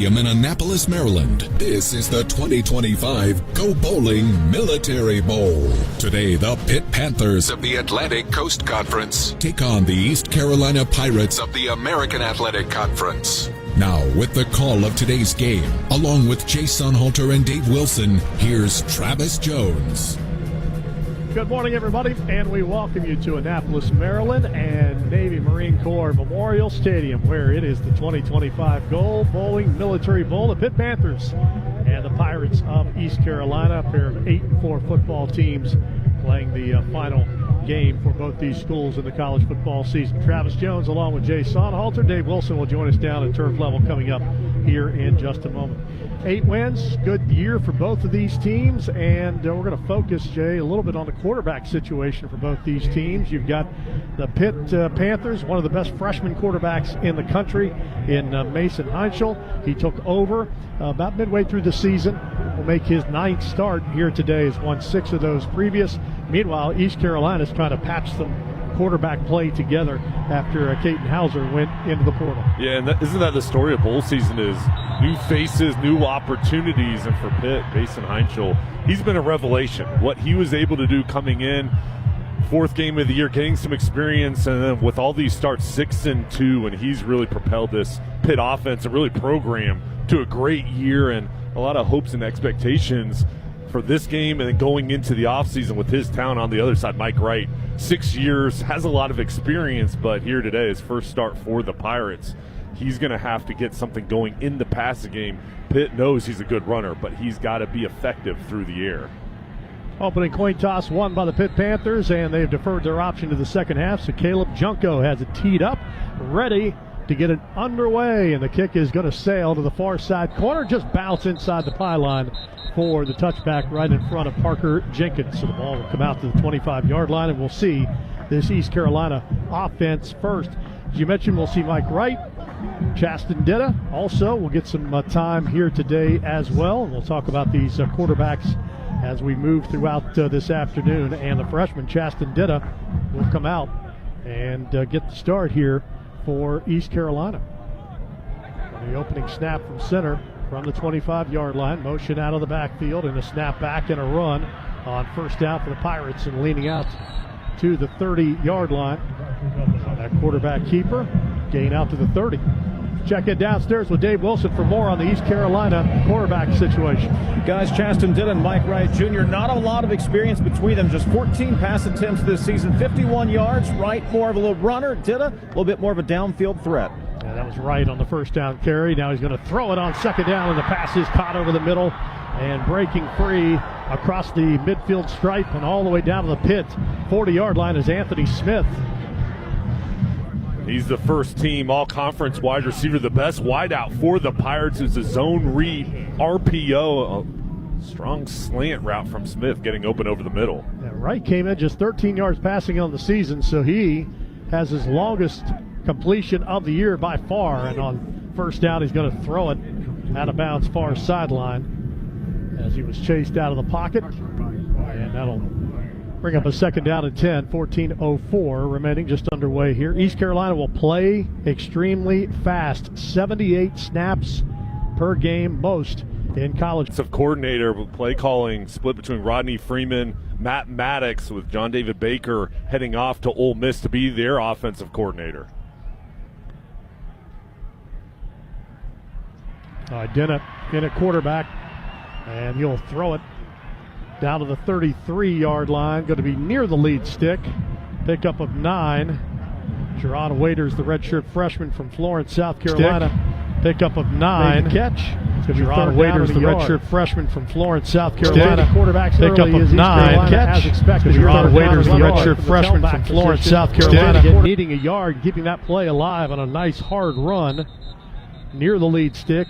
In Annapolis, Maryland, this is the 2025 Go Bowling Military Bowl. Today, the Pitt Panthers of the Atlantic Coast Conference take on the East Carolina Pirates of the American Athletic Conference. Now, with the call of today's game, along with Chase Sunhalter and Dave Wilson, here's Travis Jones. Good morning, everybody, and we welcome you to Annapolis, Maryland, and Navy Marine Corps Memorial Stadium, where it is the 2025 Go Bowling Military Bowl. The Pitt Panthers and the Pirates of East Carolina, a pair of 8-4 football teams, playing the final game for both these schools in the college football season. Travis Jones, along with Jay Sonhalter. Dave Wilson will join us down at turf level coming up here in just a moment. 8 wins, good year for both of these teams, and we're going to focus, Jay, a little bit on the quarterback situation for both these teams. You've got the Pitt Panthers, one of the best freshman quarterbacks in the country in Mason Heinschel. He took over about midway through the season. Will make his 9th start here today. Has won 6 of those previous. Meanwhile, East Carolina's trying to patch some quarterback play together after Caden Hauser went into the portal. Yeah, and isn't that the story of bowl season, is new faces, new opportunities, and for Pitt, Mason Heinschel, he's been a revelation. What he was able to do coming in, 4th game of the year, getting some experience, and then with all these starts 6-2, and he's really propelled this Pitt offense and really program to a great year and a lot of hopes and expectations for this game, and then going into the offseason with his talent on the other side. Mike Wright, 6 years, has a lot of experience, but here today, his first start for the Pirates. He's going to have to get something going in the passing game. Pitt knows he's a good runner, but he's got to be effective through the air. Opening coin toss won by the Pitt Panthers, and they've deferred their option to the second half, so Caleb Junko has it teed up, ready to get it underway, and the kick is going to sail to the far side corner, just bounce inside the pylon for the touchback right in front of Parker Jenkins. So the ball will come out to the 25-yard line, and we'll see this East Carolina offense first. As you mentioned, we'll see Mike Wright, Chasten Ditta. Also, we'll get some time here today as well. We'll talk about these quarterbacks as we move throughout this afternoon. And the freshman, Chasten Ditta, will come out and get the start here for East Carolina. The opening snap from center from the 25-yard line, motion out of the backfield, and a snap back and a run on first down for the Pirates, and leaning out to the 30-yard line. That quarterback keeper, gain out to the 30. Check it downstairs with Dave Wilson for more on the East Carolina quarterback situation. Guys, Chasten Ditta and Mike Wright Jr., not a lot of experience between them. Just 14 pass attempts this season, 51 yards. Wright, more of a little runner. Ditta, a little bit more of a downfield threat. Yeah, that was Wright on the first down carry. Now he's going to throw it on second down, and the pass is caught over the middle and breaking free across the midfield stripe and all the way down to the Pitt 40-yard line is Anthony Smith. He's the first team all-conference wide receiver, the best wideout for the Pirates. Is a zone read RPO, a strong slant route from Smith getting open over the middle. Yeah, Wright came in just 13 yards passing on the season, so he has his longest completion of the year by far, and on first down he's going to throw it out of bounds far sideline as he was chased out of the pocket, and that'll bring up a second down and 10, 14:04 remaining, just underway here. East Carolina will play extremely fast, 78 snaps per game, most in college. Offensive coordinator with play calling split between Rodney Freeman, Matt Maddox, with John David Baker heading off to Ole Miss to be their offensive coordinator. Dennett in at quarterback, and he'll throw it down to the 33-yard line, going to be near the lead stick. Pickup of 9. Jerron Waiters, the redshirt freshman from Florence, South Carolina. Pickup of 9. Made the catch. Jerron Waiters, the redshirt freshman from Florence, South Carolina. Pickup of 9. Catch. Jerron Waiters, the redshirt freshman from Florence, South Carolina. Needing a yard, keeping that play alive on a nice hard run near the lead stick.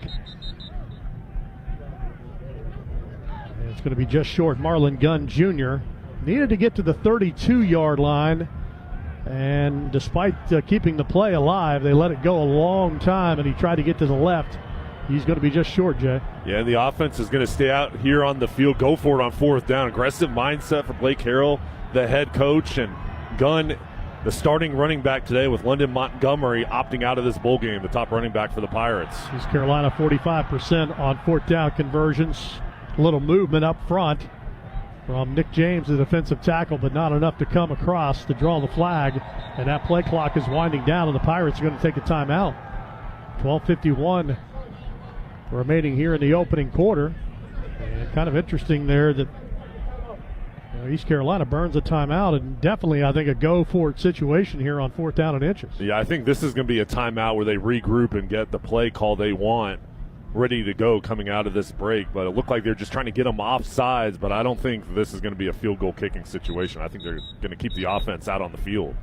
It's going to be just short. Marlon Gunn Jr. needed to get to the 32-yard line, and despite keeping the play alive, they let it go a long time, and he tried to get to the left. He's going to be just short, Jay. Yeah, and the offense is going to stay out here on the field, go for it on 4th down. Aggressive mindset for Blake Harrell, the head coach, and Gunn the starting running back today, with London Montgomery opting out of this bowl game, the top running back for the Pirates. East Carolina 45% on fourth down conversions. A little movement up front from Nick James, the defensive tackle, but not enough to come across to draw the flag. And that play clock is winding down, and the Pirates are going to take a timeout. 12:51 remaining here in the opening quarter. And kind of interesting there that East Carolina burns a timeout, and definitely, I think, a go-for-it situation here on fourth down and inches. Yeah, I think this is going to be a timeout where they regroup and get the play call they want ready to go coming out of this break. But it looked like they're just trying to get them off sides, but I don't think this is going to be a field goal kicking situation. I think they're going to keep the offense out on the field.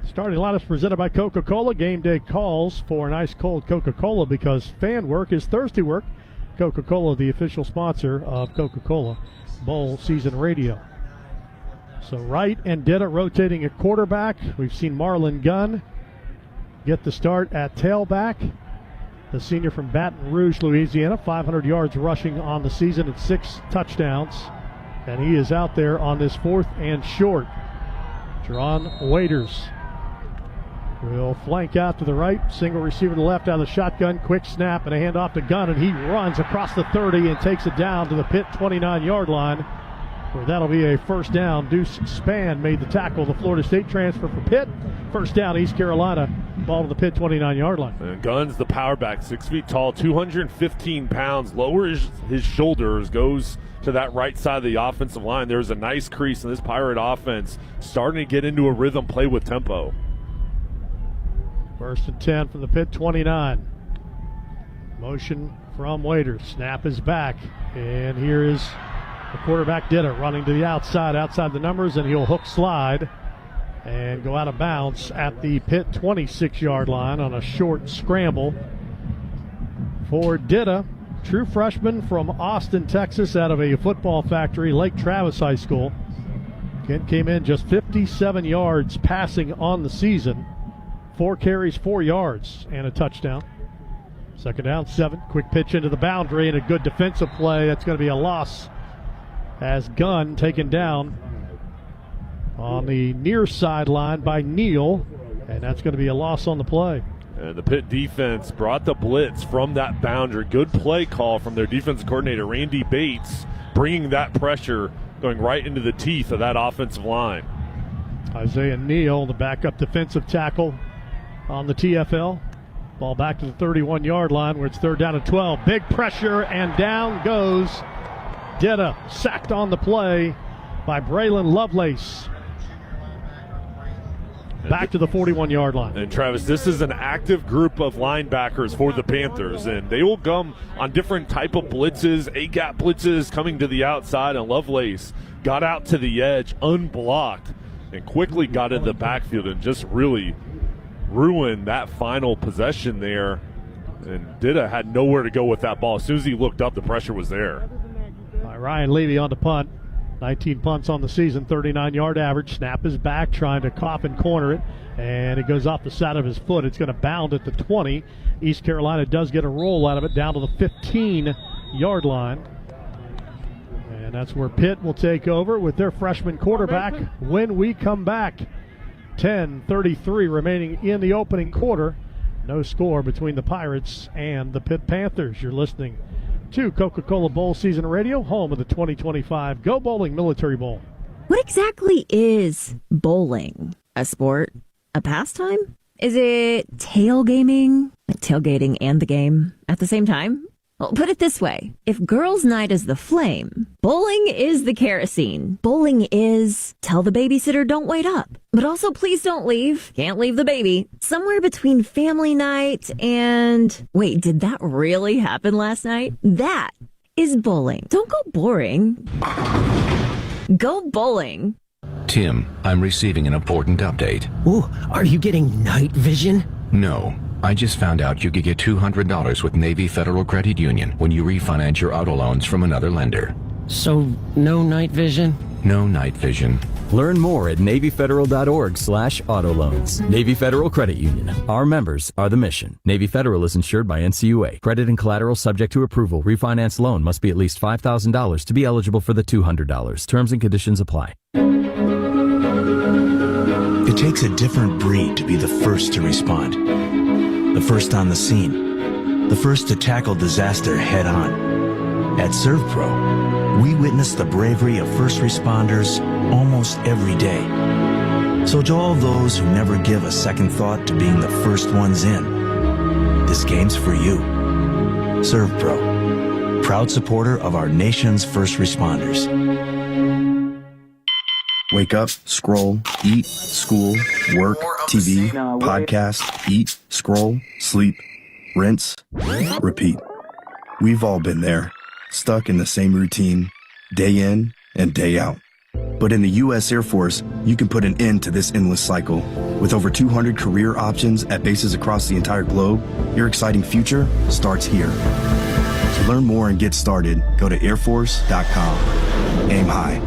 Starting lineup is presented by Coca-Cola. Game day calls for an ice cold Coca-Cola because fan work is thirsty work. Coca-Cola, the official sponsor of Coca-Cola Bowl Season Radio. So Wright and Ditta rotating at quarterback. We've seen Marlon Gunn get the start at tailback. The senior from Baton Rouge, Louisiana, 500 yards rushing on the season and 6 touchdowns. And he is out there on this 4th and short. Jerron Waiters will flank out to the right. Single receiver to the left out of the shotgun. Quick snap and a handoff to Gunn, and he runs across the 30 and takes it down to the Pitt 29-yard line, where that'll be a first down. Deuce Spann made the tackle, the Florida State transfer for Pitt. First down, East Carolina. Ball to the Pitt 29-yard line. And Gunn's the power back, 6 feet tall, 215 pounds, lowers his shoulders, goes to that right side of the offensive line. There's a nice crease in this Pirate offense, starting to get into a rhythm, play with tempo. First and 10 from the Pitt 29. Motion from Waiters. Snap is back. And here is the quarterback Ditta running to the outside the numbers, and he'll hook slide and go out of bounds at the Pitt 26-yard line on a short scramble for Ditta. True freshman from Austin, Texas, out of a football factory, Lake Travis High School. Kent came in just 57 yards passing on the season. 4 carries, 4 yards, and a touchdown. Second down, 7. Quick pitch into the boundary and a good defensive play. That's going to be a loss as Gunn taken down on the near sideline by Neal, and that's going to be a loss on the play. And the Pitt defense brought the blitz from that boundary. Good play call from their defensive coordinator, Randy Bates, bringing that pressure, going right into the teeth of that offensive line. Isaiah Neal, the backup defensive tackle on the TFL. Ball back to the 31-yard line where it's third down and 12. Big pressure, and down goes Ditta, sacked on the play by Braylon Lovelace. Back to the 41-yard line. And Travis, this is an active group of linebackers for the Panthers, and they will come on different type of blitzes, A-gap blitzes coming to the outside, and Lovelace got out to the edge unblocked and quickly got in the backfield and just really ruined that final possession there. And Ditta had nowhere to go with that ball. As soon as he looked up, the pressure was there. By Ryan Levy on the punt. 19 punts on the season, 39-yard average. Snap is back, trying to cough and corner it, and it goes off the side of his foot. It's going to bound at the 20. East Carolina does get a roll out of it down to the 15-yard line. And that's where Pitt will take over with their freshman quarterback when we come back. 10:33 remaining in the opening quarter. No score between the Pirates and the Pitt Panthers. You're listening to Coca-Cola Bowl Season Radio, home of the 2025 Go Bowling Military Bowl. What exactly is bowling? A sport? A pastime? Is it tailgaming? Like tailgating and the game at the same time? Well, put it this way. If girls' night is the flame, bowling is the kerosene. Bowling is tell the babysitter don't wait up, but also please don't leave. Can't leave the baby. Somewhere between family night and... Wait, did that really happen last night? That is bowling. Don't go boring. Go bowling. Tim, I'm receiving an important update. Ooh, are you getting night vision? No. I just found out you could get $200 with Navy Federal Credit Union when you refinance your auto loans from another lender. So, no night vision? No night vision. Learn more at NavyFederal.org/autoloans. Navy Federal Credit Union. Our members are the mission. Navy Federal is insured by NCUA. Credit and collateral subject to approval. Refinance loan must be at least $5,000 to be eligible for the $200. Terms and conditions apply. It takes a different breed to be the first to respond. The first on the scene. The first to tackle disaster head on. At ServPro, we witness the bravery of first responders almost every day. So to all those who never give a second thought to being the first ones in, this game's for you. ServPro, proud supporter of our nation's first responders. Wake up, scroll, eat, school, work, TV, podcast, eat, scroll, sleep, rinse, repeat. We've all been there, stuck in the same routine, day in and day out. But in the U.S. Air Force, you can put an end to this endless cycle. With over 200 career options at bases across the entire globe, your exciting future starts here. To learn more and get started, go to airforce.com. Aim high.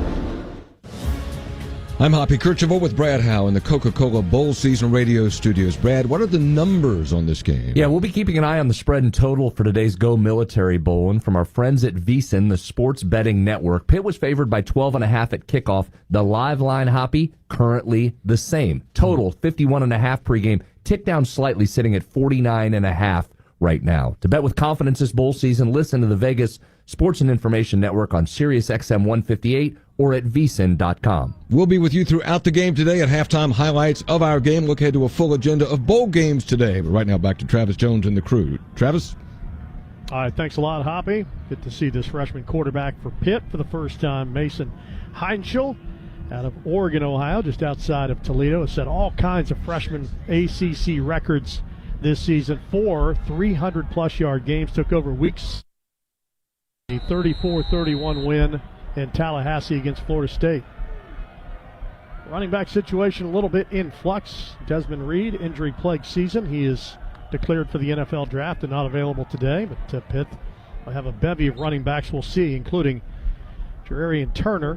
I'm Hoppy Kercheval with Brad Howe in the Coca-Cola Bowl Season Radio Studios. Brad, what are the numbers on this game? Yeah, we'll be keeping an eye on the spread and total for today's Go Military Bowl. And from our friends at VSiN, the sports betting network, Pitt was favored by 12.5 at kickoff. The live line, Hoppy, currently the same. Total 51.5 pregame, tick down slightly, sitting at 49.5 right now. To bet with confidence this bowl season, listen to the Vegas Sports and Information Network on Sirius XM 158 or at vsin.com. We'll be with you throughout the game today at halftime highlights of our game. Look ahead to a full agenda of bowl games today. But right now, back to Travis Jones and the crew. Travis? All right, thanks a lot, Hoppy. Good to see this freshman quarterback for Pitt for the first time, Mason Heinschel, out of Oregon, Ohio, just outside of Toledo. Has set all kinds of freshman ACC records this season. 4 300-plus yard games, took over weeks. A 34-31 win in Tallahassee against Florida State. Running back situation a little bit in flux. Desmond Reed, injury-plagued season. He is declared for the NFL draft and not available today, but Pitt will have a bevy of running backs we'll see, including Jerarian Turner,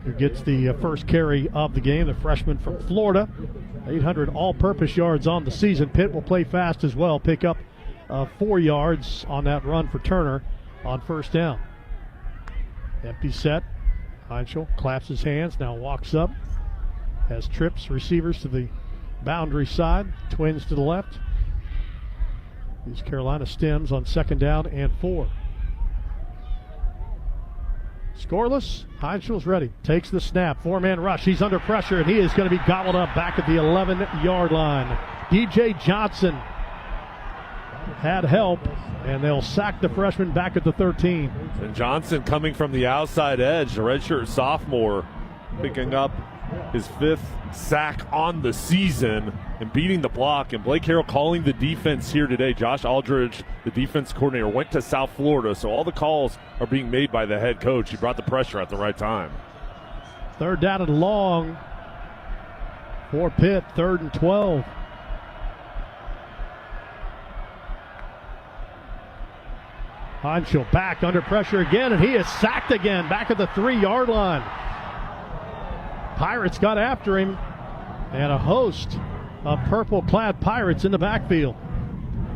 who gets the first carry of the game, the freshman from Florida. 800 all-purpose yards on the season. Pitt will play fast as well, pick up 4 yards on that run for Turner on first down. Empty set. Heinschel claps his hands, now walks up, has trips, receivers to the boundary side, twins to the left. East Carolina stems on second down and 4. Scoreless. Heinschel's ready. Takes the snap. 4-man rush. He's under pressure, and he is going to be gobbled up back at the 11-yard line. DJ Johnson had help, and they'll sack the freshman back at the 13. And Johnson coming from the outside edge, a redshirt sophomore, picking up his 5th sack on the season and beating the block. And Blake Harrell calling the defense here today. Josh Aldridge, the defense coordinator, went to South Florida, so all the calls are being made by the head coach. He brought the pressure at the right time. 3rd down and long for Pitt, 3rd and 12. Heinschel back under pressure again, and he is sacked again back at the 3-yard line. Pirates got after him, and a host of purple-clad Pirates in the backfield.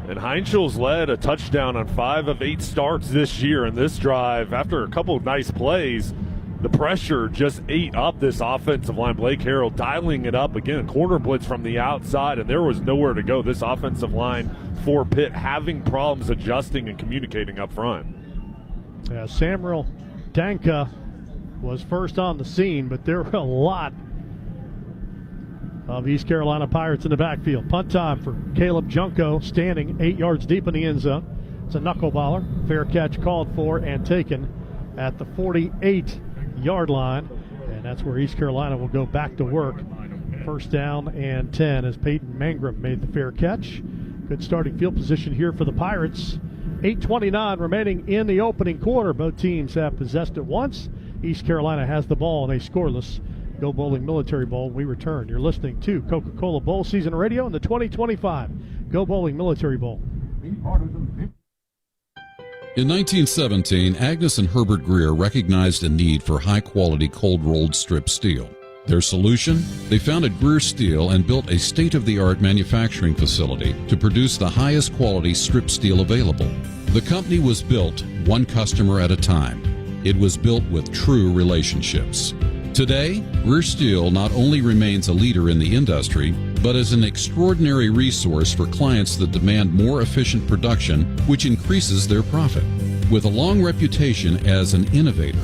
And Heinschel's led a touchdown on 5 of 8 starts this year in this drive. After a couple of nice plays, the pressure just ate up this offensive line. Blake Harrell dialing it up again, a corner blitz from the outside, and there was nowhere to go. This offensive line for Pitt having problems adjusting and communicating up front. Yeah, Samuel Danka was first on the scene, but there were a lot of East Carolina Pirates in the backfield. Punt time for Caleb Junko, standing 8 yards deep in the end zone. It's a knuckleballer. Fair catch called for and taken at the 48-yard line, and that's where East Carolina will go back to work. First down and 10 as Peyton Mangrum made the fair catch. Good starting field position here for the Pirates. 8:29 remaining in the opening quarter. Both teams have possessed it once. East Carolina has the ball in a scoreless Go Bowling Military Bowl. We return. You're listening to Coca-Cola Bowl Season Radio in the 2025 Go Bowling Military Bowl. In 1917, Agnes and Herbert Greer recognized a need for high-quality cold-rolled strip steel. Their solution? They founded Greer Steel and built a state-of-the-art manufacturing facility to produce the highest quality strip steel available. The company was built one customer at a time. It was built with true relationships. Today, Greer Steel not only remains a leader in the industry, but is an extraordinary resource for clients that demand more efficient production, which increases their profit. With a long reputation as an innovator,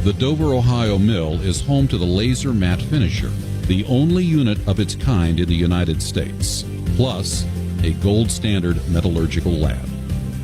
the Dover, Ohio mill is home to the Laser Matte Finisher, the only unit of its kind in the United States, plus a gold standard metallurgical lab.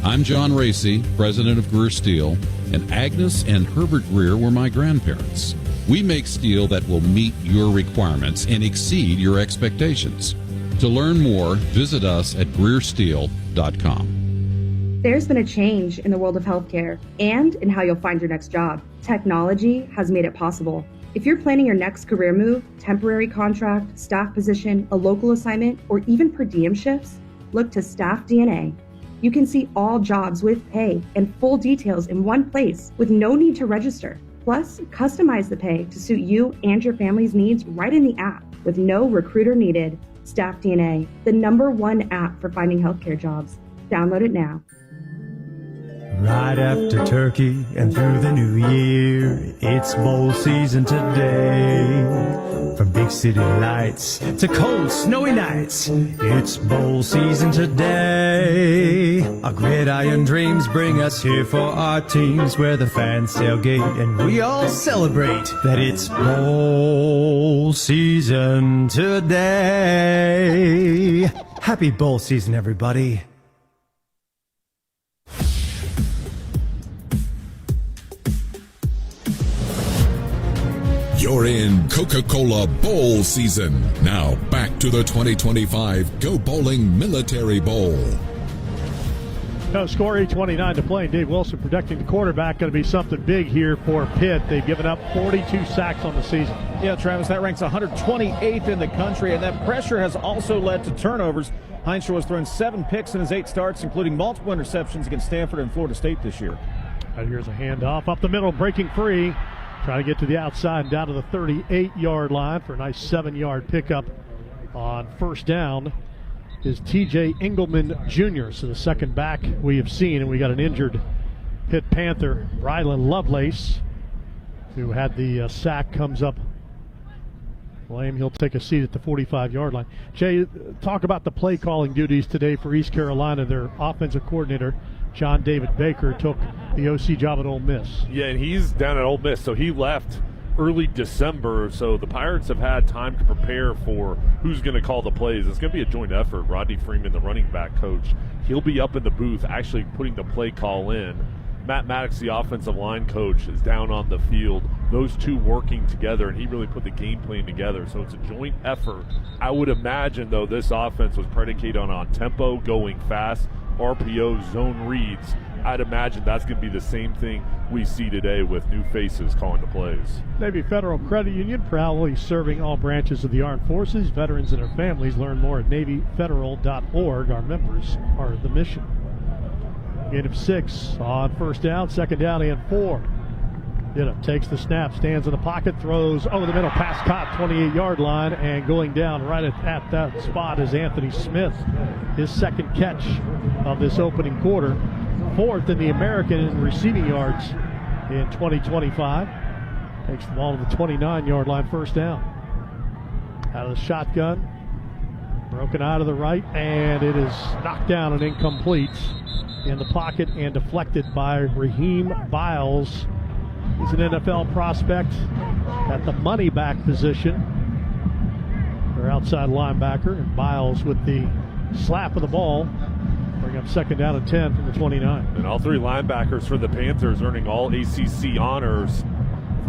I'm John Racy, president of Greer Steel, and Agnes and Herbert Greer were my grandparents. We make steel that will meet your requirements and exceed your expectations. To learn more, visit us at GreerSteel.com. There's been a change in the world of healthcare and in how you'll find your next job. Technology has made it possible. If you're planning your next career move, temporary contract, staff position, a local assignment, or even per diem shifts, look to Staff DNA. You can see all jobs with pay and full details in one place with no need to register. Plus, customize the pay to suit you and your family's needs right in the app with no recruiter needed. Staff DNA, the #1 app for finding healthcare jobs. Download it now. Right after turkey and through the new year, it's bowl season today. From big city lights to cold, snowy nights, it's bowl season today. Our gridiron dreams bring us here for our teams, where the fans tailgate and we all celebrate that it's bowl season today. Happy bowl season, everybody. You're in Coca-Cola Bowl season. Now back to the 2025 Go Bowling Military Bowl. No score, 8:29 to play. Dave Wilson protecting the quarterback. Going to be something big here for Pitt. They've given up 42 sacks on the season. Yeah, Travis, that ranks 128th in the country, and that pressure has also led to turnovers. Heinzel has thrown 7 picks in his 8 starts, including multiple interceptions against Stanford and Florida State this year. Right, here's a handoff up the middle, breaking free. Trying to get to the outside and down to the 38-yard line for a nice 7-yard pickup on first down is TJ Engelman Jr. So the second back we have seen, and we got an injured Pitt Panther, Rylan Lovelace, who had the sack, comes up lame. He'll take a seat at the 45-yard line. Jay, talk about the play calling duties today for East Carolina. Their offensive coordinator, John David Baker, took the OC job at Ole Miss. Yeah, and he's down at Ole Miss, so he left early December, so the Pirates have had time to prepare for who's going to call the plays. It's going to be a joint effort. Rodney Freeman, the running back coach, he'll be up in the booth actually putting the play call in. Matt Maddox, the offensive line coach, is down on the field. Those two working together, and he really put the game plan together. So it's a joint effort. I would imagine, though, this offense was predicated on tempo, going fast, RPO, zone reads. I'd imagine that's going to be the same thing we see today with new faces calling the plays. Navy Federal Credit Union, proudly serving all branches of the armed forces. Veterans and their families. Learn more at NavyFederal.org. Our members are the mission. Gain of 6 on first down, second down and 4. Takes the snap, stands in the pocket, throws over the middle, pass caught, 28-yard line, and going down right at that spot is Anthony Smith. His second catch of this opening quarter. 4th in the American in receiving yards in 2025. Takes the ball to the 29-yard line, first down. Out of the shotgun, broken out of the right, and it is knocked down and incomplete in the pocket and deflected by Raheem Biles. He's an NFL prospect at the money back position. Their outside linebacker, and Biles with the slap of the ball. Bring up second down and 10 from the 29. And all 3 linebackers for the Panthers earning all ACC honors.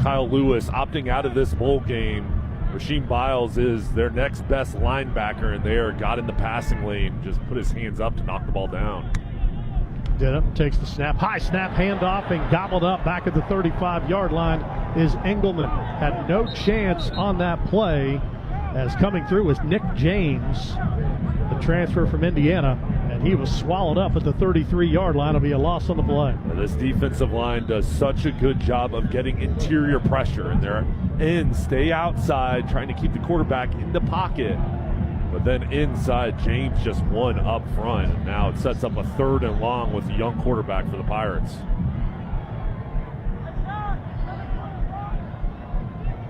Kyle Lewis opting out of this bowl game. Rasheem Biles is their next best linebacker, and there got in the passing lane, just put his hands up to knock the ball down. Takes the snap, high snap, handoff, and gobbled up back at the 35-yard line is Engelman. Had no chance on that play, as coming through was Nick James, the transfer from Indiana, and he was swallowed up at the 33-yard line. It'll be a loss on the play. This defensive line does such a good job of getting interior pressure, and their ends stay outside, trying to keep the quarterback in the pocket. But then inside, James just won up front. And now it sets up a 3rd and long with the young quarterback for the Pirates.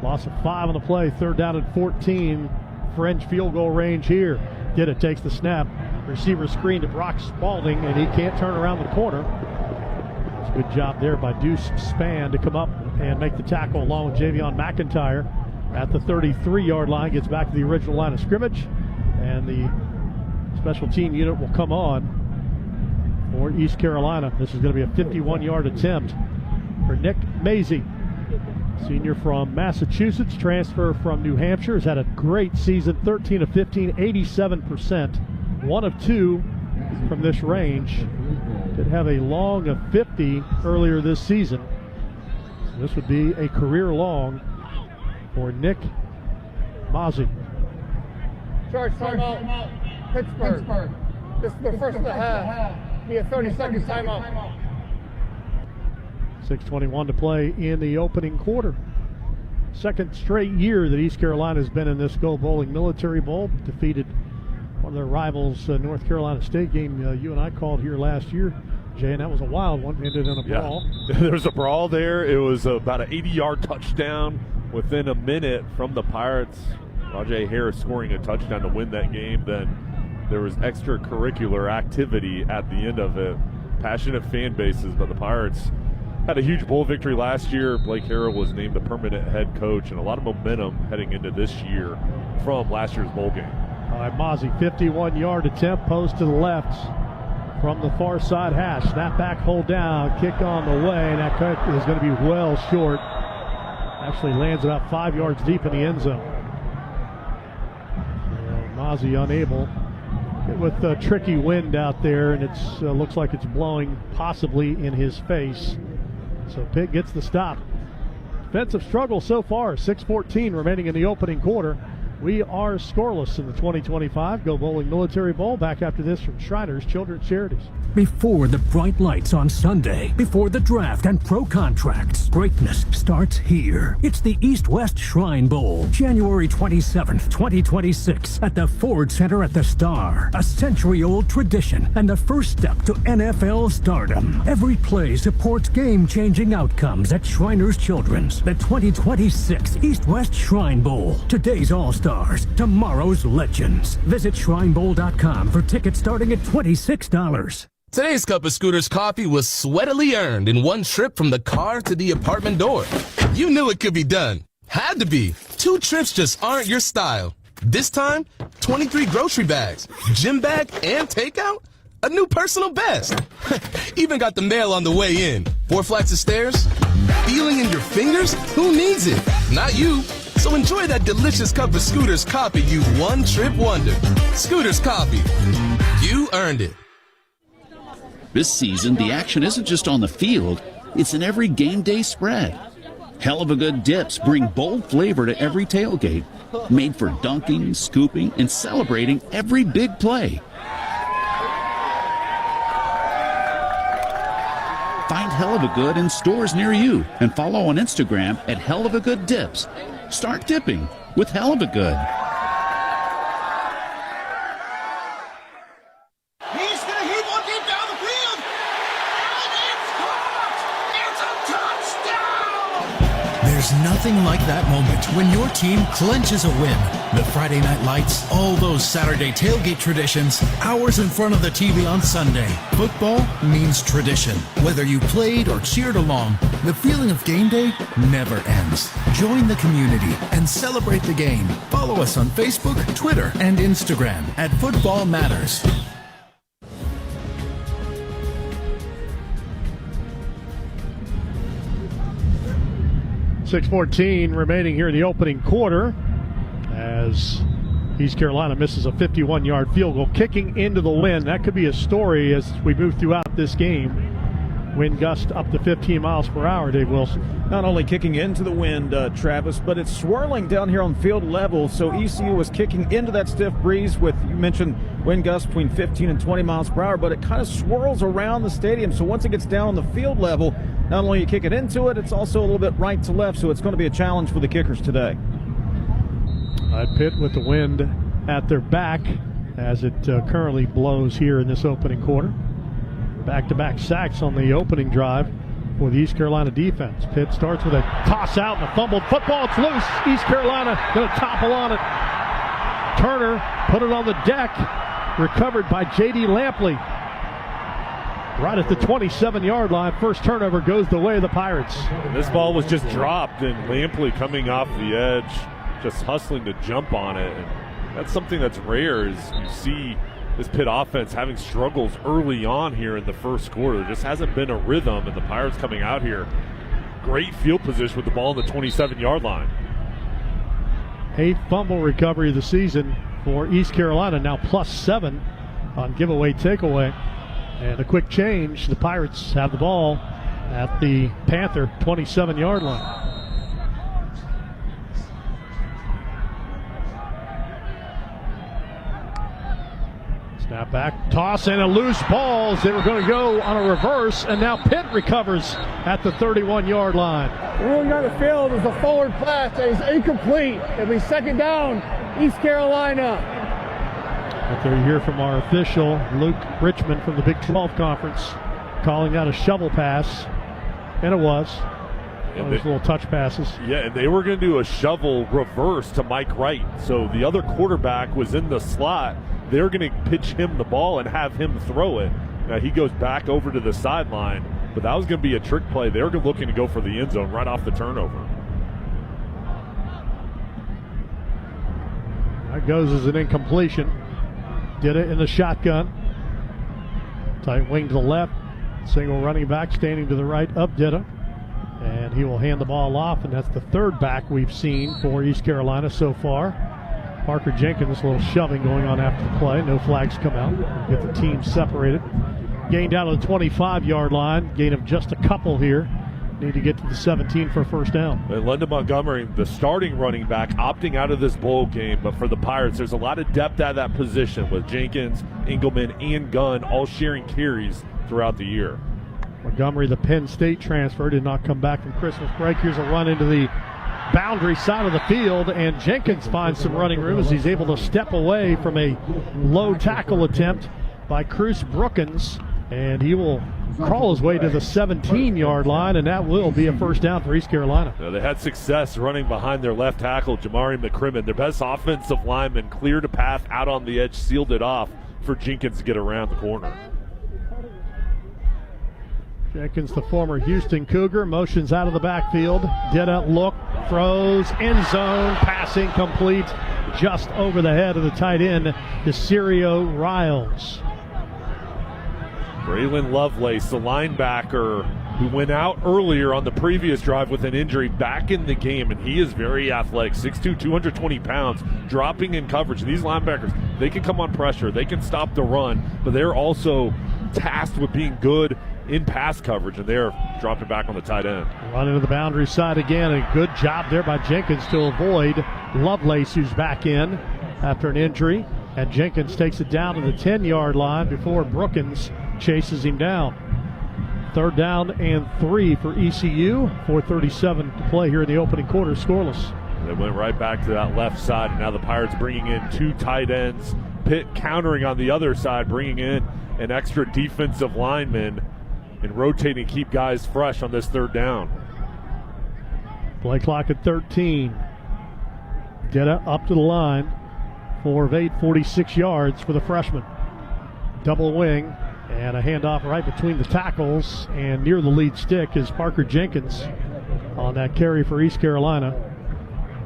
Loss of 5 on the play. 3rd down and 14. Fringe field goal range here. Did it, takes the snap. Receiver screen to Brock Spalding, and he can't turn around the corner. It's a good job there by Deuce Spann to come up and make the tackle along with Javion McIntyre at the 33-yard line. Gets back to the original line of scrimmage, and the special team unit will come on for East Carolina. This is going to be a 51-yard attempt for Nick Mazey. Senior from Massachusetts, transfer from New Hampshire, has had a great season, 13 of 15, 87%, 1 of 2 from this range. Did have a long of 50 earlier this season. So this would be a career long for Nick Mazey. Charge timeout, Pittsburgh. This is the first of the half. Be a 30-second timeout. 6:21 to play in the opening quarter. Second straight year that East Carolina has been in this Go Bowling Military Bowl. Defeated one of their rivals, North Carolina State game you and I called here last year, Jay, and that was a wild one. Ended in a brawl. There was a brawl there. It was about an 80-yard touchdown within a minute from the Pirates. Rajay Harris scoring a touchdown to win that game. Then there was extracurricular activity at the end of it. Passionate fan bases, but the Pirates had a huge bowl victory last year. Blake Harrell was named the permanent head coach, and a lot of momentum heading into this year from last year's bowl game. All right, Mazey, 51-yard attempt, post to the left from the far side hash. Snap back, hold down, kick on the way, and that cut is going to be well short. Actually lands about 5 yards deep in the end zone. Mazey unable. With a tricky wind out there, and it looks like it's blowing possibly in his face. So Pitt gets the stop. Defensive struggle so far, 6:14 remaining in the opening quarter. We are scoreless in the 2025 Go Bowling Military Bowl. Back after this from Shriners Children's Charities. Before the bright lights on Sunday, before the draft and pro contracts, greatness starts here. It's the East-West Shrine Bowl, January 27th, 2026, at the Ford Center at the Star. A century-old tradition and the first step to NFL stardom. Every play supports game-changing outcomes at Shriners Children's. The 2026 East-West Shrine Bowl. Today's All-Stars, tomorrow's legends. Visit shrinebowl.com for tickets starting at $26. Today's cup of Scooter's coffee was sweatily earned in one trip from the car to the apartment door. You knew it could be done. Had to be. 2 trips just aren't your style. This time, 23 grocery bags, gym bag, and takeout? A new personal best. Even got the mail on the way in. 4 flights of stairs? Feeling in your fingers? Who needs it? Not you. So enjoy that delicious cup of Scooter's coffee, you one-trip wonder. Scooter's coffee. You earned it. This season, the action isn't just on the field, it's in every game day spread. Hell of a Good dips bring bold flavor to every tailgate, made for dunking, scooping, and celebrating every big play. Find Hell of a Good in stores near you and follow on Instagram at Hell of a Good Dips. Start dipping with Hell of a Good. He's going to hit one deep down the field. And it's caught. It's a touchdown. There's nothing like that moment when your team clinches a win. The Friday night lights, all those Saturday tailgate traditions, hours in front of the TV on Sunday. Football means tradition. Whether you played or cheered along, the feeling of game day never ends. Join the community and celebrate the game. Follow us on Facebook, Twitter, and Instagram at Football Matters. .6:14 remaining here in the opening quarter as East Carolina misses a 51-yard field goal. Kicking into the wind, that could be a story as we move throughout this game. Wind gust up to 15 miles per hour, Dave Wilson. Not only kicking into the wind, Travis, but it's swirling down here on field level. So ECU was kicking into that stiff breeze with, you mentioned, wind gusts between 15 and 20 miles per hour, but it kind of swirls around the stadium. So once it gets down on the field level, not only you kick it into it, it's also a little bit right to left. So it's going to be a challenge for the kickers today. Pitt with the wind at their back as it currently blows here in this opening quarter. Back-to-back sacks on the opening drive for the East Carolina defense. Pitt starts with a toss out and a fumbled football. It's loose. East Carolina going to topple on it. Turner put it on the deck. Recovered by J.D. Lampley. Right at the 27-yard line. First turnover goes the way of the Pirates. And this ball was just dropped, and Lampley coming off the edge, just hustling to jump on it. And that's something that's rare, is you see this Pitt offense having struggles early on here in the first quarter. There just hasn't been a rhythm, and the Pirates coming out here. Great field position with the ball on the 27-yard line. 8th fumble recovery of the season for East Carolina, now +7 on giveaway takeaway. And a quick change. The Pirates have the ball at the Panther 27-yard line. Snap back, toss, and a loose ball. They were going to go on a reverse, and now Pitt recovers at the 31-yard line. Ruling on the field is a forward pass that is incomplete. It'll be second down, East Carolina. After you hear from our official, Luke Richmond from the Big 12 Conference, calling out a shovel pass, and it was. One of those little touch passes. Yeah, and they were going to do a shovel reverse to Mike Wright. So the other quarterback was in the slot. They're going to pitch him the ball and have him throw it. Now he goes back over to the sideline, but that was going to be a trick play. They were looking to go for the end zone right off the turnover. That goes as an incompletion. Did it in the shotgun. Tight wing to the left. Single running back standing to the right of Ditta. And he will hand the ball off, and that's the third back we've seen for East Carolina so far. Parker Jenkins, a little shoving going on after the play. No flags come out. Get the team separated. Gain down to the 25-yard line. Gain of just a couple here. Need to get to the 17 for a first down. And London Montgomery, the starting running back, opting out of this bowl game. But for the Pirates, there's a lot of depth at that position with Jenkins, Engelman, and Gunn all sharing carries throughout the year. Montgomery, the Penn State transfer, did not come back from Christmas break. Here's a run into the boundary side of the field, and Jenkins finds some running room as he's able to step away from a low tackle attempt by Cruz Brookins, and he will crawl his way to the 17-yard line, and that will be a first down for East Carolina. Now, they had success running behind their left tackle, Jamari McCrimmon. Their best offensive lineman cleared a path out on the edge, sealed it off for Jenkins to get around the corner. Jenkins, the former Houston Cougar, motions out of the backfield. Didn't look, throws, end zone, passing complete just over the head of the tight end, Desirio Riles. Braylon Lovelace, the linebacker who went out earlier on the previous drive with an injury, back in the game, and he is very athletic, 6'2", 220 pounds, dropping in coverage. These linebackers, they can come on pressure, they can stop the run, but they're also tasked with being good in pass coverage, and they're dropping back on the tight end. Running to the boundary side again. A good job there by Jenkins to avoid Lovelace, who's back in after an injury. And Jenkins takes it down to the 10-yard line before Brookins chases him down. Third down and 3 for ECU. 4:37 to play here in the opening quarter, scoreless. They went right back to that left side, and now the Pirates bringing in 2 tight ends. Pitt countering on the other side, bringing in an extra defensive lineman and rotating to keep guys fresh on this third down. Play clock at 13. Detta up to the line. 4 of 8, 46 yards for the freshman. Double wing and a handoff right between the tackles, and near the lead stick is Parker Jenkins on that carry for East Carolina.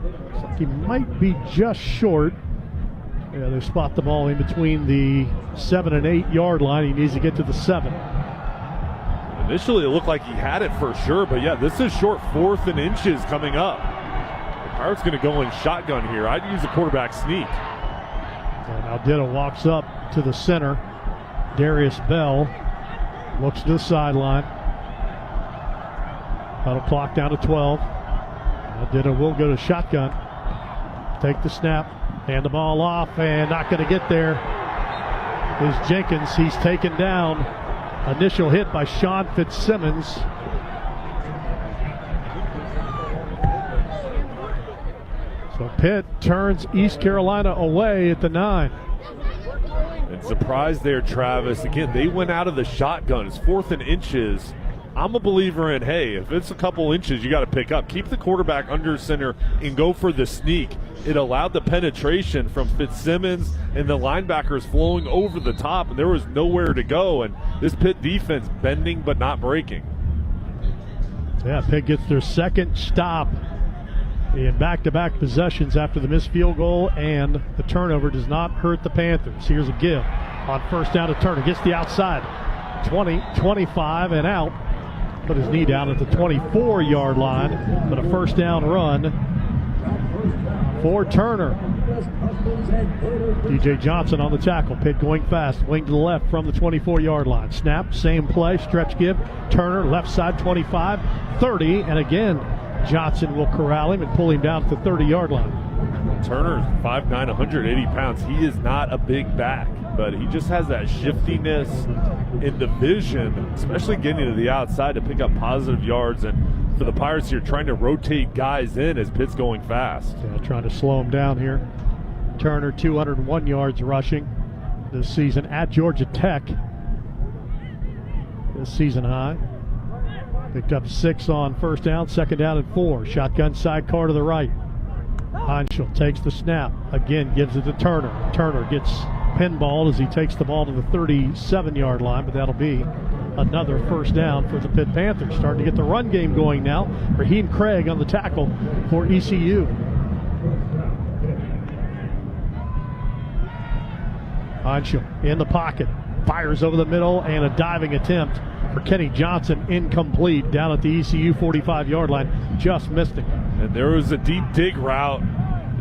Looks like he might be just short. Yeah, they spot the ball in between the 7 and 8 yard line. He needs to get to the 7. Initially, it looked like he had it for sure, but yeah, this is short 4th and inches coming up. The Pirates going to go in shotgun here. I'd use a quarterback sneak. And now Ditta walks up to the center. Darius Bell looks to the sideline. Huddle clock down to 12. Now Ditta will go to shotgun. Take the snap, hand the ball off, and not going to get there is Jenkins. He's taken down. Initial hit by Sean Fitzsimmons. So Pitt turns East Carolina away at the 9. And surprise there, Travis. Again, they went out of the shotgun. It's 4th and inches. I'm a believer in, hey, if it's a couple inches, you got to pick up. Keep the quarterback under center and go for the sneak. It allowed the penetration from Fitzsimmons and the linebackers flowing over the top, and there was nowhere to go. And this Pitt defense bending but not breaking. Yeah, Pitt gets their second stop in back-to-back possessions after the missed field goal, and the turnover does not hurt the Panthers. Here's a give on first down to Turner. Gets the outside. 20, 25, and out. Put his knee down at the 24-yard line, but a first down run for Turner. DJ Johnson on the tackle. Pitt going fast. Wing to the left from the 24-yard line. Snap, same play, stretch give. Turner, left side, 25, 30, and again, Johnson will corral him and pull him down at the 30-yard line. Turner's 5'9", 180 pounds. He is not a big back, but he just has that shiftiness in the vision, especially getting to the outside to pick up positive yards. And for the Pirates here, trying to rotate guys in as Pitt's going fast. Yeah, trying to slow him down here. Turner, 201 yards rushing this season at Georgia Tech. This season high. Picked up 6 on first down, second down and 4. Shotgun sidecar to the right. Heinschel takes the snap. Again, gives it to Turner. Turner gets pinballed as he takes the ball to the 37-yard line, but that'll be another first down for the Pitt Panthers. Starting to get the run game going now. Raheem Craig on the tackle for ECU. Heinschel in the pocket. Fires over the middle, and a diving attempt for Kenny Johnson, incomplete, down at the ECU 45-yard line. Just missed it. And there was a deep dig route.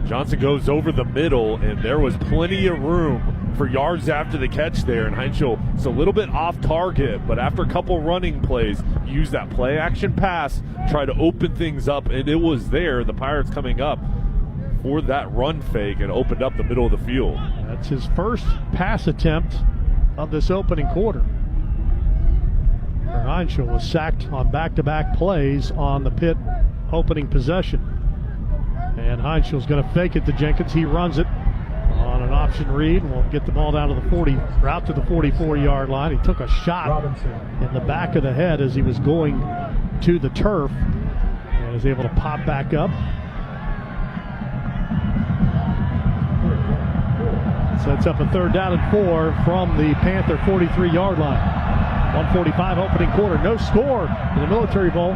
Johnson goes over the middle, and there was plenty of room for yards after the catch there. And Heinschel is a little bit off target, but after a couple running plays, use that play action pass, try to open things up, and it was there. The Pirates coming up for that run fake and opened up the middle of the field. That's his first pass attempt of this opening quarter. Heinschel was sacked on back-to-back plays on the Pitt opening possession. And Heinschel's going to fake it to Jenkins. He runs it on an option read and will get the ball down to the 40, route to the 44-yard line. He took a shot in the back of the head as he was going to the turf and is able to pop back up. Sets up a third down and 4 from the Panther 43-yard line. 1:45 opening quarter. No score in the Military Bowl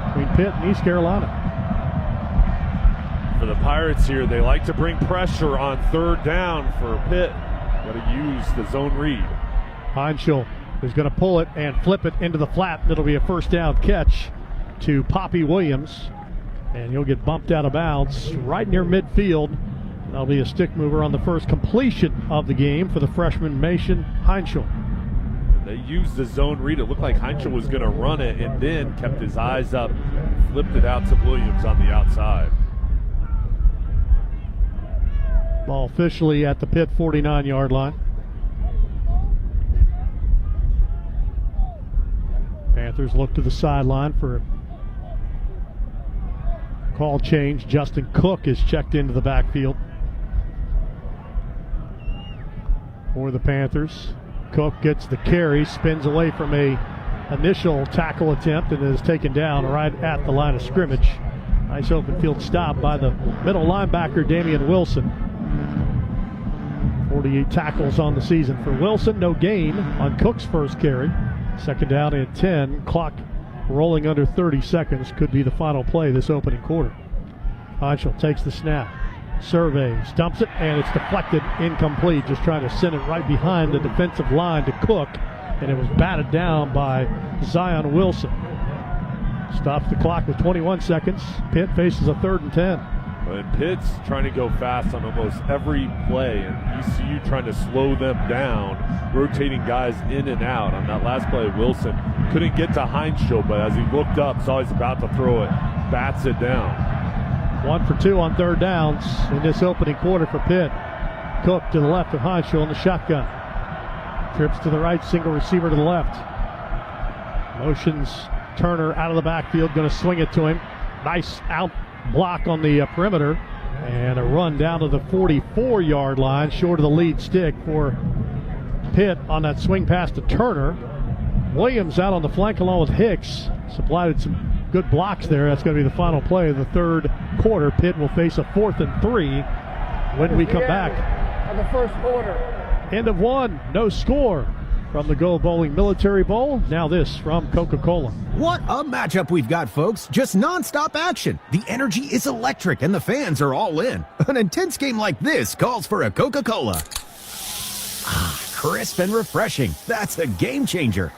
between Pitt and East Carolina. For the Pirates here, they like to bring pressure on third down. For Pitt, got to use the zone read. Heinschel is going to pull it and flip it into the flat. It'll be a first down catch to Poppy Williams, and he'll get bumped out of bounds right near midfield. That'll be a stick mover on the first completion of the game for the freshman Mason Heinschel. They used the zone read. It looked like Heinschel was going to run it and then kept his eyes up, flipped it out to Williams on the outside. Ball officially at the Pitt 49-yard line. Panthers look to the sideline for a call change. Justin Cook is checked into the backfield for the Panthers. Cook gets the carry, spins away from a initial tackle attempt, and is taken down right at the line of scrimmage. Nice open field stop by the middle linebacker, Damian Wilson. 48 tackles on the season for Wilson. No gain on Cook's first carry. Second down and 10. Clock rolling under 30 seconds. Could be the final play this opening quarter. Heinschel takes the snap. Surveys, dumps it, and it's deflected, incomplete. Just trying to send it right behind the defensive line to Cook, and it was batted down by Zion Wilson. Stops the clock with 21 seconds. Pitt faces a 3rd and 10. And Pitt's trying to go fast on almost every play, and ECU trying to slow them down, rotating guys in and out. On that last play, Wilson couldn't get to Heinschel, but as he looked up, saw he's about to throw it, bats it down. 1 for 2 on third downs in this opening quarter for Pitt. Cook to the left of Heinschel in the shotgun. Trips to the right, single receiver to the left. Motions Turner out of the backfield, going to swing it to him. Nice out block on the perimeter, and a run down to the 44-yard line, short of the lead stick for Pitt on that swing pass to Turner. Williams out on the flank along with Hicks. Supplied some good blocks there. That's going to be the final play of the third quarter. Pitt will face a 4th and 3 when we come back. Of the first quarter. End of one, no score from the Go Bowling Military Bowl. Now this from Coca-Cola. What a matchup we've got, folks. Just nonstop action. The energy is electric and the fans are all in. An intense game like this calls for a Coca-Cola. Crisp and refreshing. That's a game changer.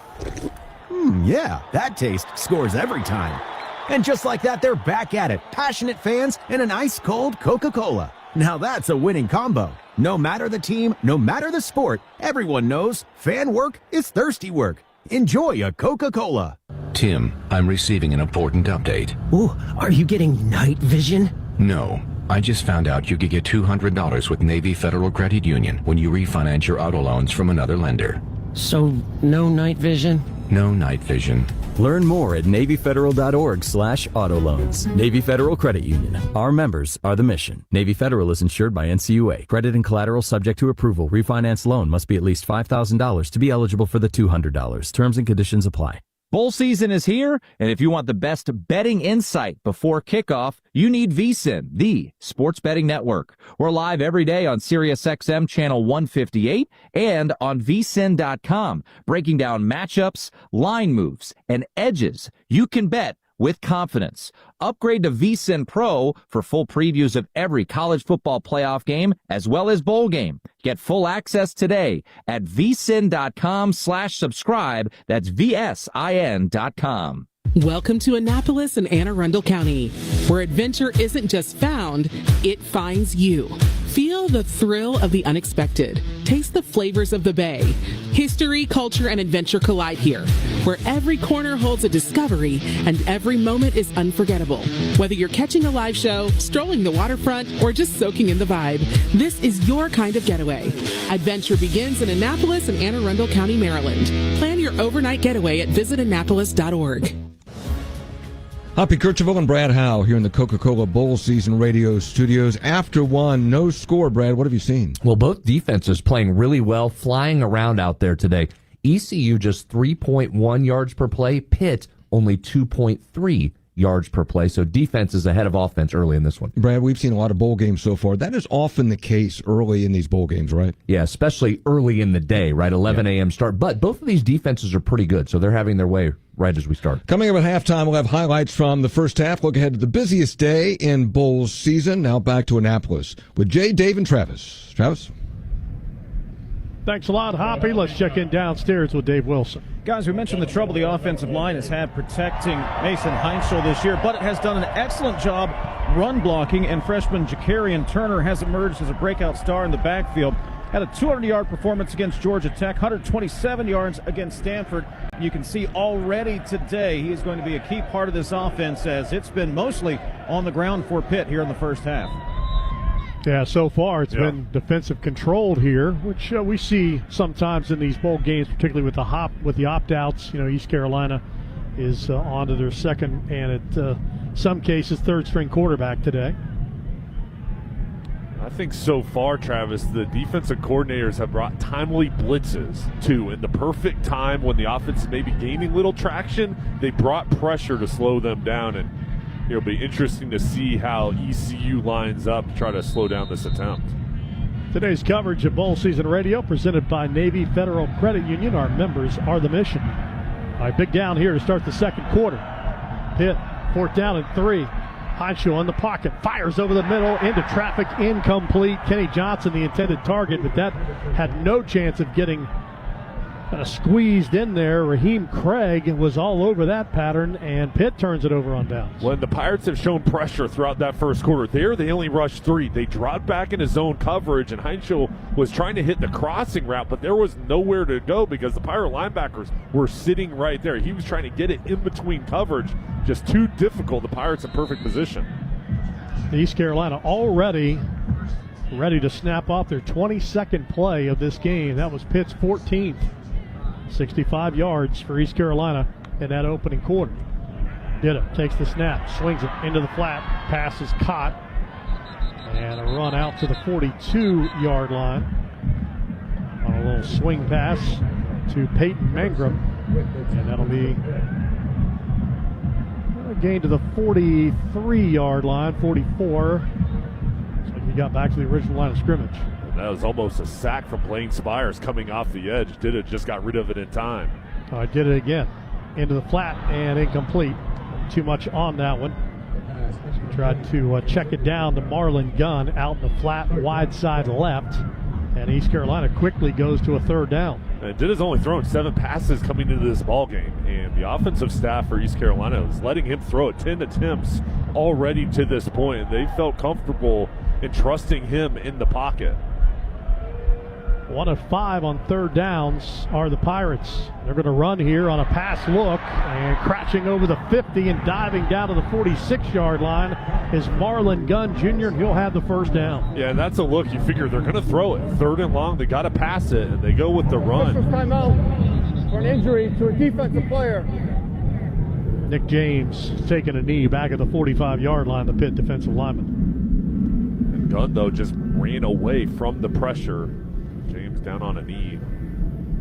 Yeah, that taste scores every time. And just like that, they're back at it. Passionate fans and an ice-cold Coca-Cola. Now that's a winning combo. No matter the team, no matter the sport, everyone knows fan work is thirsty work. Enjoy a Coca-Cola. Tim, I'm receiving an important update. Ooh, are you getting night vision? No. I just found out you could get $200 with Navy Federal Credit Union when you refinance your auto loans from another lender. So, no night vision? No night vision. Learn more at NavyFederal.org/auto loans. Navy Federal Credit Union. Our members are the mission. Navy Federal is insured by NCAA. Credit and collateral subject to approval. Refinance loan must be at least $5,000 to be eligible for the $200. Terms and conditions apply. Bowl season is here, and if you want the best betting insight before kickoff, you need VSiN, the sports betting network. We're live every day on SiriusXM channel 158 and on vsin.com, breaking down matchups, line moves, and edges you can bet with confidence. Upgrade to VSiN Pro for full previews of every college football playoff game as well as bowl game. Get full access today at vsin.com/subscribe. That's VSIN.com. Welcome to Annapolis and Anne Arundel County, where adventure isn't just found, it finds you. Feel the thrill of the unexpected. Taste the flavors of the Bay. History, culture, and adventure collide here, where every corner holds a discovery and every moment is unforgettable. Whether you're catching a live show, strolling the waterfront, or just soaking in the vibe, this is your kind of getaway. Adventure begins in Annapolis and Anne Arundel County, Maryland. Plan your overnight getaway at visitannapolis.org. Hoppy Kercheval and Brad Howe here in the Coca-Cola Bowl Season Radio Studios. After one, no score, Brad. What have you seen? Well, both defenses playing really well, flying around out there today. ECU just 3.1 yards per play. Pitt only 2.3 yards per play. So defense is ahead of offense early in this one. Brad, we've seen a lot of bowl games so far. That is often the case early in these bowl games, right? Yeah, especially early in the day, right? 11 a.m. start. But both of these defenses are pretty good, so they're having their way right as we start. Coming up at halftime, we'll have highlights from the first half. Look ahead to the busiest day in bowl season. Now back to Annapolis with Jay, Dave, and Travis. Travis? Thanks a lot, Hoppy. Let's check in downstairs with Dave Wilson. Guys, we mentioned the trouble the offensive line has had protecting Mason Heinschel this year, but it has done an excellent job run blocking, and freshman Jakarian Turner has emerged as a breakout star in the backfield. Had a 200-yard performance against Georgia Tech, 127 yards against Stanford. You can see already today he is going to be a key part of this offense, as it's been mostly on the ground for Pitt here in the first half. Yeah, so far it's been defensive controlled here, which we see sometimes in these bowl games, particularly with the opt-outs. You know, East Carolina is on to their second and at some cases third-string quarterback today. I think so far, Travis, the defensive coordinators have brought timely blitzes, too. In the perfect time when the offense is maybe gaining little traction, they brought pressure to slow them down. And it'll be interesting to see how ECU lines up to try to slow down this attempt. Today's coverage of Bowl Season Radio presented by Navy Federal Credit Union. Our members are the mission. All right, big down here to start the second quarter. Pitt, 4th down and 3. Heinschel in the pocket, fires over the middle, into traffic, incomplete. Kenny Johnson, the intended target, but that had no chance of getting squeezed in there. Raheem Craig was all over that pattern, and Pitt turns it over on downs. When the Pirates have shown pressure throughout that first quarter, they only rushed 3. They dropped back into zone coverage, and Heinschel was trying to hit the crossing route, but there was nowhere to go because the Pirate linebackers were sitting right there. He was trying to get it in between coverage, just too difficult. The Pirates in perfect position. East Carolina already ready to snap off their 22nd play of this game. That was Pitt's 14th. 65 yards for East Carolina in that opening quarter. Ditta takes the snap, swings it into the flat, pass is caught, and a run out to the 42-yard line on a little swing pass to Peyton Mangrum. And that'll be a gain to the 43-yard line, 44. Looks like he got back to the original line of scrimmage. That was almost a sack from Blaine Spires coming off the edge. Did it, just got rid of it in time. Oh, I did it again. Into the flat and incomplete. Too much on that one. So tried to check it down to Marlon Gunn out in the flat, wide side left. And East Carolina quickly goes to a third down. And Ditta's only thrown 7 passes coming into this ball game, and the offensive staff for East Carolina was letting him throw it 10 attempts already to this point, and they felt comfortable in trusting him in the pocket. 1 of 5 on third downs are the Pirates. They're going to run here on a pass look, and crashing over the 50 and diving down to the 46-yard line is Marlon Gunn Jr., and he'll have the first down. Yeah, and that's a look. You figure they're going to throw it. Third and long, they got to pass it, and they go with the run. First timeout for an injury to a defensive player. Nick James taking a knee back at the 45-yard line, the Pitt defensive lineman. And Gunn, though, just ran away from the pressure. James down on a knee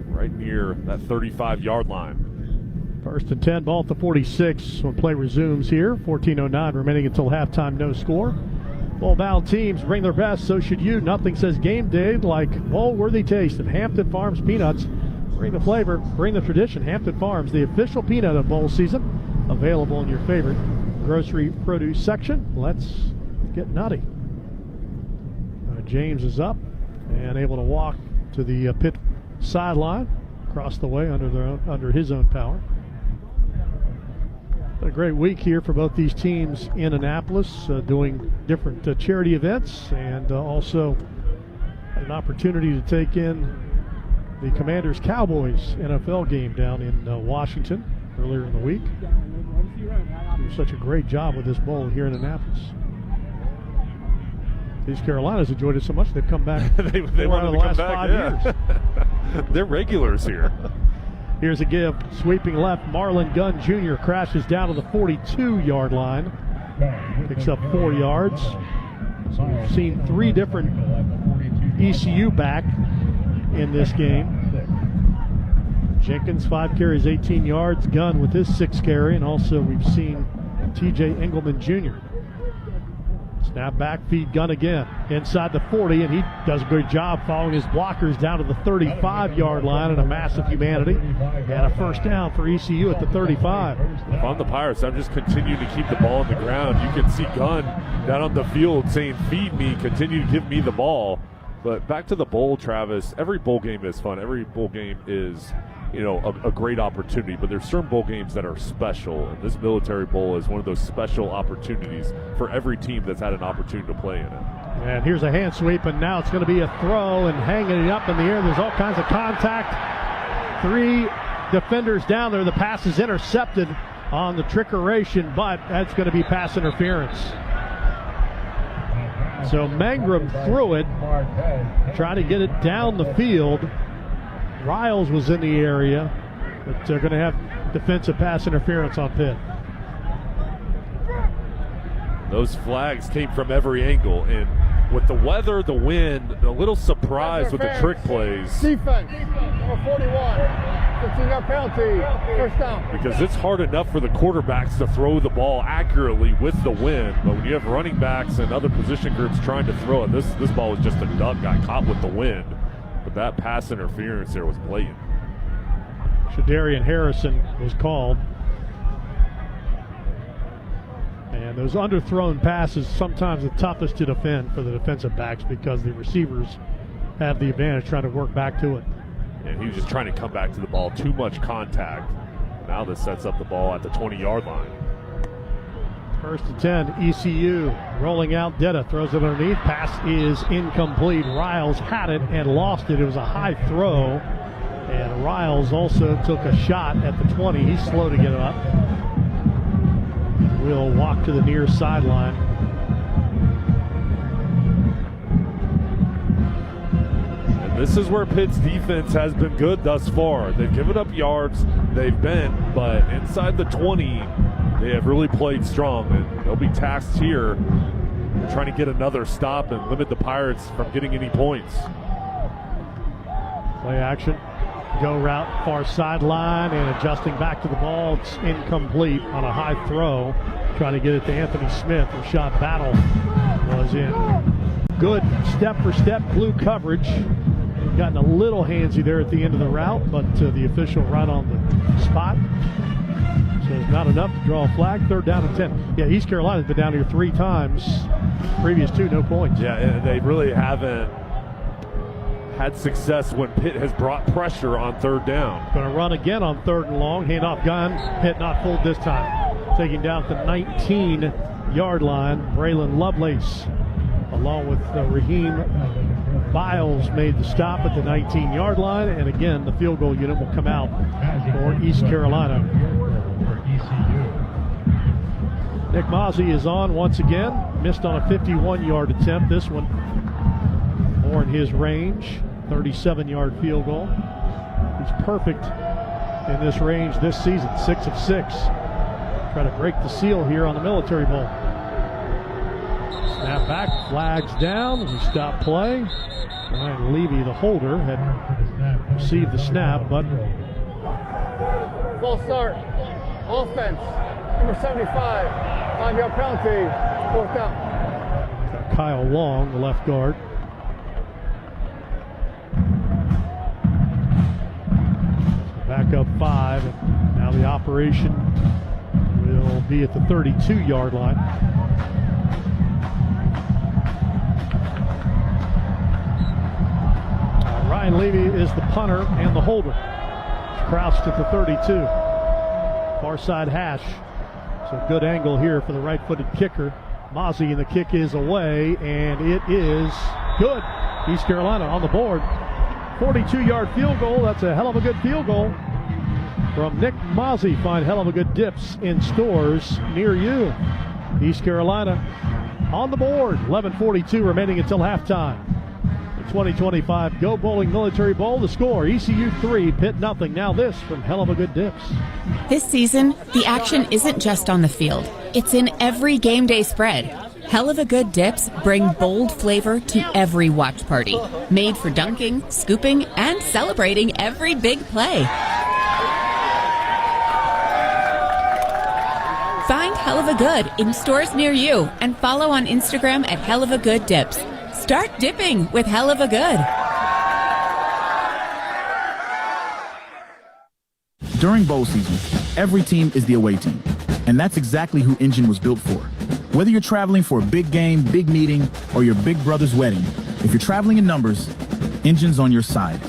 right near that 35-yard line. First and 10, ball at the 46 when play resumes here. 14:09 remaining until halftime, no score. Bowl-bound teams bring their best, so should you. Nothing says game day like bowl-worthy taste of Hampton Farms peanuts. Bring the flavor, bring the tradition. Hampton Farms, the official peanut of bowl season. Available in your favorite grocery produce section. Let's get nutty. James is up and able to walk to the Pitt sideline, across the way under his own power. Been a great week here for both these teams in Annapolis, doing different charity events, and also had an opportunity to take in the Commanders-Cowboys NFL game down in Washington earlier in the week. They do such a great job with this bowl here in Annapolis. East Carolina's enjoyed it so much they've come back. they wanted to come back. 5 years. They're regulars here. Here's a give, sweeping left. Marlon Gunn Jr. crashes down to the 42-yard line, picks up 4 yards. So we've seen 3 different ECU back in this game. Jenkins 5 carries, 18 yards. Gunn with his 6th carry, and also we've seen TJ Engelman Jr. Snap back, feed Gunn again. Inside the 40, and he does a good job following his blockers down to the 35-yard line in a massive humanity. And a first down for ECU at the 35. If I'm the Pirates, I'm just continuing to keep the ball on the ground. You can see Gunn down on the field saying, feed me, continue to give me the ball. But back to the bowl, Travis, every bowl game is fun. Every bowl game is, a great opportunity, but there's certain bowl games that are special, and this Military Bowl is one of those special opportunities for every team that's had an opportunity to play in it. And here's a hand sweep, and now it's going to be a throw, and hanging it up in the air. There's all kinds of contact. 3 defenders down there. The pass is intercepted on the trickeration, but that's going to be pass interference. So Mangrum threw it, trying to get it down the field. Riles was in the area, but they're going to have defensive pass interference on Pitt. Those flags came from every angle, and with the weather, the wind, a little surprised with the trick plays. Defense, number 41, 15-yard penalty, first down. Because it's hard enough for the quarterbacks to throw the ball accurately with the wind, but when you have running backs and other position groups trying to throw it, this ball was just a duck, got caught with the wind. But that pass interference there was blatant. Shadarian Harrison was called. And those underthrown passes sometimes the toughest to defend for the defensive backs because the receivers have the advantage trying to work back to it. And he was just trying to come back to the ball. Too much contact. Now this sets up the ball at the 20-yard line. First and 10, ECU rolling out. Detta throws it underneath. Pass is incomplete. Riles had it and lost it. It was a high throw. And Riles also took a shot at the 20. He's slow to get up. Will walk to the near sideline. And this is where Pitt's defense has been good thus far. They've given up yards, they've been, but inside the 20, they have really played strong, and they'll be tasked here trying to get another stop and limit the Pirates from getting any points. Play action. Go route, far sideline, and adjusting back to the ball. It's incomplete on a high throw. Trying to get it to Anthony Smith. Rashad Battle was in good step-for-step blue coverage. Gotten a little handsy there at the end of the route, but the official right on the spot says not enough to draw a flag. 3rd down and 10. Yeah, East Carolina's been down here 3 times. Previous 2, no points. Yeah, they really haven't had success when Pitt has brought pressure on 3rd down. Going to run again on 3rd and long. Handoff gun. Pitt not pulled this time. Taking down at the 19-yard line. Braylon Lovelace, along with Raheem Biles, made the stop at the 19-yard line. And again, the field goal unit will come out for East Carolina. Nick Mozzie is on once again. Missed on a 51-yard attempt. This one more in his range. 37-yard field goal. He's perfect in this range this season. 6 of 6. Try to break the seal here on the Military Bowl. Snap back, flags down. We stop play. Ryan Levy, the holder, had received the snap, but False start. Offense. Number 75. 5-yard penalty. 4th down. Kyle Long, the left guard. Back up 5, and now the operation will be at the 32-yard line. Ryan Levy is the punter and the holder. He's crouched at the 32. Far side hash. So good angle here for the right-footed kicker. Mozzie, and the kick is away, and it is good. East Carolina on the board. 42-yard field goal. That's a hell of a good field goal from Nick Mozzie. Find hell of a good dips in stores near you. East Carolina on the board. 11:42 remaining until halftime. The 2025 Go Bowling Military Bowl. The score, ECU 3, Pitt nothing. Now this from hell of a good dips. This season, the action isn't just on the field. It's in every game day spread. Hell of a Good dips bring bold flavor to every watch party. Made for dunking, scooping, and celebrating every big play. Find Hell of a Good in stores near you and follow on Instagram at Hell of a Good Dips. Start dipping with Hell of a Good. During bowl season, every team is the away team. And that's exactly who Engine was built for. Whether you're traveling for a big game, big meeting, or your big brother's wedding, if you're traveling in numbers, Engine's on your side.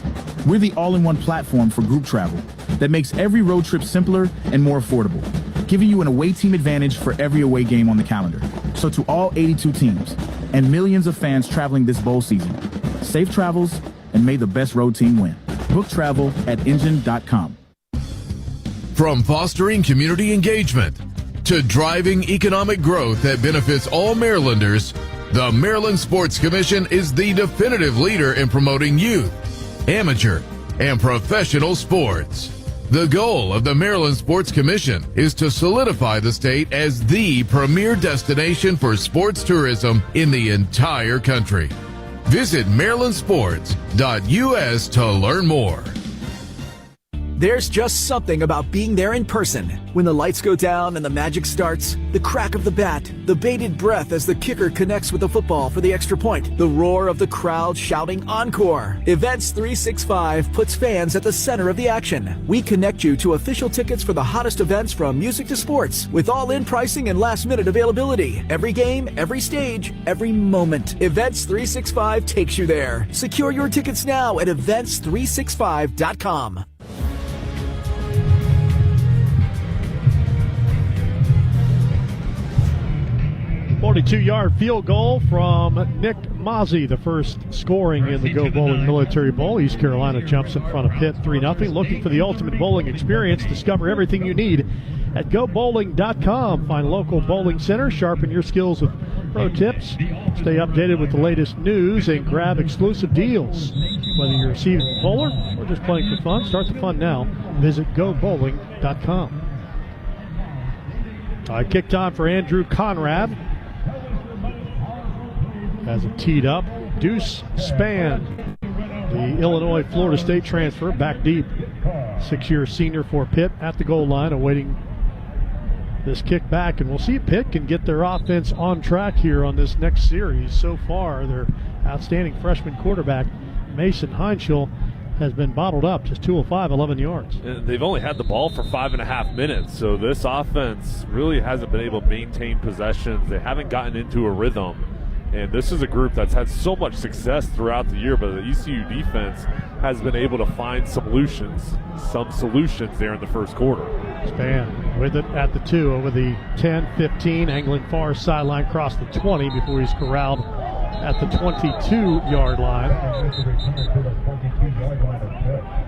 We're the all-in-one platform for group travel that makes every road trip simpler and more affordable, giving you an away team advantage for every away game on the calendar. So to all 82 teams and millions of fans traveling this bowl season, safe travels and may the best road team win. Book travel at engine.com. From fostering community engagement to driving economic growth that benefits all Marylanders, the Maryland Sports Commission is the definitive leader in promoting youth, amateur, and professional sports. The goal of the Maryland Sports Commission is to solidify the state as the premier destination for sports tourism in the entire country. Visit marylandsports.us to learn more. There's just something about being there in person. When the lights go down and the magic starts, the crack of the bat, the bated breath as the kicker connects with the football for the extra point, the roar of the crowd shouting encore. Events 365 puts fans at the center of the action. We connect you to official tickets for the hottest events from music to sports, with all-in pricing and last-minute availability. Every game, every stage, every moment. Events 365 takes you there. Secure your tickets now at events365.com. 42-yard field goal from Nick Mozzie, the first scoring in the Go Bowling Military Bowl. East Carolina jumps in front of Pitt 3-0. Looking for the ultimate bowling experience? Discover everything you need at GoBowling.com. Find local bowling centers, sharpen your skills with pro tips, stay updated with the latest news, and grab exclusive deals. Whether you're a seasoned bowler or just playing for fun, start the fun now. Visit GoBowling.com. Kick time for Andrew Conrad. Has it teed up. Deuce Spann The Illinois-Florida State transfer back deep. 6-year senior for Pitt at the goal line, awaiting this kick back. And we'll see if Pitt can get their offense on track here on this next series. So far, their outstanding freshman quarterback, Mason Heinschel, has been bottled up, just 2 of 5, 11 yards. And they've only had the ball for 5.5 minutes, so this offense really hasn't been able to maintain possessions. They haven't gotten into a rhythm. And this is a group that's had so much success throughout the year, but the ECU defense has been able to find some solutions there in the first quarter. Span with it at the 2 over the 10-15, angling far sideline across the 20 before he's corralled at the 22-yard line.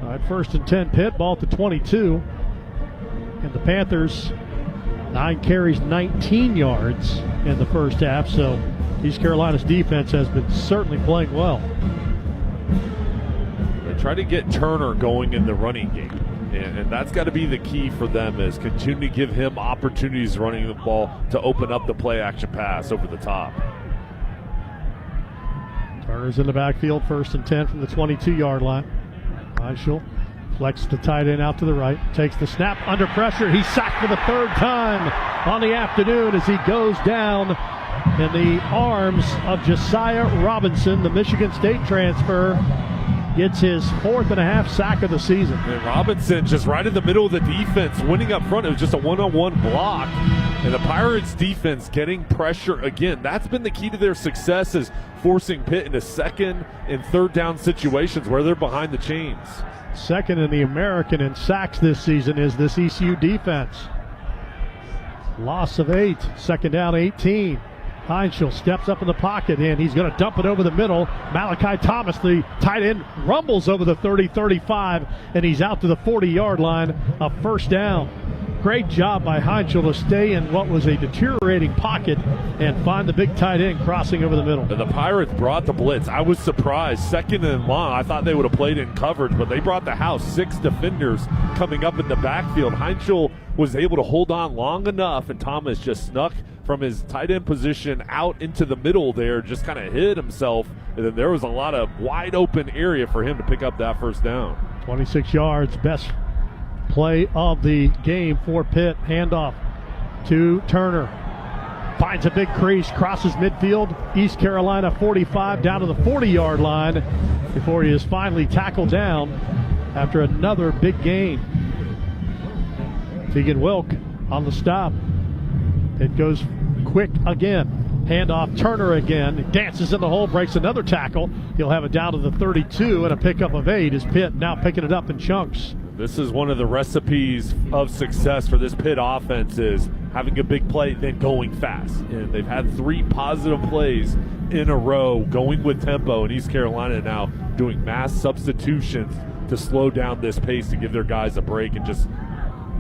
All right, 1st and 10 Pitt, ball at the 22. And the Panthers, 9 carries, 19 yards in the first half, so East Carolina's defense has been certainly playing well. They try to get Turner going in the running game, and that's got to be the key for them, is continue to give him opportunities running the ball to open up the play-action pass over the top. Turner's in the backfield, 1st and 10 from the 22-yard line. Heinschel flex the tight end out to the right, takes the snap under pressure. He's sacked for the 3rd time on the afternoon as he goes down in the arms of Josiah Robinson, the Michigan State transfer. Gets his 4th sack of the season. And Robinson just right in the middle of the defense, winning up front. It was just a one-on-one block. And the Pirates defense getting pressure again. That's been the key to their success, is forcing Pitt into 2nd and 3rd down situations where they're behind the chains. 2nd in the American in sacks this season is this ECU defense. Loss of 8, 2nd down 18. Heinschel steps up in the pocket, and he's going to dump it over the middle. Malachi Thomas, the tight end, rumbles over the 30-35, and he's out to the 40-yard line, a 1st down. Great job by Heinschel to stay in what was a deteriorating pocket and find the big tight end crossing over the middle. And the Pirates brought the blitz. I was surprised. 2nd and long, I thought they would have played in coverage, but they brought the house. 6 defenders coming up in the backfield. Heinschel was able to hold on long enough, and Thomas just snuck from his tight end position out into the middle there, just kind of hid himself, and then there was a lot of wide open area for him to pick up that 1st down. 26 yards, best play of the game for Pitt. Handoff to Turner. Finds a big crease, crosses midfield. East Carolina 45 down to the 40-yard line before he is finally tackled down after another big gain. Tegan Wilk on the stop. It goes quick again. Handoff, Turner again. Dances in the hole, breaks another tackle. He'll have it down to the 32 and a pickup of 8 as Pitt now picking it up in chunks. This is one of the recipes of success for this Pitt offense, is having a big play, then going fast. And they've had 3 positive plays in a row, going with tempo, and East Carolina now doing mass substitutions to slow down this pace, to give their guys a break and just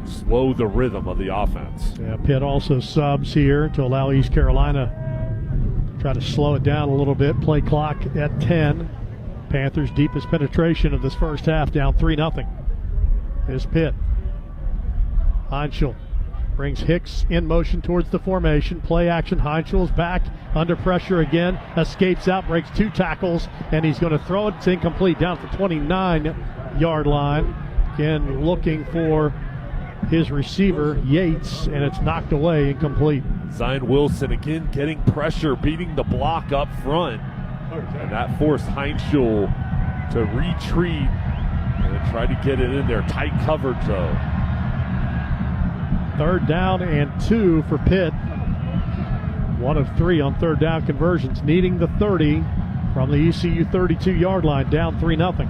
slow the rhythm of the offense. Yeah, Pitt also subs here to allow East Carolina try to slow it down a little bit. Play clock at 10. Panthers' deepest penetration of this first half, down 3-0. Is Pitt. Heinschel brings Hicks in motion towards the formation. Play action. Heinschel is back under pressure again. Escapes out, breaks 2 tackles, and he's going to throw it. It's incomplete down at the 29-yard line. Again, looking for his receiver, Yates, and it's knocked away, incomplete. Zion Wilson again getting pressure, beating the block up front. And that forced Heinschel to retreat and try to get it in there. Tight coverage, though. 3rd down and 2 for Pitt. 1 of 3 on 3rd down conversions, needing the 30 from the ECU 32-yard line, down 3-0.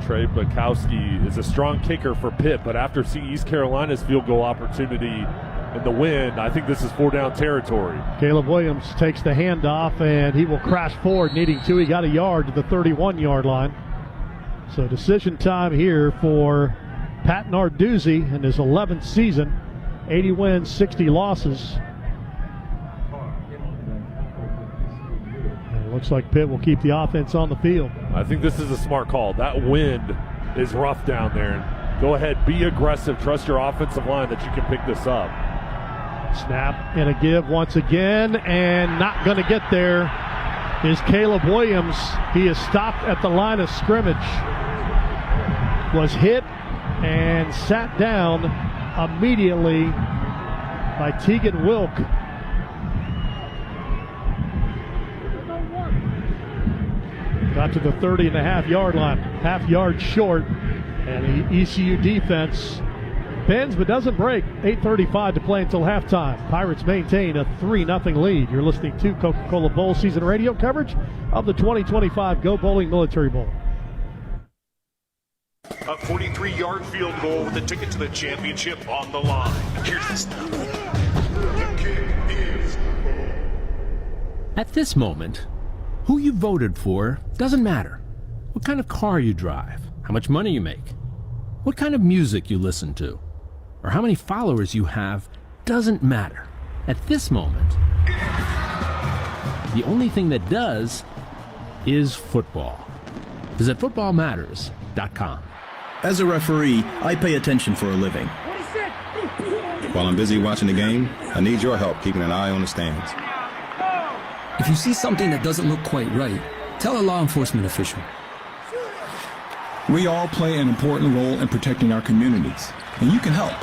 Trey Bukowski is a strong kicker for Pitt, but after seeing East Carolina's field goal opportunity in the win, I think this is 4-down territory. Caleb Williams takes the handoff, and he will crash forward, needing 2. He got a yard to the 31-yard line. So decision time here for Pat Narduzzi in his 11th season. 80 wins, 60 losses. And it looks like Pitt will keep the offense on the field. I think this is a smart call. That wind is rough down there. Go ahead, be aggressive. Trust your offensive line that you can pick this up. Snap and a give once again, and not going to get there. is Caleb Williams. He is stopped at the line of scrimmage. Was hit and sat down immediately by Tegan Wilk. Got to the 30.5-yard line, half yard short, and the ECU defense bends but doesn't break. 8:35 to play until halftime. Pirates maintain a 3-0 lead. You're listening to Coca-Cola Bowl season radio coverage of the 2025 Go Bowling Military Bowl. A 43-yard field goal with a ticket to the championship on the line. Here's the snap. The kick is. At this moment, who you voted for doesn't matter. What kind of car you drive, how much money you make, what kind of music you listen to, or how many followers you have doesn't matter. At this moment, the only thing that does is football. Visit footballmatters.com. As a referee, I pay attention for a living. While I'm busy watching the game, I need your help keeping an eye on the stands. If you see something that doesn't look quite right, tell a law enforcement official. We all play an important role in protecting our communities, and you can help.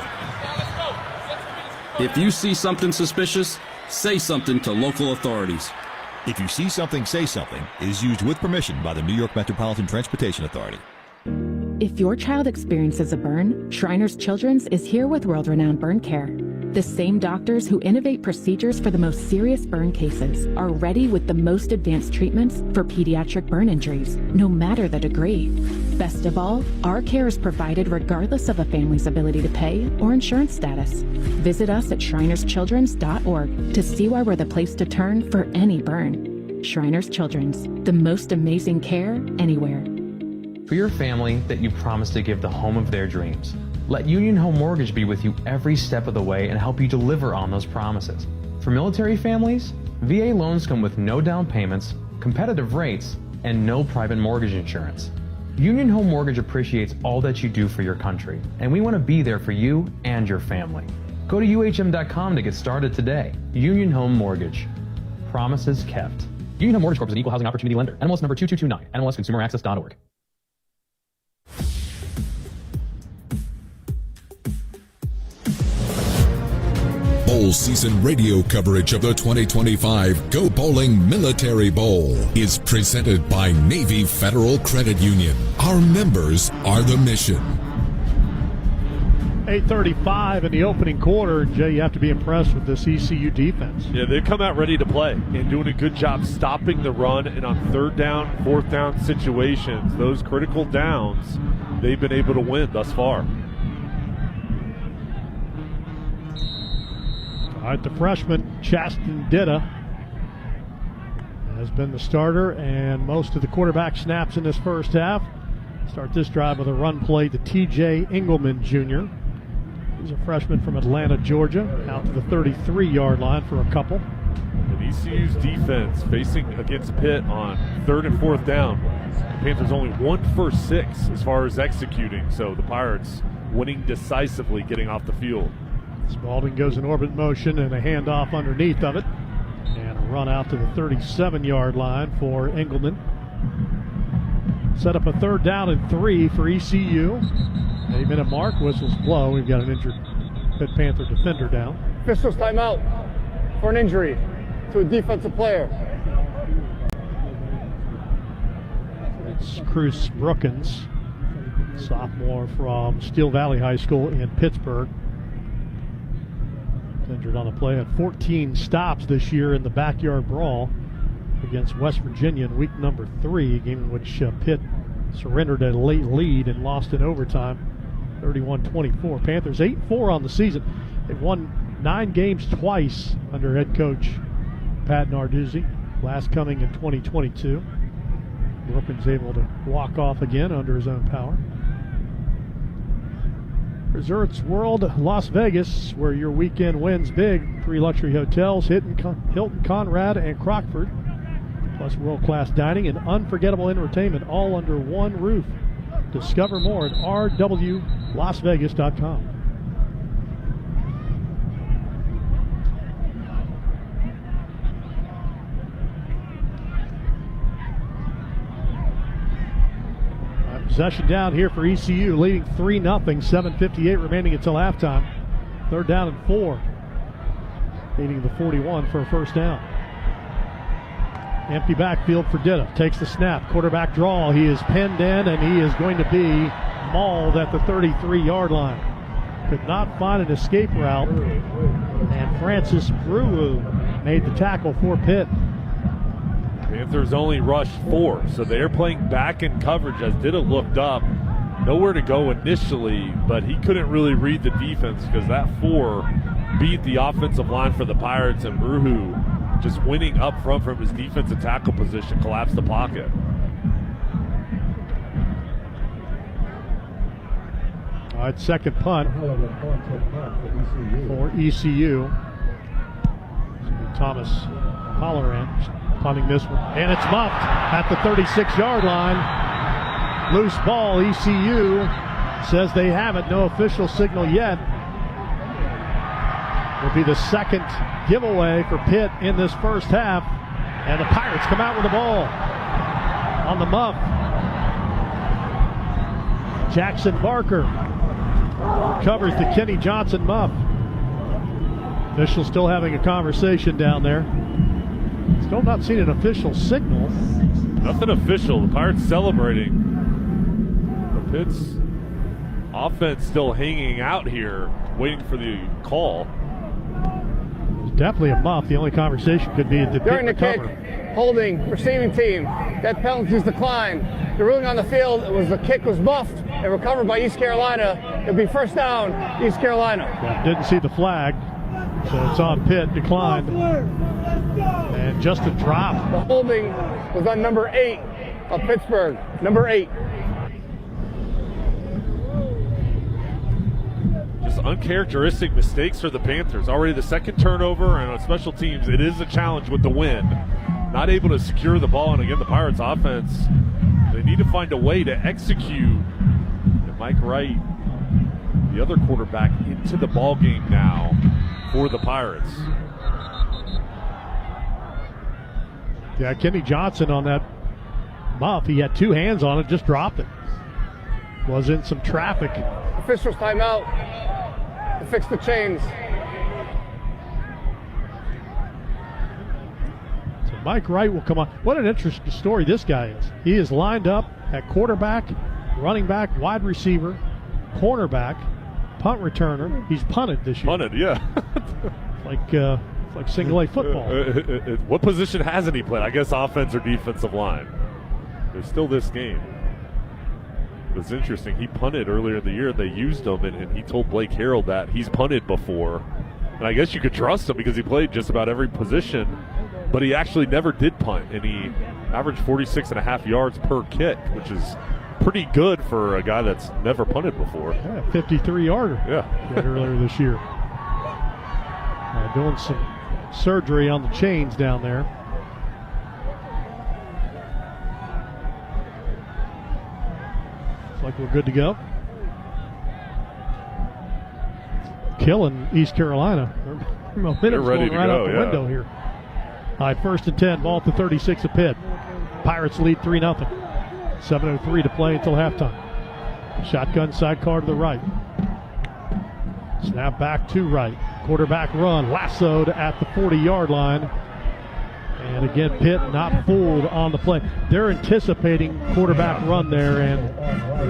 If you see something suspicious, say something to local authorities. If you see something, say something is used with permission by the New York Metropolitan Transportation Authority. If your child experiences a burn, Shriners Children's is here with world-renowned burn care. The same doctors who innovate procedures for the most serious burn cases are ready with the most advanced treatments for pediatric burn injuries, no matter the degree. Best of all, our care is provided regardless of a family's ability to pay or insurance status. Visit us at shrinerschildrens.org to see why we're the place to turn for any burn. Shriners Children's, the most amazing care anywhere. For your family that you promised to give the home of their dreams, let Union Home Mortgage be with you every step of the way and help you deliver on those promises. For military families, VA loans come with no down payments, competitive rates, and no private mortgage insurance. Union Home Mortgage appreciates all that you do for your country, and we want to be there for you and your family. Go to UHM.com to get started today. Union Home Mortgage. Promises kept. Union Home Mortgage Corp is an equal housing opportunity lender. NMLS number 2229. NMLSconsumeraccess.org. Bowl season radio coverage of the 2025 Go Bowling Military Bowl is presented by Navy Federal Credit Union. Our members are the mission. 8:35 in the opening quarter. Jay, you have to be impressed with this ECU defense. Yeah, they've come out ready to play and doing a good job stopping the run, and on third down, fourth down situations, those critical downs, they've been able to win thus far. All right, the freshman, Chasten Ditta, has been the starter and most of the quarterback snaps in this first half. Start this drive with a run play to T.J. Engelman Jr. He's a freshman from Atlanta, Georgia, out to the 33-yard line for a couple. And ECU's defense facing against Pitt on third and fourth down. The Panthers only 1 for 6 as far as executing, so the Pirates winning decisively, getting off the field. Spalding goes in orbit motion and a handoff underneath of it. And a run out to the 37-yard line for Engelman. Set up a third down and 3 for ECU. 8-minute mark, whistles blow. We've got an injured Pitt Panther defender down. Officials timeout for an injury to a defensive player. It's Cruz Brookins, sophomore from Steel Valley High School in Pittsburgh. Injured on the play, had 14 stops this year in the backyard brawl against West Virginia in week number 3, a game in which Pitt surrendered a late lead and lost in overtime, 31-24. Panthers 8-4 on the season. They've won 9 games twice under head coach Pat Narduzzi, last coming in 2022. Brookins able to walk off again under his own power. Resorts World Las Vegas, where your weekend wins big. 3 luxury hotels, Hilton, Conrad, and Crockford. Plus world-class dining and unforgettable entertainment all under one roof. Discover more at rwlasvegas.com. Possession down here for ECU, leading 3-0, 7:58 remaining until halftime. 3rd down and 4. Leading the 41 for a first down. Empty backfield for Ditta. Takes the snap. Quarterback draw. He is pinned in, and he is going to be mauled at the 33-yard line. Could not find an escape route. And Francis Brewu made the tackle for Pitt. Panthers only rushed 4, so they're playing back in coverage as Ditta looked up. Nowhere to go initially, but he couldn't really read the defense because that 4 beat the offensive line for the Pirates, and Brewu just winning up front from his defensive tackle position collapsed the pocket. All right, second punt for ECU. Thomas Holleran punting this one, and it's muffed at the 36-yard line. Loose ball. ECU says they have it. No official signal yet. Will be the second giveaway for Pitt in this first half, and the Pirates come out with the ball on the muff. Jackson Barker covers the Kenny Johnson muff. Officials still having a conversation down there. Still not seen an official signal. Nothing official. The Pirates celebrating. The Pitt's offense still hanging out here, waiting for the call. Definitely a muff. The only conversation could be the during the kick, holding, receiving team. That penalty's declined. The ruling on the field was the kick was muffed and recovered by East Carolina. It'll be first down, East Carolina. Yeah, didn't see the flag, so it's on Pitt, declined. And just a drop. The holding was on number 8 of Pittsburgh, number 8. Uncharacteristic mistakes for the Panthers. Already the second turnover, and on special teams, it is a challenge with the wind. Not able to secure the ball, and again, the Pirates offense, they need to find a way to execute. And Mike Wright, the other quarterback, into the ball game now for the Pirates. Yeah, Kenny Johnson on that muff, he had 2 hands on it, just dropped it. Was in some traffic. Officials timeout to fix the chains. So Mike Wright will come on. What an interesting story this guy is. He is lined up at quarterback, running back, wide receiver, cornerback, punt returner. He's punted this year. Punted, yeah. It's like single A football. What position hasn't he played? I guess offense or defensive line. There's still this game. It's interesting. He punted earlier in the year. They used him, and he told Blake Harrell that he's punted before. And I guess you could trust him because he played just about every position, but he actually never did punt, and he averaged 46.5 yards per kick, which is pretty good for a guy that's never punted before. Yeah, 53-yarder. Yeah. Earlier this year. Doing some surgery on the chains down there. Like we're good to go. Killing East Carolina. They're ready to right go, out the window here. All right, 1st and 10, ball at the 36 of Pitt. Pirates lead 3-0. 7:03 to play until halftime. Shotgun sidecar to the right. Snap back to right. Quarterback run, lassoed at the 40-yard line. And again, Pitt not fooled on the play. They're anticipating quarterback run there, and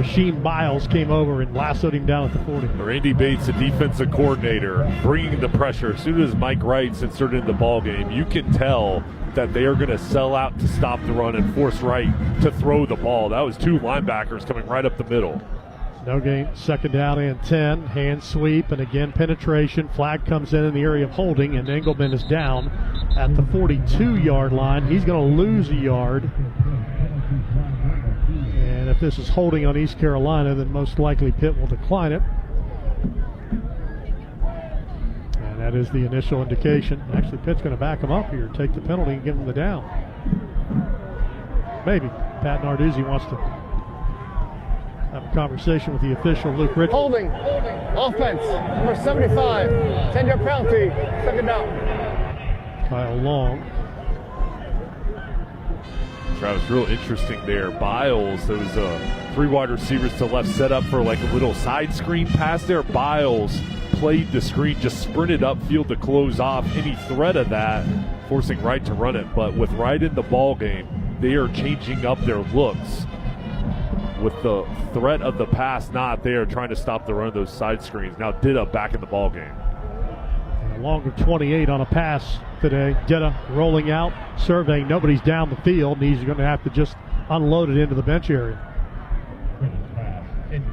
Rasheem Biles came over and lassoed him down at the 40. Randy Bates, the defensive coordinator, bringing the pressure. As soon as Mike Wright's inserted in the ball game, you can tell that they are going to sell out to stop the run and force Wright to throw the ball. That was 2 linebackers coming right up the middle. No gain, 2nd down and 10. Hand sweep, and again penetration. Flag comes in the area of holding, and Engelman is down at the 42-yard line. He's going to lose a yard. And if this is holding on East Carolina, then most likely Pitt will decline it. And that is the initial indication. Actually, Pitt's going to back him up here, take the penalty, and give him the down. Maybe. Pat Narduzzi wants to have a conversation with the official, Luke Richards. Holding, offense, number 75, 10-yard penalty, 2nd down. Kyle Long Travis, real interesting there. Biles, those three wide receivers to left, set up for like a little side screen pass there. Biles played the screen, just sprinted upfield to close off any threat of that, forcing Wright to run it. But with Wright in the ball game, they are changing up their looks. With the threat of the pass not there, trying to stop the run of those side screens. Now Ditta back in the ball game. Longer 28 on a pass today. Ditta rolling out, surveying. Nobody's down the field, and he's going to have to just unload it into the bench area.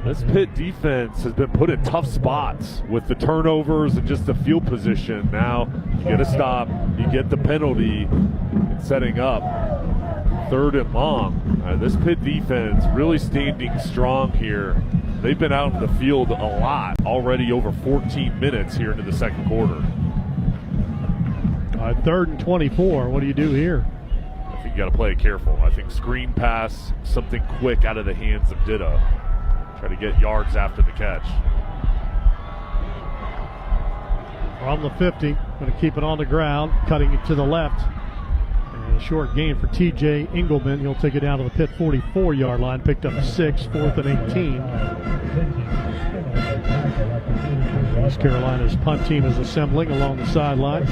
This Pitt defense has been put in tough spots with the turnovers and just the field position. Now you get a stop, you get the penalty, and setting up 3rd and long. This Pitt defense really standing strong here. They've been out in the field a lot, already over 14 minutes here into the second quarter. 3rd and 24. What do you do here? I think you got to play it careful. I think screen pass, something quick out of the hands of Ditta. Try to get yards after the catch. From the 50, going to keep it on the ground, cutting it to the left. And a short gain for T.J. Engelman. He'll take it down to the Pitt 44-yard line. Picked up 6, 4th and 18. East Carolina's punt team is assembling along the sideline.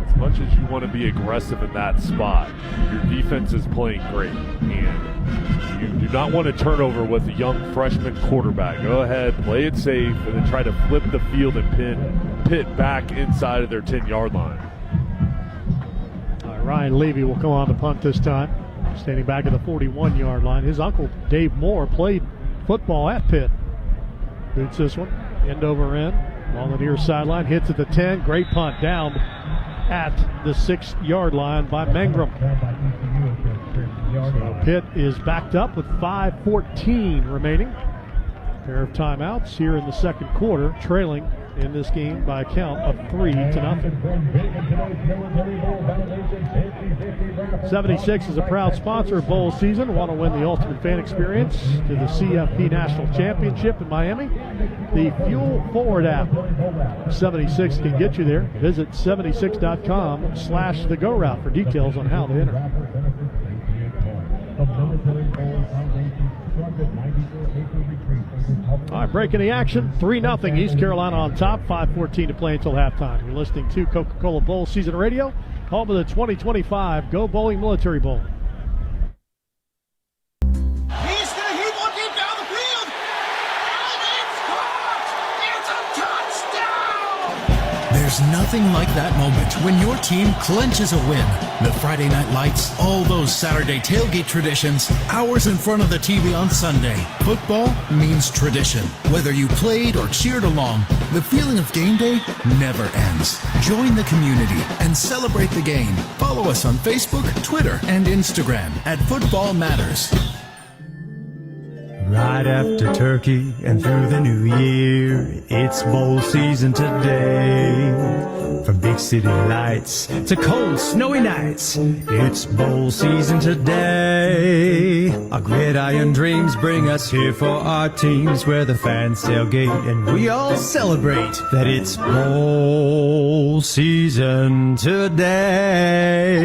As much as you want to be aggressive in that spot, your defense is playing great. And you do not want to turn over with a young freshman quarterback. Go ahead, play it safe, and then try to flip the field and pin Pitt back inside of their 10-yard line. Ryan Levy will come on to punt this time, standing back at the 41-yard line. His uncle, Dave Moore, played football at Pitt. Boots this one, end over end, on the near sideline, hits at the 10. Great punt down at the 6-yard line by Mangrum. So Pitt is backed up with 5:14 remaining. A pair of timeouts here in the second quarter, trailing in this game by a count of 3-0. 76 is a proud sponsor of bowl season. Want to win the ultimate fan experience to the CFP National Championship in Miami? The Fuel Forward app. 76 can get you there. Visit 76.com/the-go route for details on how to enter. All right, breaking the action, 3-0 East Carolina on top, 5:14 to play until halftime. You're listening to Coca-Cola Bowl Season Radio, home of the 2025 Go Bowling Military Bowl. He's going to hit one deep down the field, and it's caught! It's a touchdown! There's nothing like that moment when your team clinches a win. The Friday night lights, all those Saturday tailgate traditions, hours in front of the TV on Sunday. Football means tradition. Whether you played or cheered along, the feeling of game day never ends. Join the community and celebrate the game. Follow us on Facebook, Twitter, and Instagram at Football Matters. Right after turkey and through the new year, it's bowl season today. From big city lights to cold snowy nights, it's bowl season today. Our gridiron dreams bring us here for our teams, where the fans tailgate and we all celebrate that it's bowl season today.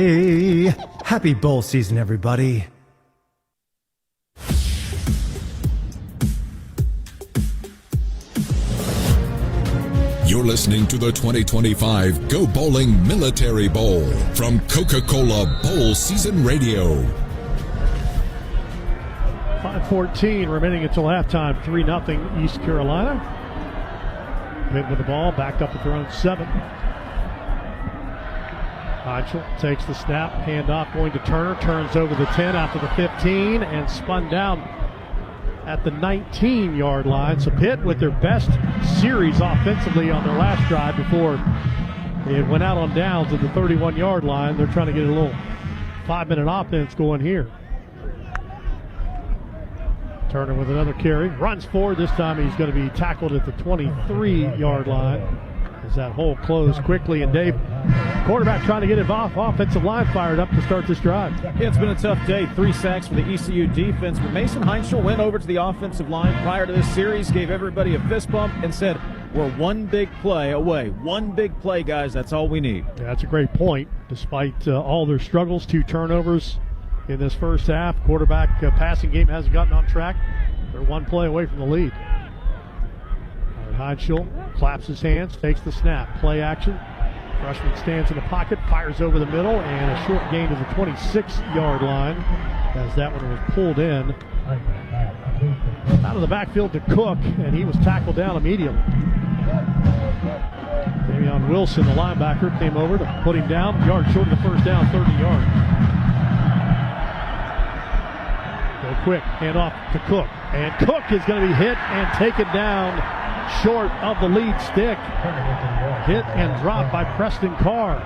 Happy bowl season, everybody. You're listening to the 2025 Go Bowling Military Bowl from Coca-Cola Bowl Season Radio. 5:14 remaining until halftime, 3-0 East Carolina. Pitt with the ball, backed up at their own 7. Heinzel takes the snap, handoff going to Turner, turns over the 10 after the 15, and spun down at the 19-yard line. So Pitt with their best series offensively on their last drive before they went out on downs at the 31-yard line. They're trying to get a little 5-minute offense going here. Turner with another carry, runs forward. This time he's going to be tackled at the 23-yard line as that hole closed quickly. And Dave, quarterback trying to get it off, offensive line fired up to start this drive. Yeah, it's been a tough day. 3 sacks for the ECU defense, but Mason Heinzel went over to the offensive line prior to this series, gave everybody a fist bump and said, We're one big play away. One big play, guys. That's all we need. Yeah, that's a great point. Despite all their struggles, 2 turnovers in this first half, quarterback passing game hasn't gotten on track. They're 1 play away from the lead. Heinschel claps his hands, takes the snap. Play action. Freshman stands in the pocket, fires over the middle, and a short gain to the 26-yard line as that one was pulled in. Out of the backfield to Cook, and he was tackled down immediately. Damian Wilson, the linebacker, came over to put him down. Yard short of the first down, 30 yards. Go quick, hand off to Cook. And Cook is going to be hit and taken down short of the lead stick. Hit and dropped by Preston Carr.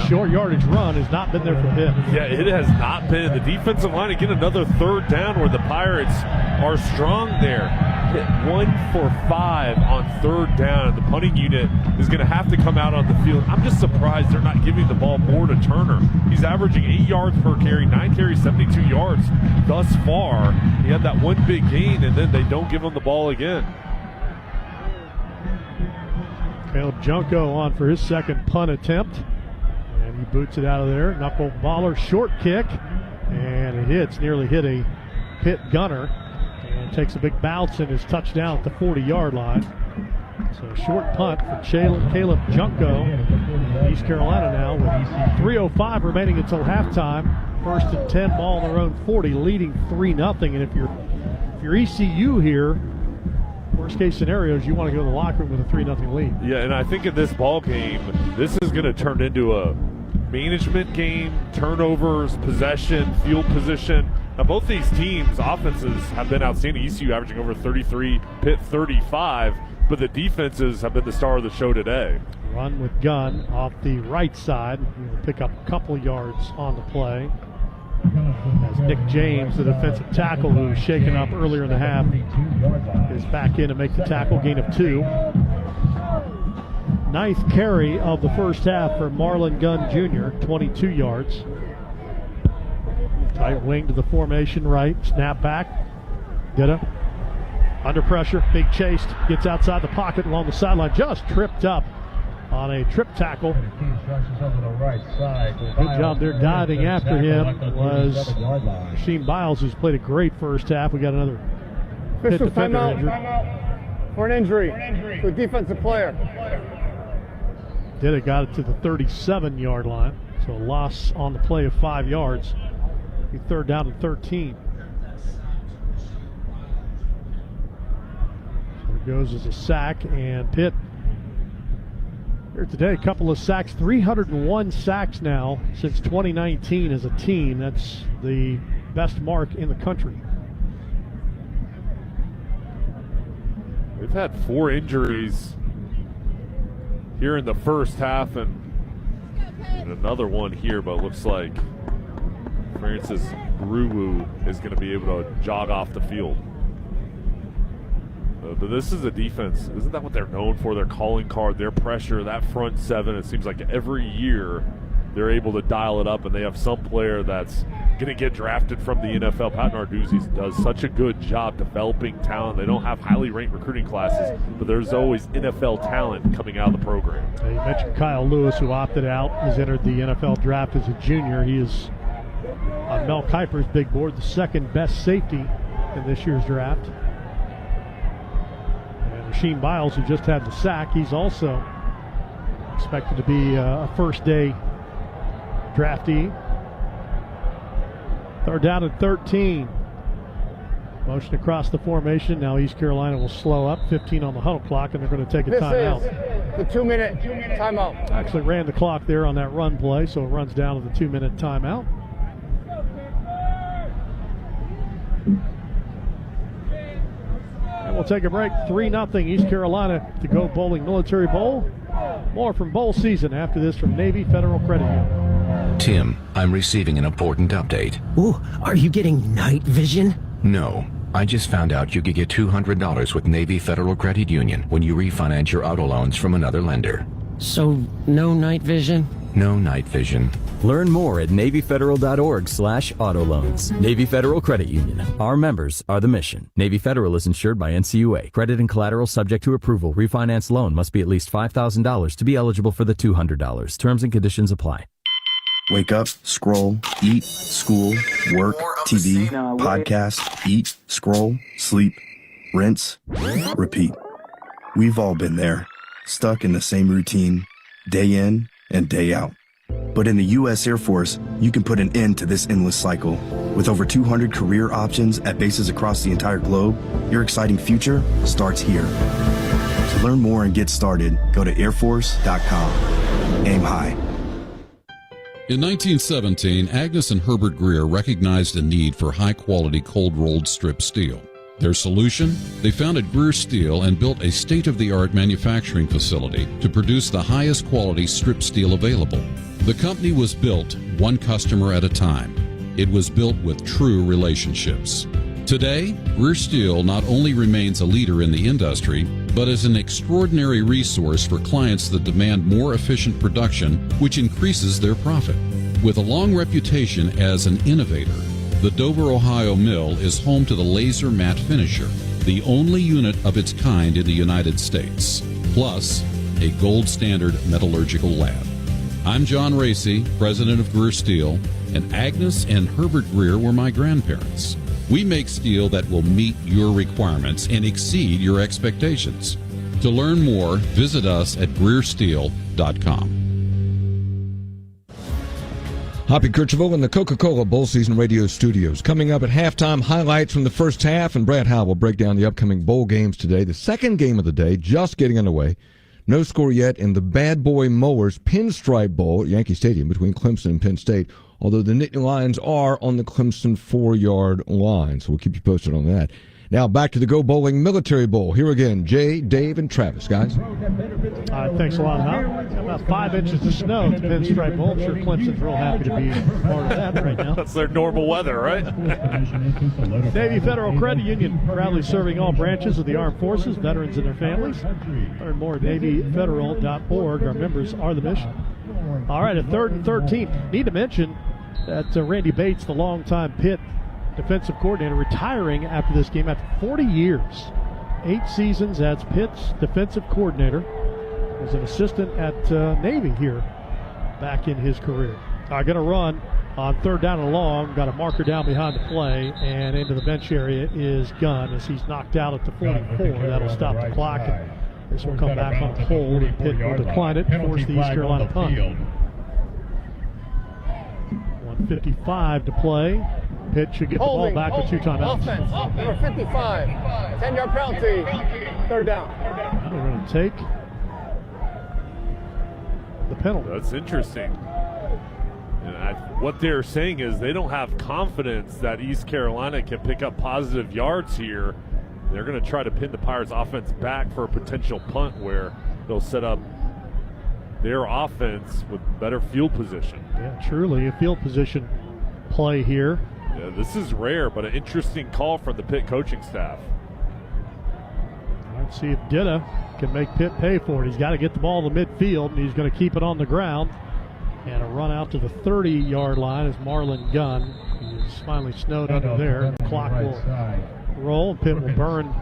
Short yardage run has not been there for Pitt. Yeah, it has not been. The defensive line, again, another 3rd down where the Pirates are strong there. Hit 1 for 5 on 3rd down. The punting unit is going to have to come out on the field. I'm just surprised they're not giving the ball more to Turner. He's averaging 8 yards per carry, 9 carries, 72 yards thus far. He had that 1 big gain, and then they don't give him the ball again. Caleb Junko on for his 2nd punt attempt. And he boots it out of there. Knuckle baller, short kick. And it hits, nearly hit a Pitt gunner. And takes a big bounce and is touchdown at the 40-yard line. So short punt for Caleb Junko. East Carolina now with 3:05 remaining until halftime. 1st and 10, ball on their own 40, leading 3-0. And if you're ECU here, worst case scenario is you want to go to the locker room with a 3-0 lead. Yeah, and I think in this ball game, this is going to turn into a management game, turnovers, possession, field position. Now, both these teams' offenses have been outstanding. ECU averaging over 33, Pitt 35, but the defenses have been the star of the show today. Run with gun off the right side. He'll pick up a couple yards on the play. As Nick James, the defensive tackle who was shaken up earlier in the half, is back in to make the tackle, gain of 2. 9th carry of the first half for Marlon Gunn Jr., 22 yards. Tight wing to the formation right, snap back. Dida under pressure, big chase, gets outside the pocket along the sideline, just tripped up on a trip tackle. Good job there diving after him was Rasheem Biles, who's played a great first half. We got another Pitt defender injured. Timeout for an injury to a defensive player. Dida got it to the 37-yard line, so a loss on the play of 5 yards. 3rd down and 13. So it goes as a sack, and Pitt here today, a couple of sacks, 301 sacks now since 2019 as a team. That's the best mark in the country. We've had 4 injuries here in the first half and another one here, but it looks like Francis Ruwu is going to be able to jog off the field. But this is a defense. Isn't that what they're known for? Their calling card, their pressure, that front 7. It seems like every year they're able to dial it up, and they have some player that's going to get drafted from the NFL. Pat Narduzzi does such a good job developing talent. They don't have highly ranked recruiting classes, but there's always NFL talent coming out of the program. You mentioned Kyle Lewis, who opted out, has entered the NFL draft as a junior. He is on Mel Kiper's big board, the 2nd best safety in this year's draft. Rasheem Biles, who just had the sack, he's also expected to be a first-day draftee. 3rd down and 13. Motion across the formation. Now East Carolina will slow up. 15 on the huddle clock, and they're going to take a timeout. This is the 2-minute timeout. Actually ran the clock there on that run play, so it runs down to the 2-minute timeout. And we'll take a break. 3-0 East Carolina to go bowling Military Bowl. More from bowl season after this from Navy Federal Credit Union. Tim, I'm receiving an important update. Ooh, are you getting night vision? No. I just found out you could get $200 with Navy Federal Credit Union when you refinance your auto loans from another lender. So, no night vision? no night vision. Learn more at NavyFederal.org/auto loans. Navy Federal Credit Union. Our members are the mission. Navy Federal is insured by NCUA. Credit and collateral subject to approval. Refinance loan must be at least $5,000 to be eligible for the $200. Terms and conditions apply. Wake up, scroll, eat, school, work, TV, podcast, eat, scroll, sleep, rinse, repeat. We've all been there, stuck in the same routine, day in and day out. But in the U.S. Air Force, you can put an end to this endless cycle. With over 200 career options at bases across the entire globe, your exciting future starts here. To learn more and get started, go to airforce.com. Aim high. In 1917, Agnes and Herbert Greer recognized a need for high-quality cold-rolled strip steel. Their solution? They founded Greer Steel and built a state-of-the-art manufacturing facility to produce the highest quality strip steel available. The company was built one customer at a time. It was built with true relationships. Today, Greer Steel not only remains a leader in the industry, but is an extraordinary resource for clients that demand more efficient production, which increases their profit. With a long reputation as an innovator, the Dover, Ohio mill is home to the Laser Matte Finisher, the only unit of its kind in the United States, plus a gold standard metallurgical lab. I'm John Racy, president of Greer Steel, and Agnes and Herbert Greer were my grandparents. We make steel that will meet your requirements and exceed your expectations. To learn more, visit us at GreerSteel.com. Hoppy Kercheval in the Coca-Cola Bowl Season Radio Studios. Coming up at halftime, highlights from the first half, and Brad Howell will break down the upcoming bowl games today. The second game of the day just getting underway. No score yet in the Bad Boy Mowers Pinstripe Bowl at Yankee Stadium between Clemson and Penn State, although the Nittany Lions are on the Clemson 4-yard line, so we'll keep you posted on that. Now back to the Go Bowling Military Bowl. Here again, Jay, Dave, and Travis, guys. Thanks a lot, Hal. About 5 inches of snow at the Pinstripe Bowl. I'm sure Clemson's real happy to be part of that right now. That's their normal weather, right? Navy Federal Credit Union, proudly serving all branches of the armed forces, veterans and their families. Learn more at NavyFederal.org. Our members are the mission. All right, at 3rd and 13. Need to mention that Randy Bates, the longtime Pitt defensive coordinator, retiring after this game after 40 years. 8 seasons as Pitt's defensive coordinator. Was an assistant at Navy here back in his career. Going to run on 3rd down and long. Got a marker down behind the play, and into the bench area is Gunn as he's knocked out at the 44. That'll stop the clock. And this will come back on hold, and Pitt will decline it, force the East Carolina punt. 1:55 to play. Pitt should get the ball back with 2 timeouts. Offense, number 55. 10-yard penalty. 3rd down. They're going to take the penalty. That's interesting. And what they're saying is they don't have confidence that East Carolina can pick up positive yards here. They're going to try to pin the Pirates' offense back for a potential punt where they'll set up their offense with better field position. Yeah, truly a field position play here. Yeah, this is rare, but an interesting call from the Pitt coaching staff. Let's see if Ditta can make Pitt pay for it. He's got to get the ball to midfield, and he's going to keep it on the ground. And a run out to the 30-yard line is Marlon Gunn. He is finally snowed under there. The clock will roll. Pitt will burn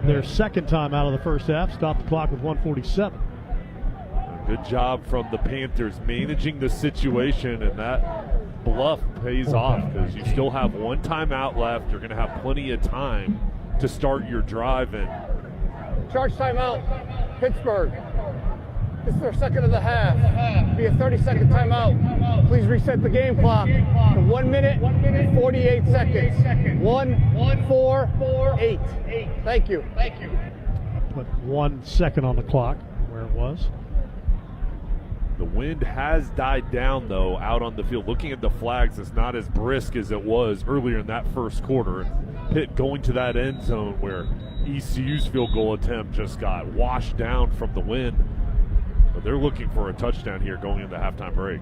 their second time out of the first half. Stop the clock with 1:47. Good job from the Panthers managing the situation, and that bluff pays off because you still have 1 timeout left. You're going to have plenty of time to start your drive. And Charge timeout, Pittsburgh. This is their second of the half. Be a 30-second timeout. Please reset the game clock to 1 minute and 48 seconds. 1-4-8. Thank you. Put 1 second on the clock where it was. the wind has died down, though, out on the field. Looking at the flags, it's not as brisk as it was earlier in that first quarter. Pitt going to that end zone where ECU's field goal attempt just got washed down from the wind. But they're looking for a touchdown here going into halftime break.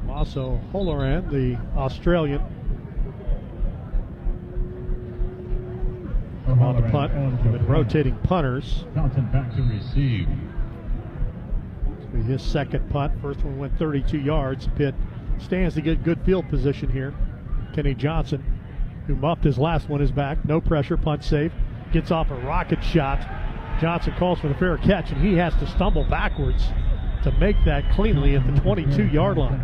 Also, Holoran, the Australian, Orm on the punt. We've been rotating punters. Johnson back to receive. His second punt. First one went 32 yards. Pitt stands to get good field position here. Kenny Johnson, who muffed his last one, is back. No pressure, punt safe. Gets off a rocket shot. Johnson calls for the fair catch, and he has to stumble backwards to make that cleanly at the 22-yard line.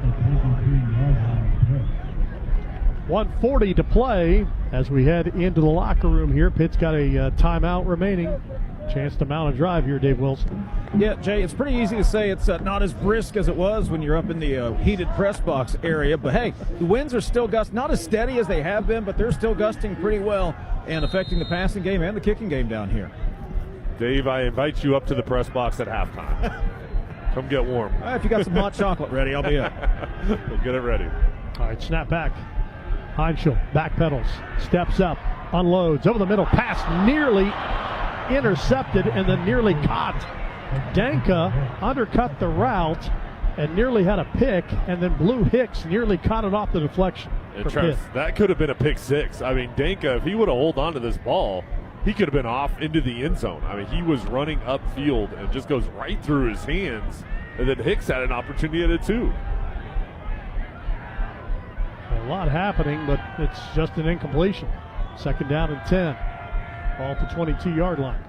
1:40 to play as we head into the locker room here. Pitt's got a timeout remaining. Chance to mount a drive here, Dave Wilson. Yeah, Jay, it's pretty easy to say it's not as brisk as it was when you're up in the heated press box area. But, hey, the winds are still gusting, not as steady as they have been, but they're still gusting pretty well and affecting the passing game and the kicking game down here. Dave, I invite you up to the press box at halftime. Come get warm. If you got some hot chocolate ready, I'll be up. We'll get it ready. All right, snap back. Heinschel backpedals, steps up, unloads, over the middle, pass nearly intercepted and then nearly caught. Danka undercut the route and nearly had a pick, and then Blue Hicks nearly caught it off the deflection. Travis, that could have been a pick six. I mean, Danka, if he would have held on to this ball, he could have been off into the end zone. I mean, he was running upfield and it just goes right through his hands, and then Hicks had an opportunity at it too. A lot happening, but it's just an incompletion. Second down and 10. Ball at the 22-yard line.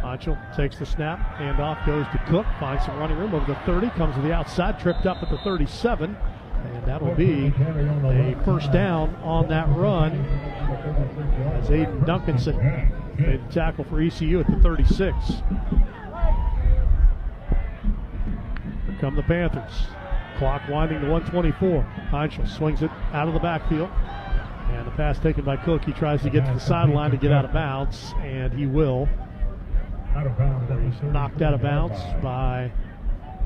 Heinschel takes the snap. Handoff goes to Cook. Finds some running room over the 30. Comes to the outside. Tripped up at the 37. And that will be a first down on that run as Aiden Duncanson made the tackle for ECU at the 36. Here come the Panthers. Clock winding to 1:24. Heinschel swings it out of the backfield. And the pass taken by Cook. He tries to get to the sideline to get out of bounds, and he will. He's knocked out of bounds by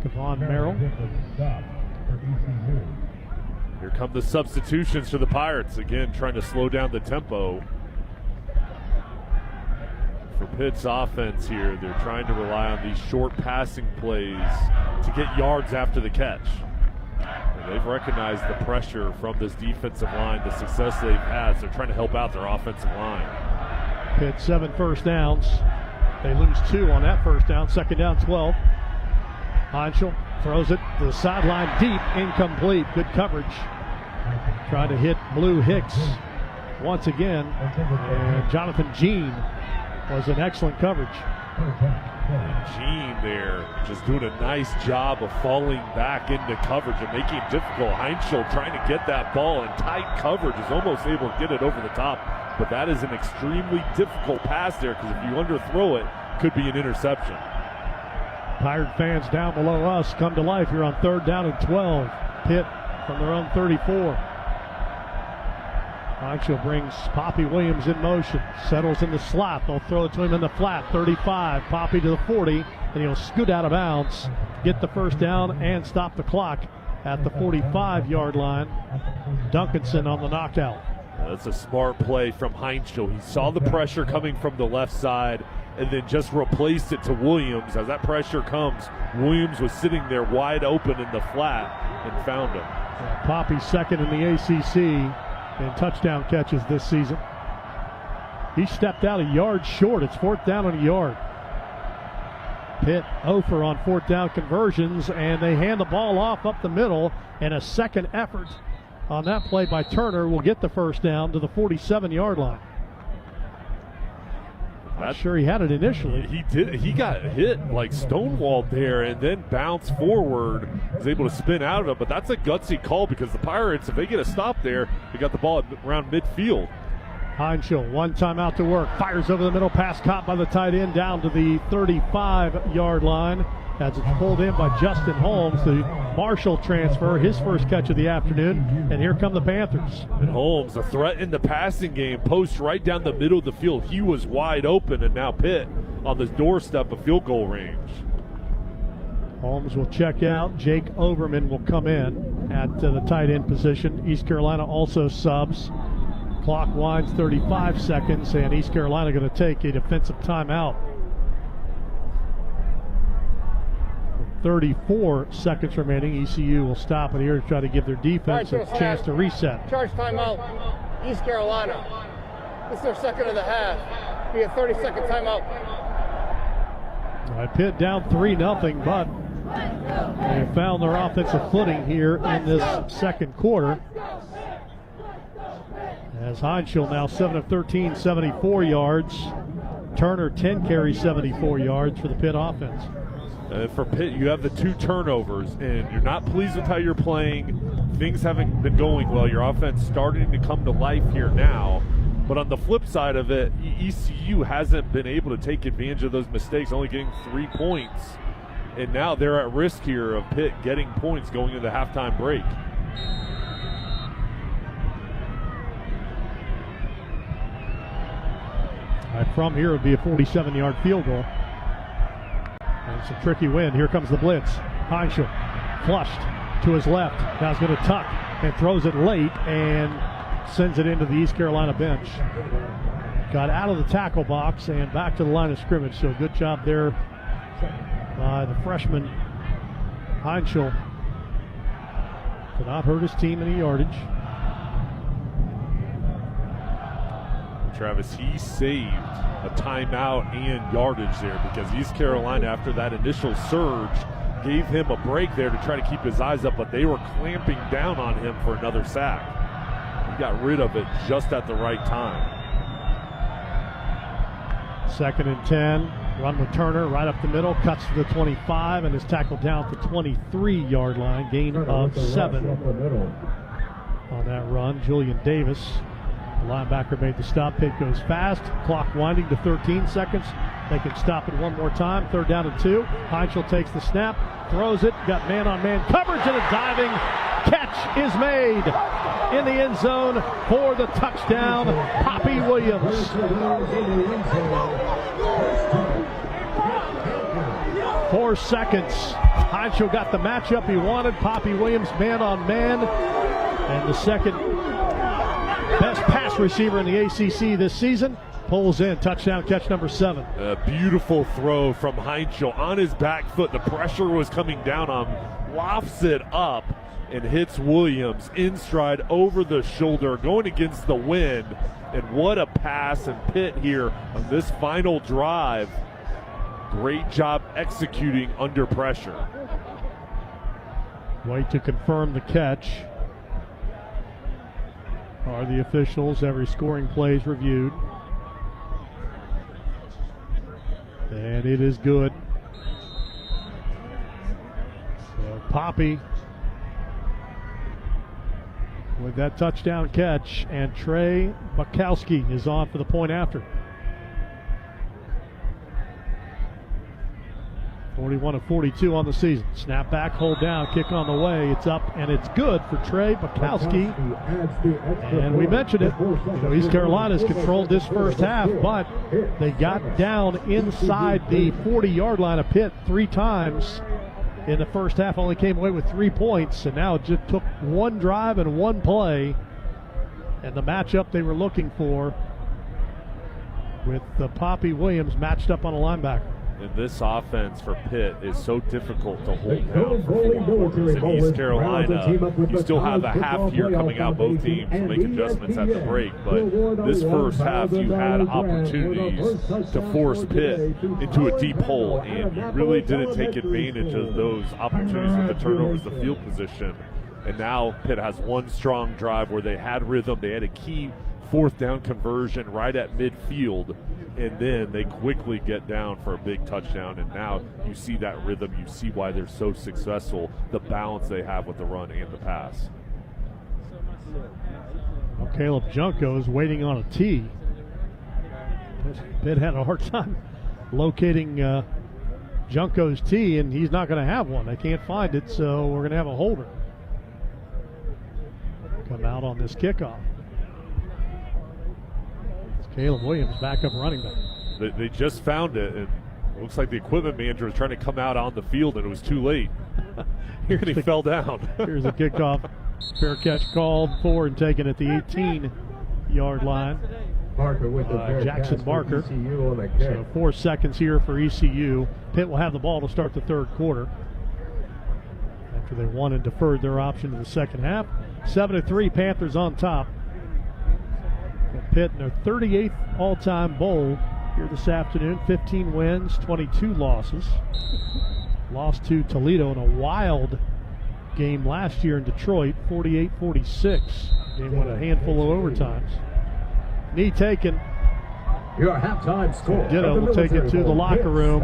Kevon Merrill. Here come the substitutions for the Pirates. Again, trying to slow down the tempo. For Pitt's offense here, they're trying to rely on these short passing plays to get yards after the catch. And they've recognized the pressure from this defensive line, the success they've had. So they're trying to help out their offensive line. Pitt 7 first downs. They lose 2 on that first down. Second down, 12. Heinschel throws it to the sideline deep, incomplete. Good coverage. Trying to hit Blue Hicks once again. And Jonathan Jean was an excellent coverage. Jean there just doing a nice job of falling back into coverage and making it difficult. Heinschel trying to get that ball in tight coverage, is almost able to get it over the top. But that is an extremely difficult pass there, because if you underthrow it, could be an interception. Pirate fans down below us come to life here on third down and 12. Pitt from their own 34. Heinschel brings Poppy Williams in motion. Settles in the slot. They'll throw it to him in the flat. 35. Poppy to the 40. And he'll scoot out of bounds. Get the first down and stop the clock at the 45-yard line. Duncanson on the knockout. That's a smart play from Heinschel. He saw the pressure coming from the left side and then just replaced it to Williams. As that pressure comes, Williams was sitting there wide open in the flat and found him. Poppy second in the ACC in touchdown catches this season. He stepped out a yard short. It's fourth down and a yard. Pitt 0 for on fourth down conversions, and they hand the ball off up the middle, and a second effort on that play by Turner will get the first down to the 47-yard line. Not sure he had it initially. He did. He got hit like stonewalled there and then bounced forward. Was able to spin out of it, but that's a gutsy call, because the Pirates, if they get a stop there, they got the ball around midfield. Heinschel, one time out to work, fires over the middle, pass caught by the tight end down to the 35-yard line as it's pulled in by Justin Holmes, the Marshall transfer, his first catch of the afternoon. And here come the Panthers. And Holmes, a threat in the passing game, posts right down the middle of the field. He was wide open, and now Pitt on the doorstep of field goal range. Holmes will check out. Jake Overman will come in at the tight end position. East Carolina also subs. Clock winds 35 seconds, and East Carolina going to take a defensive timeout. 34 seconds remaining. ECU will stop it here to try to give their defense a chance to reset. Charge timeout, East Carolina. This is their second of the half. Be a 30-second timeout. All right, Pitt down 3-0, but they found their offensive footing here in this second quarter. As Heinschel now 7 of 13, 74 yards. Turner 10 carries, 74 yards for the Pitt offense. For Pitt, you have the 2 turnovers, and you're not pleased with how you're playing. Things haven't been going well. Your offense starting to come to life here now. But on the flip side of it, ECU hasn't been able to take advantage of those mistakes, only getting 3 points. And now they're at risk here of Pitt getting points going into the halftime break. From here, it would be a 47-yard field goal. And it's a tricky win. Here comes the blitz. Heinschel flushed to his left. Now he's going to tuck and throws it late and sends it into the East Carolina bench. Got out of the tackle box and back to the line of scrimmage. So good job there by the freshman Heinschel to not hurt his team any yardage. Travis, he saved a timeout and yardage there because East Carolina, after that initial surge, gave him a break there to try to keep his eyes up, but they were clamping down on him for another sack. He got rid of it just at the right time. 2nd and 10. Run with Turner right up the middle, cuts to the 25 and is tackled down at the 23-yard line. Gain of 7 on that run. Julian Davis, the linebacker, made the stop. Pitt goes fast. Clock winding to 13 seconds. They can stop it one more time. 3rd down and 2. Heinschel takes the snap, throws it, got man-on-man coverage, and a diving catch is made in the end zone for the touchdown. Poppy Williams. 4 seconds. Heinschel got the matchup he wanted. Poppy Williams man-on-man. And the second best pass receiver in the ACC this season pulls in. Touchdown catch number 7. A beautiful throw from Heinschel on his back foot. The pressure was coming down on him. Lofts it up and hits Williams in stride over the shoulder, going against the wind. And what a pass, and Pitt here on this final drive. Great job executing under pressure. Wait to confirm the catch. Are the officials. Every scoring play is reviewed. And it is good. So Poppy with that touchdown catch, and Trey Bukowski is on for the point after. 41 of 42 on the season. Snap back, hold down, kick on the way. It's up and it's good for Trey Bukowski. And we mentioned it. East Carolina's controlled this first half, but they got down inside the 40-yard line of Pitt 3 times in the first half. Only came away with 3 points, and now it just took 1 drive and 1 play. And the matchup they were looking for with the Poppy Williams matched up on a linebacker. And this offense for Pitt is so difficult to hold down for 4 quarters. In East Carolina, you still have a half here coming out. Both teams will make adjustments at the break. But this first half, you had opportunities to force Pitt into a deep hole. And you really didn't take advantage of those opportunities with the turnovers, the field position. And now Pitt has one strong drive where they had rhythm. They had a key 4th down conversion right at midfield, and then they quickly get down for a big touchdown. And now you see that rhythm. You see why they're so successful, the balance they have with the run and the pass. Well, Caleb Junko is waiting on a tee. Pitt had a hard time locating Junko's tee, and he's not going to have one. They can't find it, so we're going to have a holder come out on this kickoff. Caleb Williams back up running back. They just found it, and it looks like the equipment manager was trying to come out on the field, and it was too late. He fell down. Here's a kickoff. Fair catch called for and taken at the 18-yard line. Jackson Barker. So 4 seconds here for ECU. Pitt will have the ball to start the 3rd quarter after they won and deferred their option to the second half. 7-3, Panthers on top. Pitt in their 38th all-time bowl here this afternoon. 15 wins, 22 losses. Lost to Toledo in a wild game last year in Detroit, 48-46. Game went a handful of overtimes. Knee taken. Your halftime score. Ditto will take it to the locker room.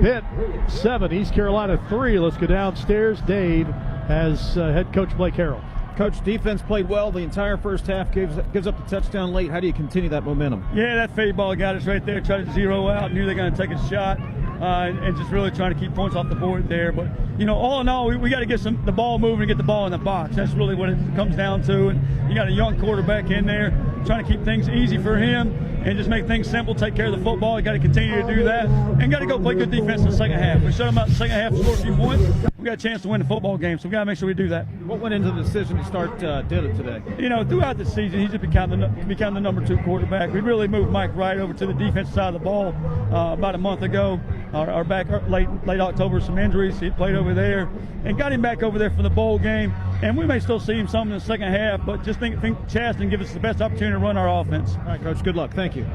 Pitt 7, East Carolina 3. Let's go downstairs. Dave has head coach Blake Harrell. Coach, defense played well the entire first half, gives up the touchdown late. How do you continue that momentum? Yeah, that fade ball got us right there. Tried to zero out, knew they're going to take a shot, and just really trying to keep points off the board there. But, all in all, we got to get the ball moving and get the ball in the box. That's really what it comes down to. And you got a young quarterback in there trying to keep things easy for him and just make things simple, take care of the football. You got to continue to do that, and got to go play good defense in the second half. We shut them out in the second half, score a few points. We got a chance to win the football game, so we got to make sure we do that. What went into the decision to start Dillard today? Throughout the season, he's just become the number 2 quarterback. We really moved Mike Wright over to the defensive side of the ball about a month ago. Our back late October, some injuries. He played over there and got him back over there for the bowl game. And we may still see him some in the second half, but just think Chasten give us the best opportunity to run our offense. All right, Coach, good luck. Thank you.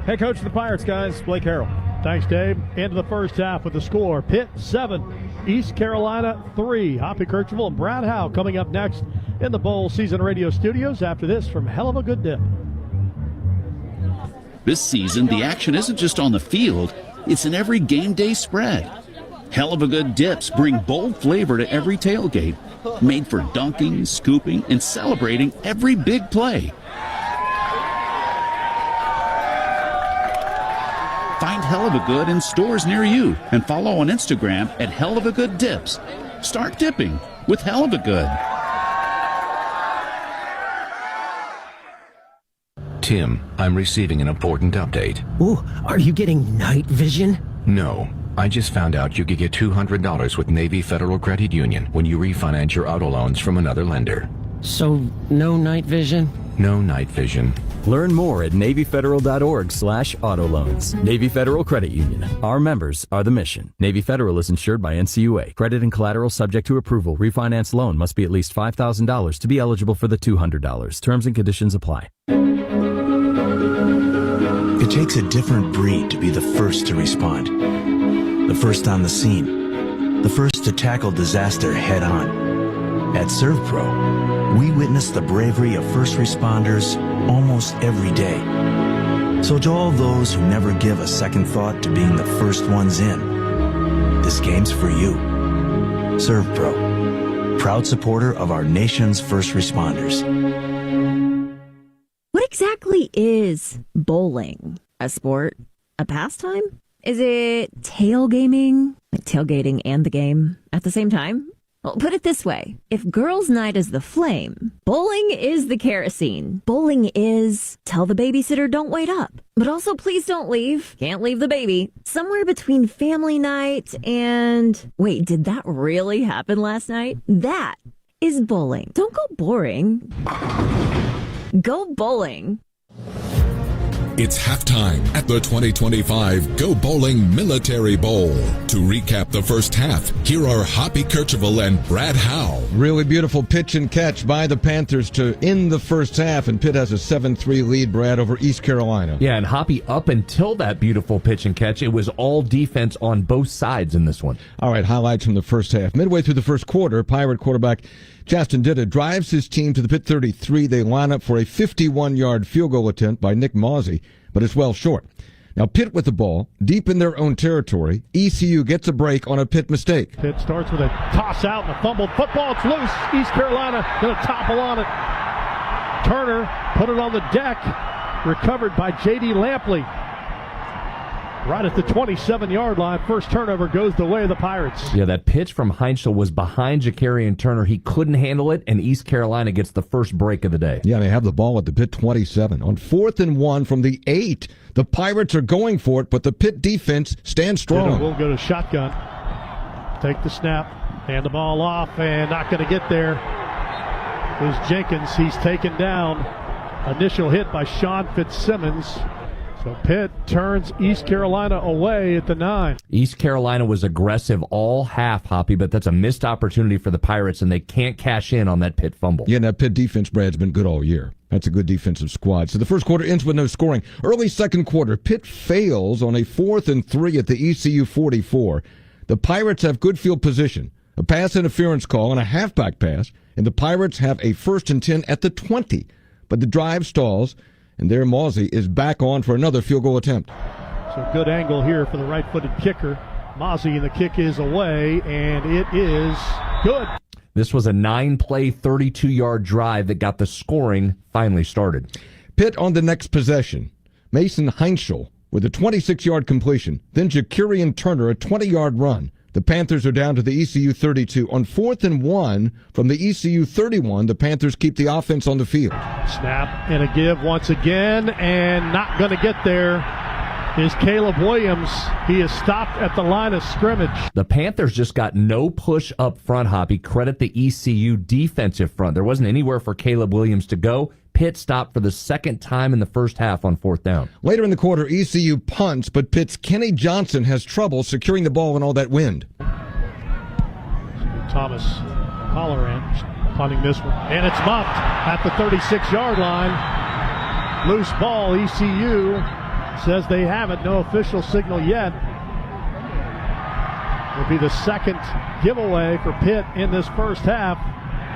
Head coach of the Pirates, guys, Blake Harrell. Thanks, Dave. End of the first half with the score. Pitt 7, East Carolina 3. Hoppy Kercheval and Brad Howe coming up next in the Bowl Season Radio Studios after this from Hell of a Good Dip. This season, the action isn't just on the field, it's in every game day spread. Hell of a Good Dips bring bold flavor to every tailgate, made for dunking, scooping, and celebrating every big play. Find Hell of a Good in stores near you and follow on Instagram at Hell of a Good Dips. Start dipping with Hell of a Good. Tim, I'm receiving an important update. Ooh, are you getting night vision? No. I just found out you could get $200 with Navy Federal Credit Union when you refinance your auto loans from another lender. So, no night vision? No night vision. Learn more at NavyFederal.org/auto loans. Navy Federal Credit Union. Our members are the mission. Navy Federal is insured by NCUA. Credit and collateral subject to approval. Refinance loan must be at least $5,000 to be eligible for the $200. Terms and conditions apply. It takes a different breed to be the first to respond. The first on the scene. The first to tackle disaster head on. At ServPro, we witness the bravery of first responders almost every day. So to all those who never give a second thought to being the first ones in, this game's for you. ServPro, proud supporter of our nation's first responders. What exactly is bowling? A sport? A pastime? Is it tailgaming? Like tailgating and the game at the same time? Well, put it this way. If girls' night is the flame, bowling is the kerosene. Bowling is tell the babysitter don't wait up. But also please don't leave. Can't leave the baby. Somewhere between family night and... Wait, did that really happen last night? That is bowling. Don't go boring. Go bowling. It's halftime at the 2025 Go Bowling Military Bowl. To recap the first half, here are Hoppy Kercheval and Brad Howe. Really beautiful pitch and catch by the Panthers to end the first half, and Pitt has a 7-3 lead, Brad, over East Carolina. Yeah, and Hoppy, up until that beautiful pitch and catch, it was all defense on both sides in this one. All right, highlights from the first half. Midway through the first quarter, Pirate quarterback Chasten Ditta drives his team to the Pitt 33. They line up for a 51-yard field goal attempt by Nick Mauzy, but it's well short. Now Pitt with the ball, deep in their own territory. ECU gets a break on a Pitt mistake. Pitt starts with a toss out and a fumbled football. It's loose. East Carolina going to topple on it. Turner put it on the deck. Recovered by J.D. Lampley. Right at the 27-yard line. First turnover goes the way of the Pirates. Yeah, that pitch from Heinzel was behind Jakarian Turner. He couldn't handle it, and East Carolina gets the first break of the day. Yeah, they have the ball at the Pitt 27. On 4th and 1 from the 8, the Pirates are going for it, but the Pitt defense stands strong. We'll go to shotgun. Take the snap. Hand the ball off, and not going to get there. Is Jenkins. He's taken down. Initial hit by Sean Fitzsimmons. So Pitt turns East Carolina away at the 9. East Carolina was aggressive all half, Hoppy, but that's a missed opportunity for the Pirates, and they can't cash in on that Pitt fumble. Yeah, and that Pitt defense, Brad's been good all year. That's a good defensive squad. So the first quarter ends with no scoring. Early second quarter, Pitt fails on a 4th and 3 at the ECU 44. The Pirates have good field position, a pass interference call and a halfback pass, and the Pirates have a 1st and 10 at the 20. But the drive stalls, and there Mozzie is back on for another field goal attempt. So good angle here for the right-footed kicker. Mozzie, and the kick is away, and it is good. This was a 9-play, 32-yard drive that got the scoring finally started. Pitt on the next possession. Mason Heinschel with a 26-yard completion. Then Jacarian Turner, a 20-yard run. The Panthers are down to the ECU 32. On 4th and 1 from the ECU 31, the Panthers keep the offense on the field. Snap and a give once again, and not going to get there is Caleb Williams. He is stopped at the line of scrimmage. The Panthers just got no push up front, Hoppy. Credit the ECU defensive front. There wasn't anywhere for Caleb Williams to go. Pitt stopped for the second time in the first half on 4th down. Later in the quarter, ECU punts, but Pitt's Kenny Johnson has trouble securing the ball in all that wind. Thomas Colloran punting this one, and it's muffed at the 36-yard line. Loose ball, ECU says they have it. No official signal yet. Will be the second giveaway for Pitt in this first half.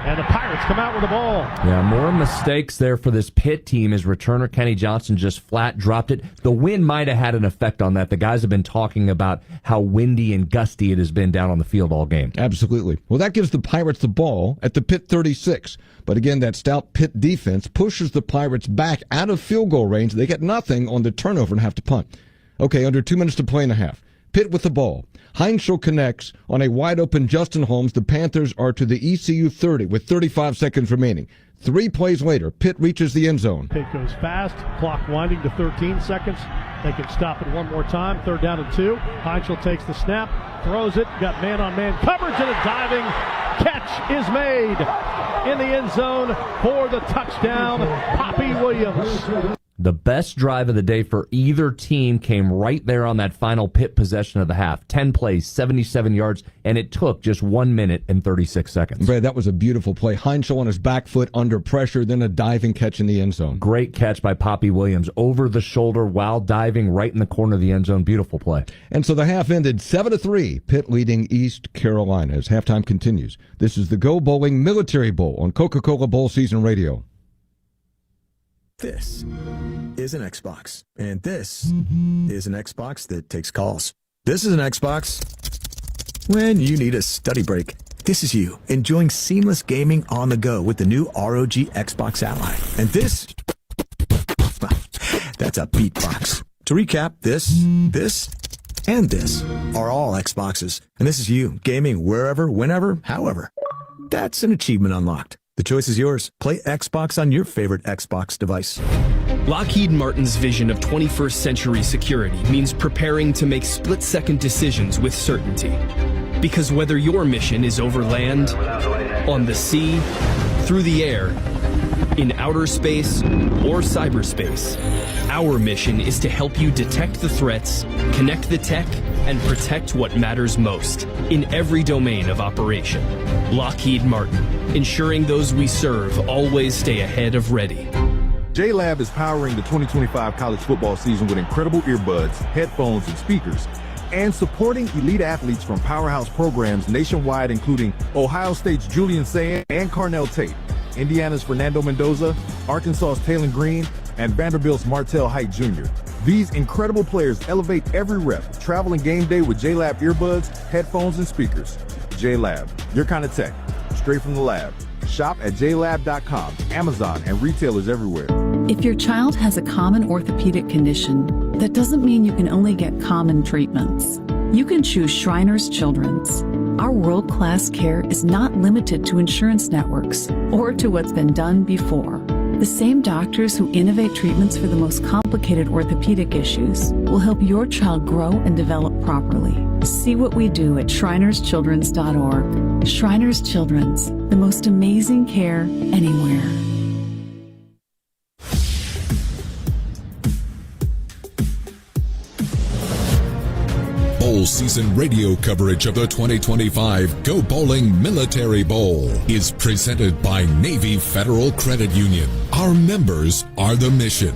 And the Pirates come out with the ball. Yeah, more mistakes there for this Pitt team as returner Kenny Johnson just flat dropped it. The wind might have had an effect on that. The guys have been talking about how windy and gusty it has been down on the field all game. Absolutely. Well, that gives the Pirates the ball at the Pitt 36. But again, that stout Pitt defense pushes the Pirates back out of field goal range. They get nothing on the turnover and have to punt. Okay, under 2 minutes to play and a half. Pitt with the ball. Heinschel connects on a wide-open Justin Holmes. The Panthers are to the ECU 30 with 35 seconds remaining. 3 plays later, Pitt reaches the end zone. Pitt goes fast, clock winding to 13 seconds. They can stop it one more time, 3rd down and 2. Heinschel takes the snap, throws it, got man-on-man coverage, and a diving catch is made in the end zone for the touchdown, Poppy Williams. The best drive of the day for either team came right there on that final Pitt possession of the half. 10 plays, 77 yards, and it took just 1 minute and 36 seconds. Brad, that was a beautiful play. Heinschel on his back foot under pressure, then a diving catch in the end zone. Great catch by Poppy Williams over the shoulder while diving right in the corner of the end zone. Beautiful play. And so the half ended 7-3, Pitt leading East Carolina as halftime continues. This is the Go Bowling Military Bowl on Coca-Cola Bowl Season Radio. This is an Xbox, and this is an Xbox that takes calls. This is an Xbox when you need a study break. This is you enjoying seamless gaming on the go with the new ROG Xbox Ally. And this, that's a beatbox. To recap, this, and this are all Xboxes. And this is you gaming wherever, whenever, however. That's an achievement unlocked. The choice is yours. Play Xbox on your favorite Xbox device. Lockheed Martin's vision of 21st century security means preparing to make split-second decisions with certainty. Because whether your mission is over land, on the sea, through the air, in outer space, or cyberspace, our mission is to help you detect the threats, connect the tech, and protect what matters most in every domain of operation. Lockheed Martin, ensuring those we serve always stay ahead of ready. JLab is powering the 2025 college football season with incredible earbuds, headphones, and speakers, and supporting elite athletes from powerhouse programs nationwide, including Ohio State's Julian Sayin and Carnell Tate, Indiana's Fernando Mendoza, Arkansas's Taylon Green, and Vanderbilt's Martell Height Jr. These incredible players elevate every rep. Travel and game day with JLab earbuds, headphones, and speakers. JLab, your kind of tech, straight from the lab. Shop at JLab.com, Amazon, and retailers everywhere. If your child has a common orthopedic condition, that doesn't mean you can only get common treatments. You can choose Shriners Children's. Our world-class care is not limited to insurance networks or to what's been done before. The same doctors who innovate treatments for the most complicated orthopedic issues will help your child grow and develop properly. See what we do at shrinerschildrens.org. Shriners Children's, the most amazing care anywhere. bowl season radio coverage of the 2025 Go Bowling Military Bowl is presented by Navy Federal Credit Union. Our members are the mission.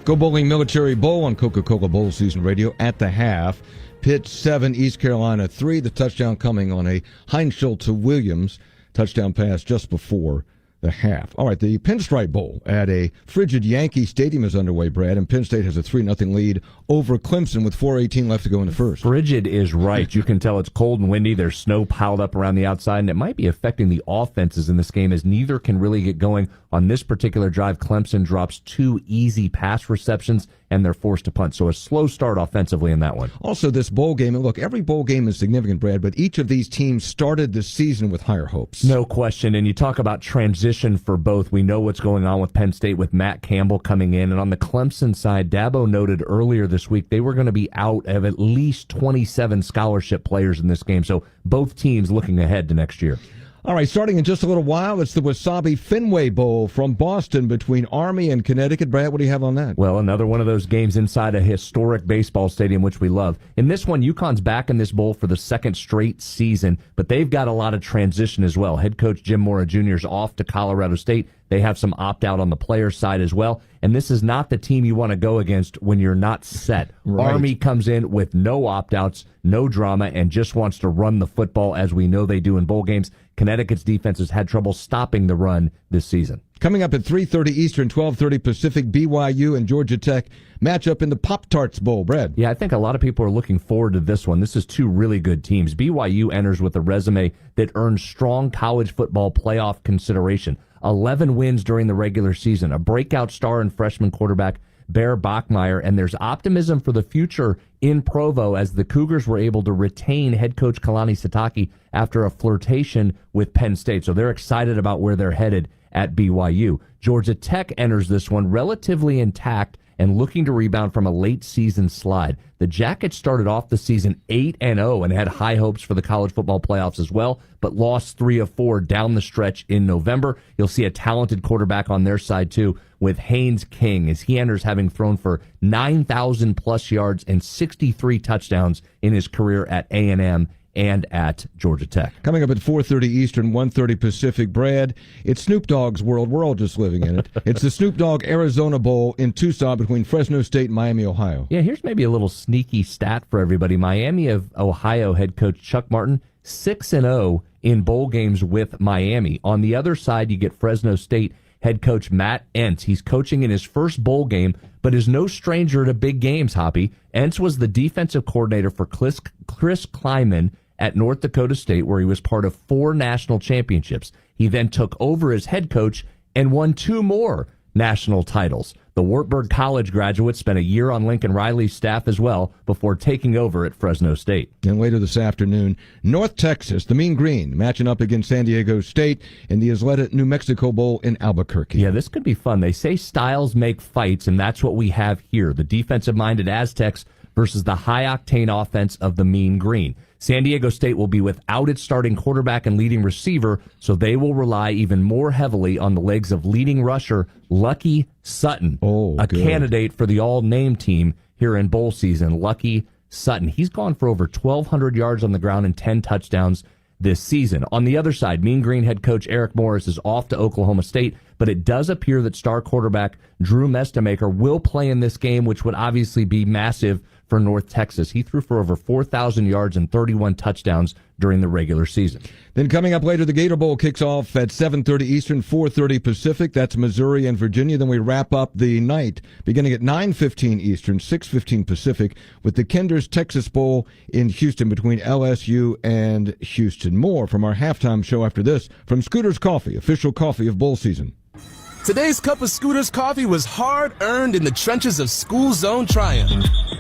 Go Bowling Military Bowl on Coca-Cola Bowl Season Radio at the half. Pitt 7, East Carolina 3. The touchdown coming on a Heinschel to Williams touchdown pass just before the half. All right, the Pinstripe Bowl at a frigid Yankee Stadium is underway, Brad, and Penn State has a 3-0 lead over Clemson with 4:18 left to go in the first. Frigid is right. You can tell it's cold and windy. There's snow piled up around the outside, and it might be affecting the offenses in this game as neither can really get going. On this particular drive, Clemson drops 2 easy pass receptions, and they're forced to punt. So a slow start offensively in that one. Also, this bowl game, and look, every bowl game is significant, Brad, but each of these teams started the season with higher hopes. No question, and you talk about transition for both. We know what's going on with Penn State with Matt Campbell coming in, and on the Clemson side, Dabo noted earlier this week they were going to be out of at least 27 scholarship players in this game, so both teams looking ahead to next year. All right, starting in just a little while, it's the Wasabi Fenway Bowl from Boston between Army and Connecticut. Brad, what do you have on that? Well, another one of those games inside a historic baseball stadium, which we love. In this one, UConn's back in this bowl for the second straight season, but they've got a lot of transition as well. Head coach Jim Mora Jr. is off to Colorado State. They have some opt-out on the players' side as well. And this is not the team you want to go against when you're not set. Right. Army comes in with no opt-outs, no drama, and just wants to run the football as we know they do in bowl games. Connecticut's defense has had trouble stopping the run this season. Coming up at 3:30 Eastern, 12:30 Pacific, BYU and Georgia Tech matchup in the Pop-Tarts Bowl. Brad. Yeah, I think a lot of people are looking forward to this one. This is 2 really good teams. BYU enters with a resume that earns strong college football playoff consideration. 11 wins during the regular season, a breakout star and freshman quarterback, Bear Bachmeier, and there's optimism for the future in Provo as the Cougars were able to retain head coach Kalani Sitake after a flirtation with Penn State. So they're excited about where they're headed at BYU. Georgia Tech enters this one relatively intact and looking to rebound from a late season slide. The Jackets started off the season 8-0 and had high hopes for the college football playoffs as well, but lost 3 of 4 down the stretch in November. You'll see a talented quarterback on their side too with Haynes King as he enters having thrown for 9,000 plus yards and 63 touchdowns in his career at A&M and at Georgia Tech. Coming up at 4:30 Eastern, 1:30 Pacific, Brad, it's Snoop Dogg's world. We're all just living in it. It's the Snoop Dogg Arizona Bowl in Tucson between Fresno State and Miami, Ohio. Yeah, here's maybe a little sneaky stat for everybody. Miami of Ohio head coach Chuck Martin, 6-0 in bowl games with Miami. On the other side, you get Fresno State head coach Matt Entz. He's coaching in his first bowl game, but is no stranger to big games, Hoppy. Entz was the defensive coordinator for Chris Kleiman at North Dakota State, where he was part of 4 national championships. He then took over as head coach and won 2 more national titles. The Wartburg College graduate spent a year on Lincoln Riley's staff as well before taking over at Fresno State. And later this afternoon, North Texas, the Mean Green, matching up against San Diego State in the Isleta New Mexico Bowl in Albuquerque. Yeah, this could be fun. They say styles make fights, and that's what we have here. The defensive-minded Aztecs versus the high-octane offense of the Mean Green. San Diego State will be without its starting quarterback and leading receiver, so they will rely even more heavily on the legs of leading rusher Lucky Sutton, a candidate for the all-name team here in bowl season. Lucky Sutton. He's gone for over 1,200 yards on the ground and 10 touchdowns this season. On the other side, Mean Green head coach Eric Morris is off to Oklahoma State, but it does appear that star quarterback Drew Mestamaker will play in this game, which would obviously be massive for North Texas. He threw for over 4,000 yards and 31 touchdowns during the regular season. Then coming up later, the Gator Bowl kicks off at 7:30 Eastern, 4:30 Pacific. That's Missouri and Virginia. Then we wrap up the night beginning at 9:15 Eastern, 6:15 Pacific with the Kinder's Texas Bowl in Houston between LSU and Houston. More from our halftime show after this from Scooter's Coffee, official coffee of bowl season. Today's cup of Scooter's coffee was hard-earned in the trenches of School Zone Triumph.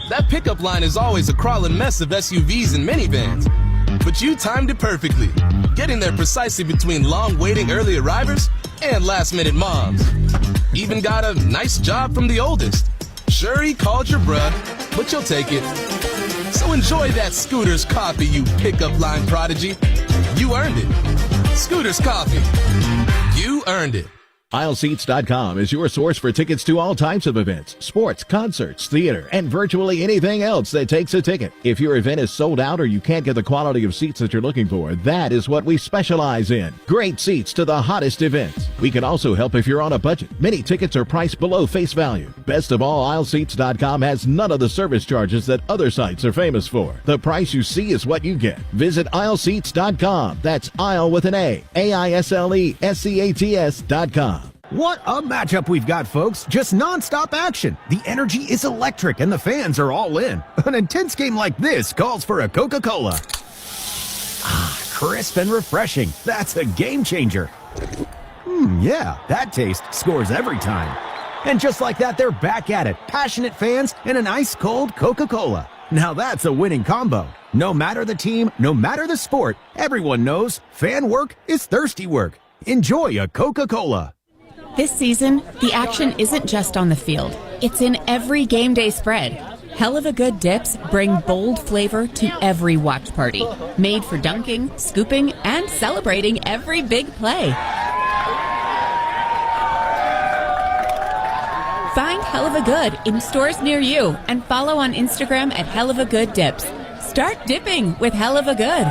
That pickup line is always a crawling mess of SUVs and minivans. But you timed it perfectly, getting there precisely between long-waiting early arrivers and last-minute moms. Even got a nice job from the oldest. Sure, he called your bruh, but you'll take it. So enjoy that Scooter's coffee, you pickup line prodigy. You earned it. Scooter's Coffee. You earned it. Aisleseats.com is your source for tickets to all types of events, sports, concerts, theater, and virtually anything else that takes a ticket. If your event is sold out or you can't get the quality of seats that you're looking for, that is what we specialize in. Great seats to the hottest events. We can also help if you're on a budget. Many tickets are priced below face value. Best of all, Aisleseats.com has none of the service charges that other sites are famous for. The price you see is what you get. Visit Aisleseats.com. That's aisle with an A. AISLESEATS.com. What a matchup we've got, folks. Just non-stop action. The energy is electric and the fans are all in. An intense game like this calls for a Coca-Cola. Ah, crisp and refreshing. That's a game changer. Yeah, that taste scores every time. And just like that, they're back at it. Passionate fans and an ice-cold Coca-Cola. Now that's a winning combo. No matter the team, no matter the sport, everyone knows fan work is thirsty work. Enjoy a Coca-Cola. This season, the action isn't just on the field. It's in every game day spread. Hell of a Good dips bring bold flavor to every watch party. Made for dunking, scooping, and celebrating every big play. Find Hell of a Good in stores near you and follow on Instagram at Hell of a Good Dips. Start dipping with Hell of a Good.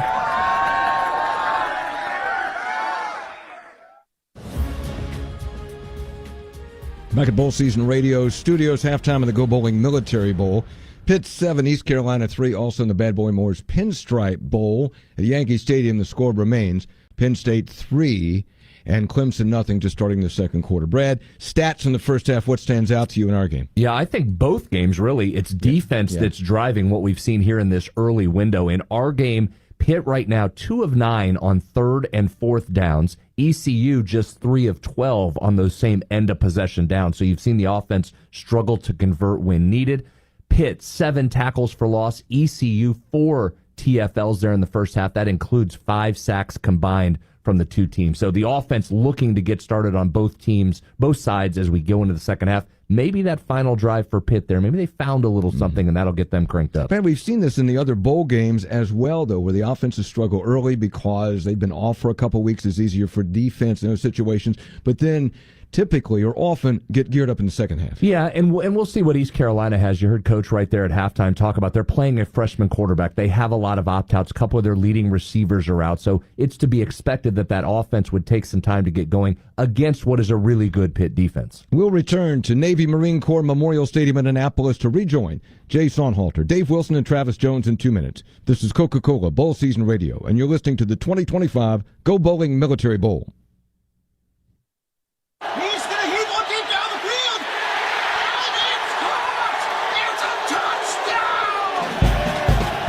Back at Bowl Season Radio Studios, halftime of the Go Bowling Military Bowl. Pitt 7, East Carolina 3, also in the Bad Boy Moore's Pinstripe Bowl. At Yankee Stadium, the score remains Penn State 3 and Clemson nothing, just starting the second quarter. Brad, stats in the first half, what stands out to you in our game? Yeah, I think both games, really. It's defense that's driving what we've seen here in this early window. In our game, Pitt right now 2 of 9 on third and fourth downs. ECU just 3 of 12 on those same end of possession downs. So you've seen the offense struggle to convert when needed. Pitt 7 tackles for loss. ECU 4 TFLs there in the first half. That includes 5 sacks combined from the two teams. So the offense looking to get started on both teams, both sides as we go into the second half. Maybe that final drive for Pitt there, maybe they found a little something and that'll get them cranked up. Man, we've seen this in the other bowl games as well, though, where the offenses struggle early because they've been off for a couple weeks. It's easier for defense in those situations. But then typically or often get geared up in the second half. Yeah, and we'll see what East Carolina has. You heard Coach right there at halftime talk about they're playing a freshman quarterback. They have a lot of opt-outs. A couple of their leading receivers are out. So it's to be expected that offense would take some time to get going against what is a really good Pitt defense. We'll return to Navy Marine Corps Memorial Stadium in Annapolis to rejoin Jay Sonhalter, Dave Wilson, and Travis Jones in 2 minutes. This is Coca-Cola Bowl Season Radio, and you're listening to the 2025 Go Bowling Military Bowl.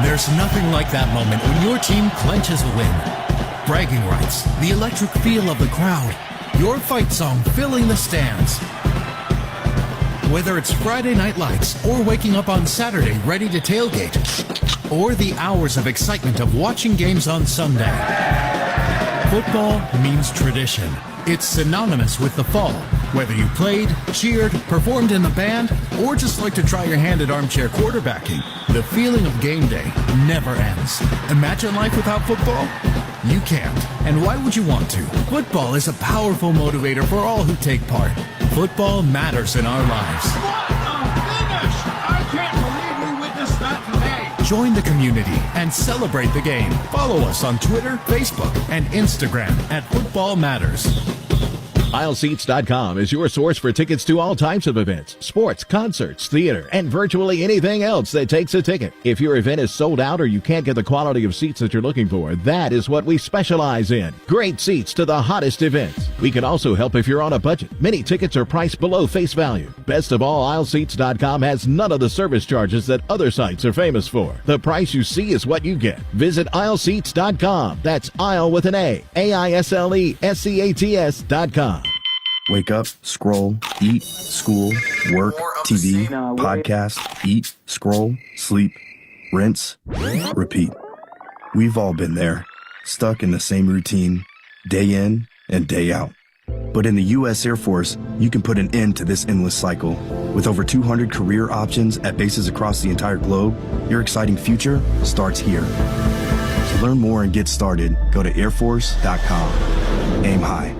There's nothing like that moment when your team clenches a win. Bragging rights, the electric feel of the crowd, your fight song filling the stands. Whether it's Friday Night Lights or waking up on Saturday ready to tailgate, or the hours of excitement of watching games on Sunday. Football means tradition. It's synonymous with the fall. Whether you played, cheered, performed in the band, or just like to try your hand at armchair quarterbacking, the feeling of game day never ends. Imagine life without football? You can't. And why would you want to? Football is a powerful motivator for all who take part. Football matters in our lives. What a finish! I can't believe we witnessed that today. Join the community and celebrate the game. Follow us on Twitter, Facebook, and Instagram at Football Matters. Aisleseats.com is your source for tickets to all types of events, sports, concerts, theater, and virtually anything else that takes a ticket. If your event is sold out or you can't get the quality of seats that you're looking for, that is what we specialize in. Great seats to the hottest events. We can also help if you're on a budget. Many tickets are priced below face value. Best of all, Aisleseats.com has none of the service charges that other sites are famous for. The price you see is what you get. Visit Aisleseats.com. That's aisle with an A. AISLESEATS.com. Wake up, scroll, eat, school, work, TV, podcast, eat, scroll, sleep, rinse, repeat. We've all been there, stuck in the same routine, day in and day out. But in the U.S. Air Force, you can put an end to this endless cycle. With over 200 career options at bases across the entire globe, your exciting future starts here. To learn more and get started, go to airforce.com. Aim high.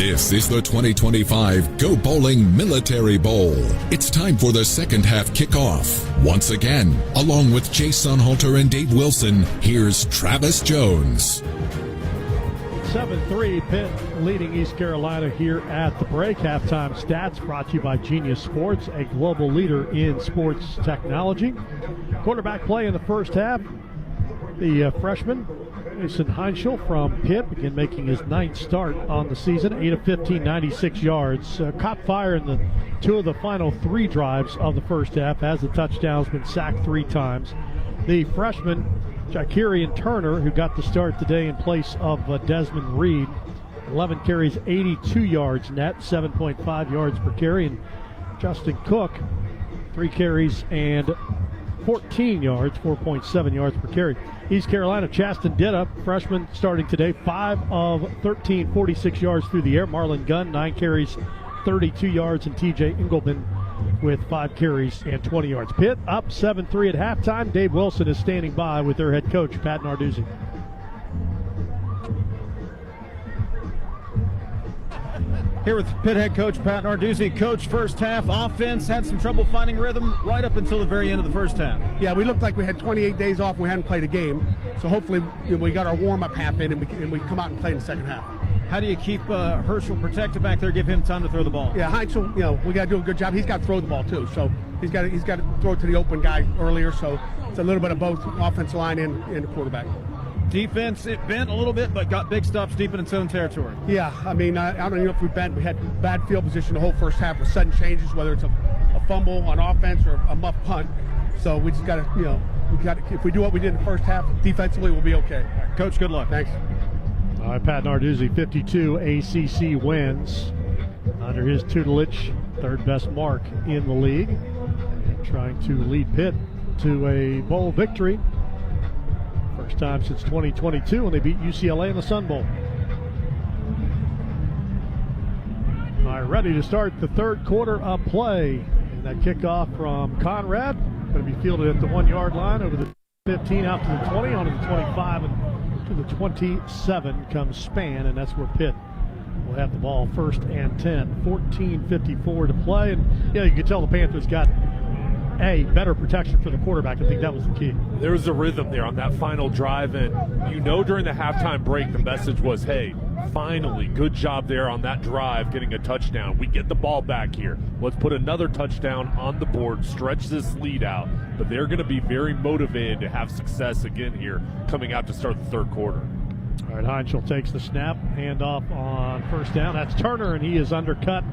This is the 2025 Go Bowling Military Bowl. It's time for the second half kickoff. Once again, along with Jay Sunhalter and Dave Wilson, here's Travis Jones. 7-3, Pitt leading East Carolina here at the break. Halftime stats brought to you by Genius Sports, a global leader in sports technology. Quarterback play in the first half. The freshman, Mason Heinschel from Pitt, began making his ninth start on the season. 8 of 15, 96 yards. Caught fire in the two of the final three drives of the first half. Has the touchdowns, been sacked 3 times. The freshman, Jakirian Turner, who got the start today in place of Desmond Reed. 11 carries, 82 yards net, 7.5 yards per carry. And Justin Cook, 3 carries and 14 yards, 4.7 yards per carry. East Carolina, Chasten Ditta, freshman, starting today, 5 of 13, 46 yards through the air. Marlon Gunn, 9 carries, 32 yards, and TJ Engelman with 5 carries and 20 yards. Pitt up 7-3 at halftime. Dave Wilson is standing by with their head coach, Pat Narduzzi. Here with Pitt head coach Pat Narduzzi. Coach, first half offense had some trouble finding rhythm right up until the very end of the first half. Yeah, we looked like we had 28 days off and we hadn't played a game. So hopefully we got our warm-up half in and we come out and play in the second half. How do you keep Herschel protected back there, give him time to throw the ball? Yeah, Heinschel, we got to do a good job. He's got to throw the ball too. So he's got to throw it to the open guy earlier. So it's a little bit of both offensive line and the quarterback. Defense, it bent a little bit, but got big stops deep in its own territory. Yeah, I mean, I don't know if we bent. We had bad field position the whole first half with sudden changes, whether it's a fumble on offense or a muff punt. So we just got to, if we do what we did in the first half, defensively, we'll be okay. Coach, good luck. Thanks. All right, Pat Narduzzi, 52 ACC wins under his tutelage, third best mark in the league, and trying to lead Pitt to a bowl victory. First time since 2022 when they beat UCLA in the Sun Bowl. All right, ready to start the third quarter of play. And that kickoff from Conrad, going to be fielded at the 1-yard line, over the 15, out to the 20, onto the 25, and to the 27 comes Span, and that's where Pitt will have the ball first and 10. 14:54 to play, and you can tell the Panthers got better protection for the quarterback. I think that was the key. There was a rhythm there on that final drive, and during the halftime break, the message was, hey, finally, good job there on that drive, getting a touchdown. We get the ball back here. Let's put another touchdown on the board, stretch this lead out. But they're going to be very motivated to have success again here coming out to start the third quarter. All right, Heinschel takes the snap, handoff on first down. That's Turner, and he is undercut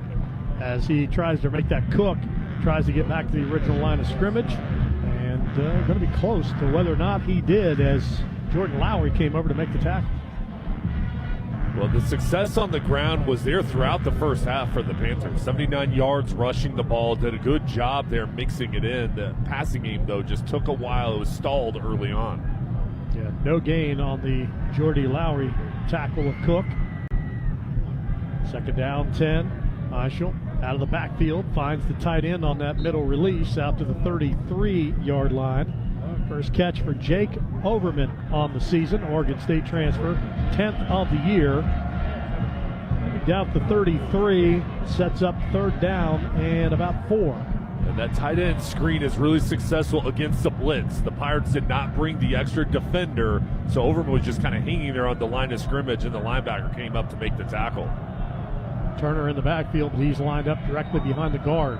as he tries to make that Cook. Tries to get back to the original line of scrimmage, and going to be close to whether or not he did as Jordan Lowry came over to make the tackle. Well, the success on the ground was there throughout the first half for the Panthers. 79 yards rushing the ball, did a good job there mixing it in. The passing game, though, just took a while. It was stalled early on. Yeah, no gain on the Jordy Lowry tackle of Cook. Second down, 10. Heinschel out of the backfield, finds the tight end on that middle release out to the 33-yard line. First catch for Jake Overman on the season, Oregon State transfer, 10th of the year. Down to 33, sets up third down and about 4. And that tight end screen is really successful against the blitz. The Pirates did not bring the extra defender, so Overman was just kind of hanging there on the line of scrimmage, and the linebacker came up to make the tackle. Turner in the backfield, but he's lined up directly behind the guard.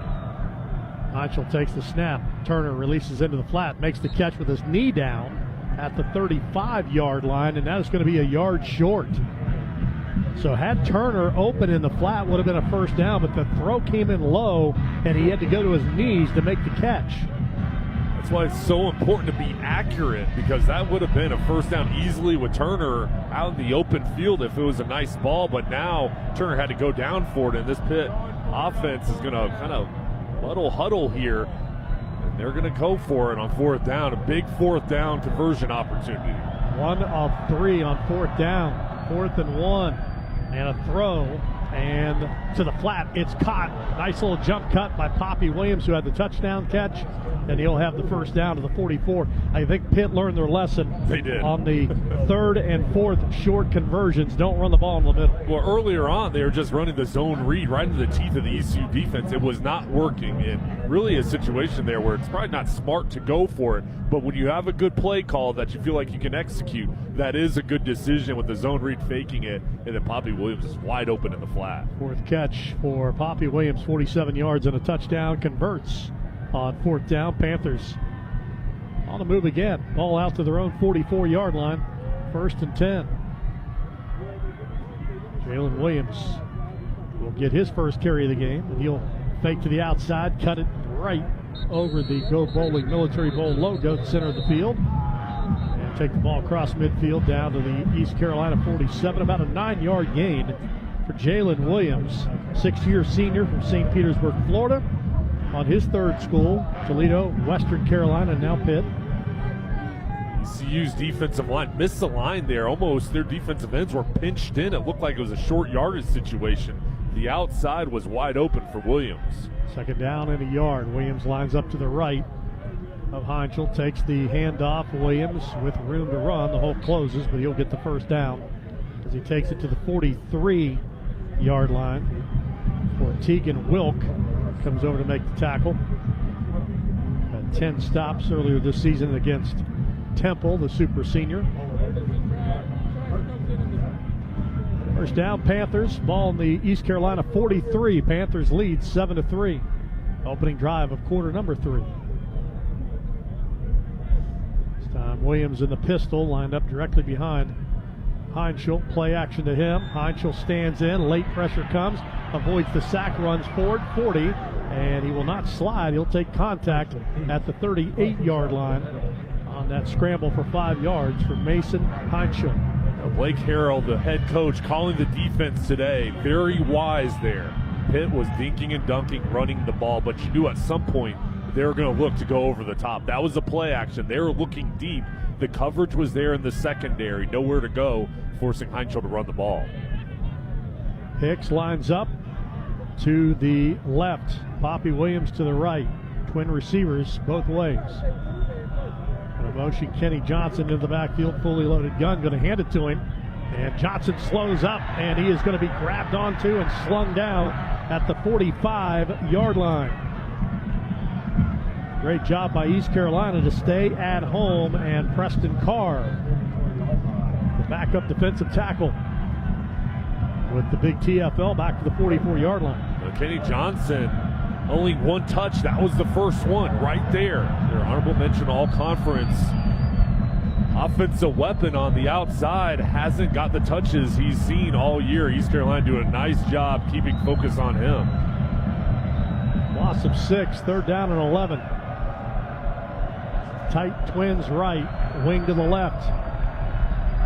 Heinschel takes the snap. Turner releases into the flat, makes the catch with his knee down at the 35-yard line, and that is going to be a yard short. So had Turner open in the flat, would have been a first down, but the throw came in low, and he had to go to his knees to make the catch. That's why it's so important to be accurate, because that would have been a first down easily with Turner out in the open field if it was a nice ball, but now Turner had to go down for it, and this Pitt offense is going to kind of huddle here, and they're going to go for it on fourth down, a big fourth down conversion opportunity. 1 of 3 on fourth down, 4th and 1, and a throw And to the flat, it's caught. Nice little jump cut by Poppy Williams, who had the touchdown catch, and he'll have the first down to the 44. I think Pitt learned their lesson. They did. On the third and fourth short conversions. Don't run the ball in the middle. Well, earlier on, they were just running the zone read right into the teeth of the ECU defense. It was not working, and really a situation there where it's probably not smart to go for it, but when you have a good play call that you feel like you can execute, that is a good decision with the zone read faking it, and then Poppy Williams is wide open in the flat. Fourth catch for Poppy Williams, 47 yards and a touchdown, converts on fourth down. Panthers on the move again. Ball out to their own 44-yard line. 1st and 10. Jalen Williams will get his first carry of the game, and he'll fake to the outside, cut it right over the Go Bowling Military Bowl logo at the center of the field, and take the ball across midfield down to the East Carolina 47. About a 9-yard gain for Jalen Williams, 6-year senior from St. Petersburg, Florida, on his third school, Toledo, Western Carolina, and now Pitt. ECU's defensive line missed the line there. Almost their defensive ends were pinched in. It looked like it was a short yardage situation. The outside was wide open for Williams. Second down and a yard. Williams lines up to the right of Heinschel, takes the handoff. Williams with room to run. The hole closes, but he'll get the first down as he takes it to the 43-yard line for Tegan Wilk. Comes over to make the tackle. Had 10 stops earlier this season against Temple, the super senior. First down, Panthers. Ball in the East Carolina 43. Panthers lead 7-3. Opening drive of quarter number 3. This time Williams in the pistol, lined up directly behind Heinschel. Play action to him. Heinschel stands in. Late pressure comes. Avoids the sack, runs forward 40, and he will not slide. He'll take contact at the 38-yard line on that scramble for 5 yards for Mason Heinschel. Blake Harrell, the head coach, calling the defense today. Very wise there. Pitt was dinking and dunking, running the ball, but you knew at some point they were going to look to go over the top. That was the play action. They were looking deep. The coverage was there in the secondary. Nowhere to go, forcing Heinschel to run the ball. Hicks lines up to the left. Poppy Williams to the right. Twin receivers both ways. And a motion, Kenny Johnson in the backfield, fully loaded gun, going to hand it to him. And Johnson slows up, and he is going to be grabbed onto and slung down at the 45-yard line. Great job by East Carolina to stay at home, and Preston Carr, the backup defensive tackle, with the big TFL back to the 44-yard line. Kenny Johnson, only one touch. That was the first one right there. Their honorable mention all-conference offensive weapon on the outside. Hasn't got the touches he's seen all year. East Carolina doing a nice job keeping focus on him. Loss of 6, third down and 11. Tight twins right, wing to the left.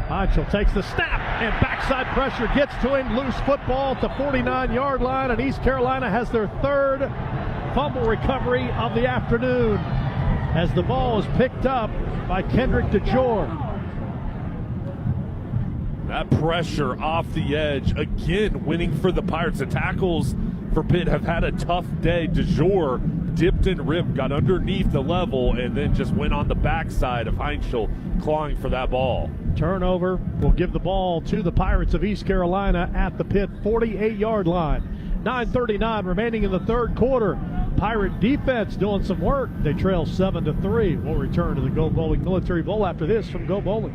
Heinschel takes the snap, and backside pressure gets to him. Loose football at the 49-yard line, and East Carolina has their third fumble recovery of the afternoon as the ball is picked up by Kendrick DeJour. That pressure off the edge, again winning for the Pirates. The tackles for Pitt have had a tough day. DeJour dipped and ripped, got underneath the level, and then just went on the backside of Heinschel, clawing for that ball. Turnover will give the ball to the Pirates of East Carolina at the Pitt 48-yard line. 9:39 remaining in the third quarter. Pirate defense doing some work. They trail 7-3. We'll return to the Go Bowling Military Bowl after this from Go Bowling.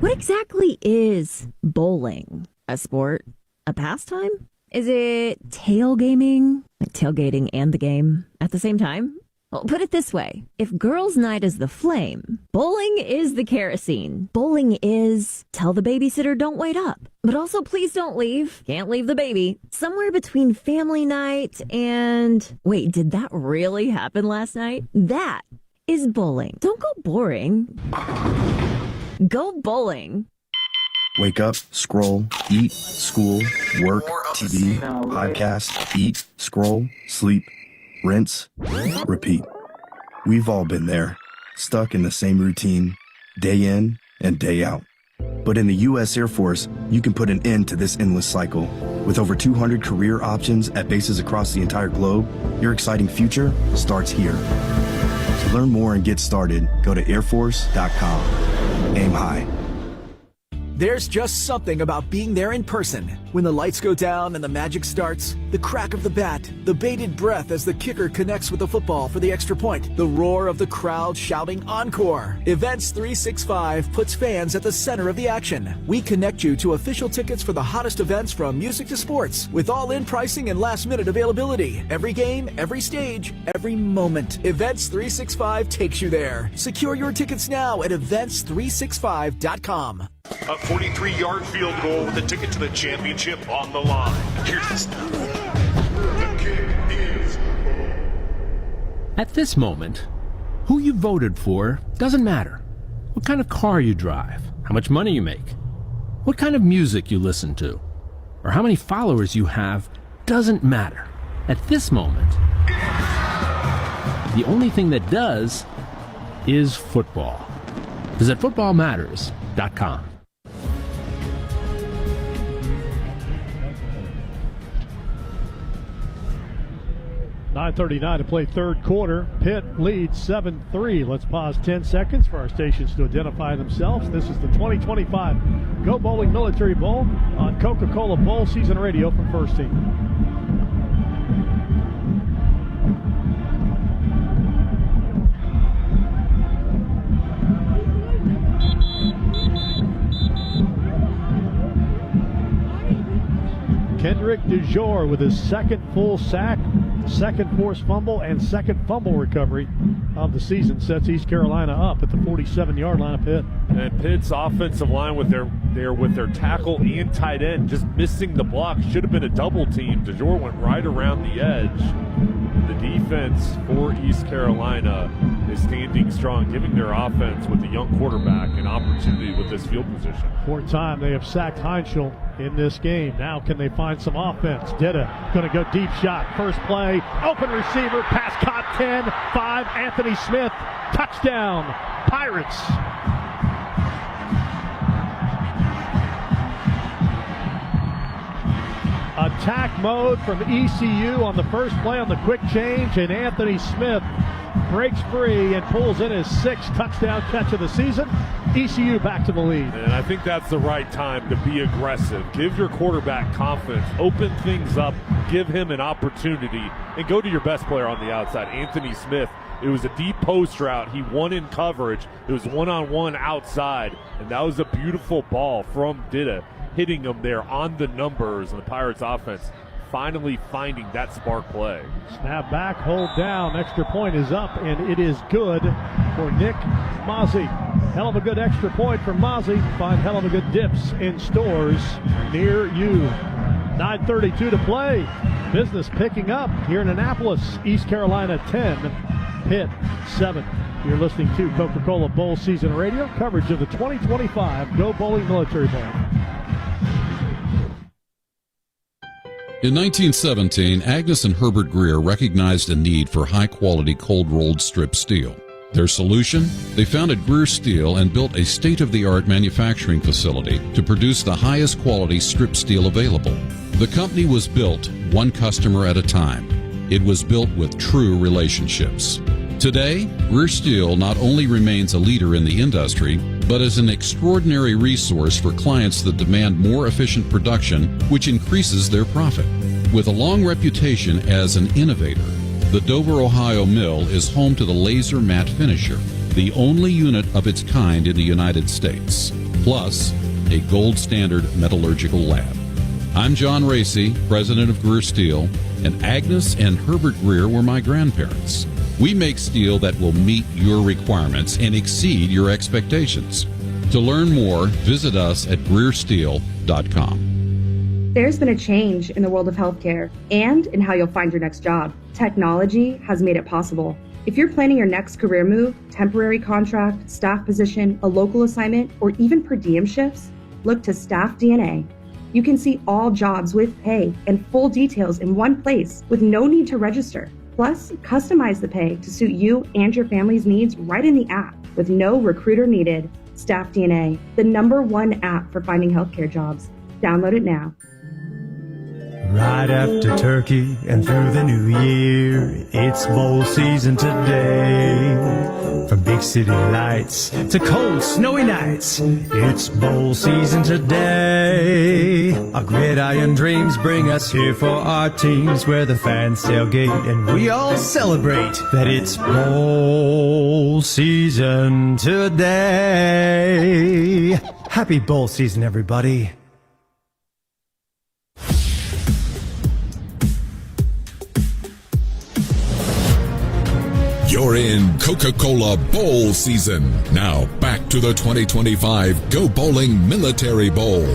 What exactly is bowling? A sport? A pastime? Is it tailgaming? Like tailgating and the game at the same time? Well, put it this way. If girls' night is the flame, bowling is the kerosene. Bowling is tell the babysitter don't wait up, but also please don't leave. Can't leave the baby. Somewhere between family night and... Wait, did that really happen last night? That is bowling. Don't go boring. Go bowling. Wake up, scroll, eat, school, work, TV, podcast, eat, scroll, sleep, rinse, repeat. We've all been there, stuck in the same routine, day in and day out. But in the U.S. Air Force, you can put an end to this endless cycle. With over 200 career options at bases across the entire globe, your exciting future starts here. To learn more and get started, go to airforce.com. Aim high. There's just something about being there in person. When the lights go down and the magic starts, the crack of the bat, the bated breath as the kicker connects with the football for the extra point, the roar of the crowd shouting encore. Events 365 puts fans at the center of the action. We connect you to official tickets for the hottest events from music to sports, with all-in pricing and last-minute availability. Every game, every stage, every moment. Events 365 takes you there. Secure your tickets now at events365.com. A 43-yard field goal with a ticket to the championship on the line. Here's the snap. The kick is... At this moment, who you voted for doesn't matter. What kind of car you drive, how much money you make, what kind of music you listen to, or how many followers you have doesn't matter. At this moment, the only thing that does is football. Visit footballmatters.com. 9:39 to play third quarter. Pitt leads 7-3. Let's pause 10 seconds for our stations to identify themselves. This is the 2025 Go Bowling Military Bowl on Coca-Cola Bowl Season Radio from First Team. Kendrick DeJour with his second full sack, second forced fumble, and second fumble recovery of the season sets East Carolina up at the 47-yard line of Pitt. And Pitt's offensive line with their tackle and tight end just missing the block. Should have been a double team. DeJour went right around the edge. The defense for East Carolina is standing strong, giving their offense with the young quarterback an opportunity with this field position. Fourth time they have sacked Heinschel in this game. Now can they find some offense? Ditta going to go deep shot. First play, open receiver, pass caught 10-5. Anthony Smith, touchdown, Pirates. Attack mode from ECU on the first play on the quick change, and Anthony Smith breaks free and pulls in his sixth touchdown catch of the season. ECU back to the lead. And I think that's the right time to be aggressive. Give your quarterback confidence. Open things up. Give him an opportunity. And go to your best player on the outside, Anthony Smith. It was a deep post route. He won in coverage. It was one-on-one outside. And that was a beautiful ball from Ditta, hitting him there on the numbers. And the Pirates offense finally finding that spark play. Snap back, hold down, extra point is up, and it is good for Nick Mozzie. Hell of a good extra point for Mozzie. Find hell of a good dips in stores near you. 9:32 to play. Business picking up here in Annapolis. East Carolina 10, Pitt 7. You're listening to Coca-Cola Bowl Season Radio, coverage of the 2025 Go Bowling Military Bowl. In 1917, Agnes and Herbert Greer recognized a need for high-quality cold-rolled strip steel. Their solution? They founded Greer Steel and built a state-of-the-art manufacturing facility to produce the highest quality strip steel available. The company was built one customer at a time. It was built with true relationships. Today, Greer Steel not only remains a leader in the industry, but is an extraordinary resource for clients that demand more efficient production, which increases their profit. With a long reputation as an innovator, the Dover, Ohio mill is home to the Laser Matte Finisher, the only unit of its kind in the United States, plus a gold standard metallurgical lab. I'm John Racy, president of Greer Steel, and Agnes and Herbert Greer were my grandparents. We make steel that will meet your requirements and exceed your expectations. To learn more, visit us at GreerSteel.com. There's been a change in the world of healthcare and in how you'll find your next job. Technology has made it possible. If you're planning your next career move, temporary contract, staff position, a local assignment, or even per diem shifts, look to Staff DNA. You can see all jobs with pay and full details in one place with no need to register. Plus, customize the pay to suit you and your family's needs right in the app with no recruiter needed. Staff DNA, the #1 app for finding healthcare jobs. Download it now. Right after turkey and through the new year, it's bowl season today. From big city lights to cold snowy nights, it's bowl season today. Our gridiron dreams bring us here for our teams, where the fans tailgate and we all celebrate that it's bowl season today. Happy bowl season, everybody. You're in Coca-Cola Bowl season. Now back to the 2025 Go Bowling Military Bowl.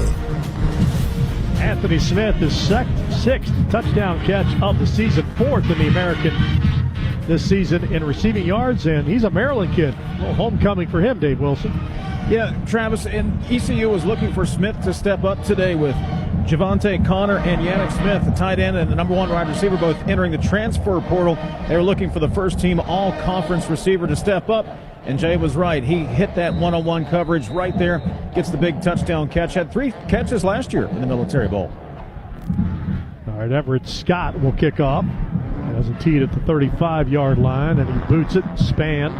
Anthony Smith, his sixth touchdown catch of the season, fourth in the American this season in receiving yards, and he's a Maryland kid. A little homecoming for him, Dave Wilson. Yeah, Travis, and ECU was looking for Smith to step up today with Javante Connor and Yannick Smith, the tight end and the number one wide receiver, both entering the transfer portal. They were looking for the first team all-conference receiver to step up, and Jay was right. He hit that one-on-one coverage right there, gets the big touchdown catch. Had 3 catches last year in the Military Bowl. All right, Everett Scott will kick off. Has a tee at the 35-yard line, and he boots it, span.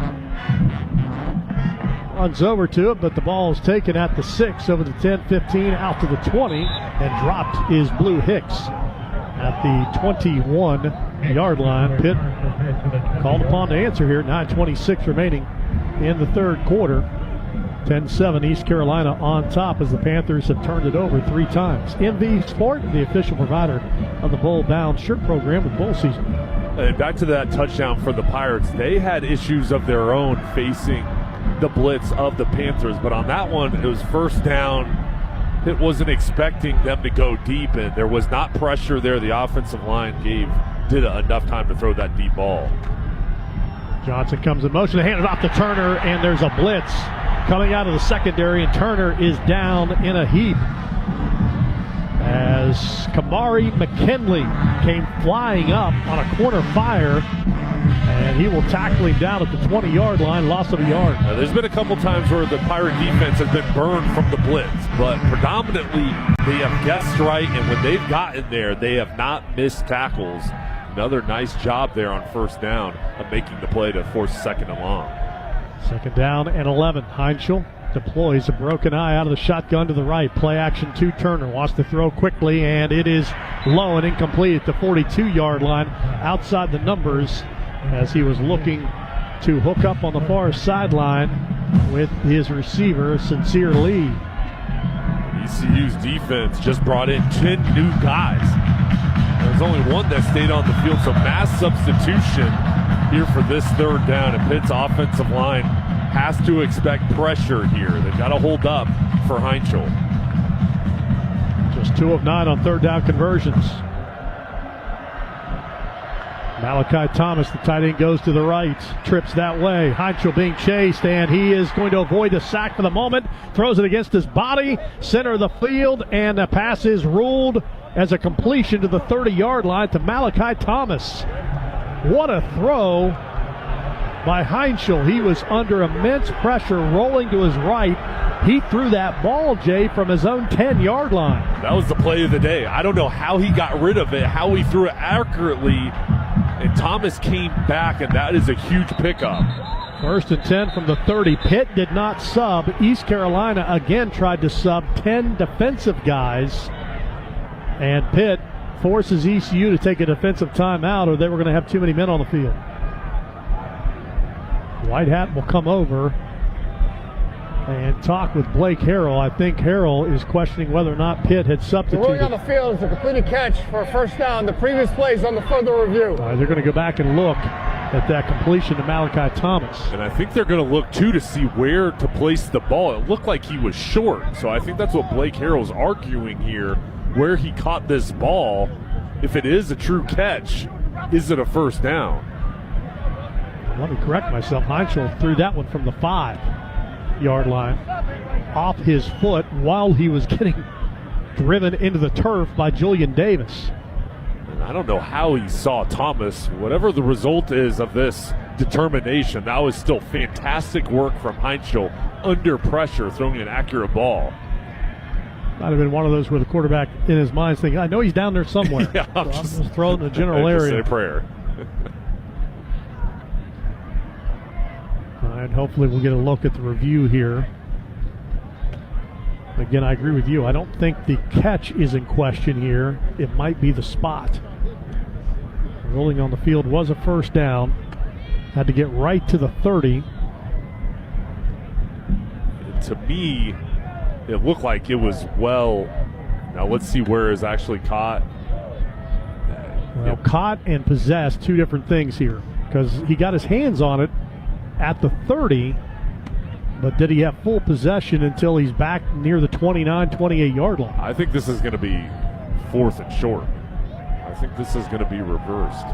Runs over to it, but the ball is taken at the 6, over the 10, 15, out to the 20, and dropped is Blue Hicks at the 21-yard line. Pitt called upon to answer here. 9:26 remaining in the third quarter. 10-7 East Carolina on top as the Panthers have turned it over 3 times. MV Sport, the official provider of the Bowl Bound shirt program with bowl season. And back to that touchdown for the Pirates. They had issues of their own facing the blitz of the Panthers, but on that one, it was first down. It wasn't expecting them to go deep, and there was not pressure there. The offensive line did enough time to throw that deep ball. Johnson comes in motion to hand it off to Turner, and there's a blitz coming out of the secondary, and Turner is down in a heap as Kamari McKinley came flying up on a corner fire, and he will tackle him down at the 20-yard line, loss of a yard. There's been a couple times where the Pirate defense has been burned from the blitz, but predominantly they have guessed right, and when they've gotten there, they have not missed tackles. Another nice job there on first down of making the play to force second and long. Second down and 11. Heinschel deploys a broken eye out of the shotgun to the right. Play action to Turner. Wants to throw quickly, and it is low and incomplete at the 42-yard line, outside the numbers, as he was looking to hook up on the far sideline with his receiver, Sincere Lee. ECU's defense just brought in 10 new guys. There's only one that stayed on the field, so mass substitution here for this third down, and Pitt's offensive line has to expect pressure here. They've got to hold up for Heinschel. Just 2 of 9 on third down conversions. Malachi Thomas, the tight end, goes to the right, trips that way. Heinschel being chased, and he is going to avoid the sack for the moment. Throws it against his body, center of the field, and the pass is ruled as a completion to the 30-yard line to Malachi Thomas. What a throw by Heinschel. He was under immense pressure, rolling to his right. He threw that ball, Jay, from his own 10-yard line. That was the play of the day. I don't know how he got rid of it, how he threw it accurately, and Thomas came back, and that is a huge pickup. First and 10 from the 30. Pitt did not sub. East Carolina again tried to sub 10 defensive guys, and Pitt forces ECU to take a defensive timeout, or they were going to have too many men on the field. White Hat will come over and talk with Blake Harrell. I think Harrell is questioning whether or not Pitt had substituted. The ruling on the field is a completed catch for a first down. The previous play is on the further review. They're going to go back and look at that completion to Malachi Thomas. And I think they're going to look, too, to see where to place the ball. It looked like he was short, so I think that's what Blake Harrell's arguing here, where he caught this ball. If it is a true catch, is it a first down? Let me correct myself. Heinschel threw that one from the 5-yard line off his foot while he was getting driven into the turf by Julian Davis. And I don't know how he saw Thomas. Whatever the result is of this determination, that was still fantastic work from Heinschel under pressure, throwing an accurate ball. Might have been one of those where the quarterback in his mind is thinking, I know he's down there somewhere. Yeah, I'm just throwing in the general area. Say a prayer. And hopefully we'll get a look at the review here. Again, I agree with you. I don't think the catch is in question here. It might be the spot. Rolling on the field was a first down. Had to get right to the 30. To me, it looked like it was well. Now let's see where it was actually caught. Well, caught and possessed, two different things here, because he got his hands on it at the 30, but did he have full possession until he's back near the 29, 28-yard line? I think this is going to be 4th and short. I think this is going to be reversed.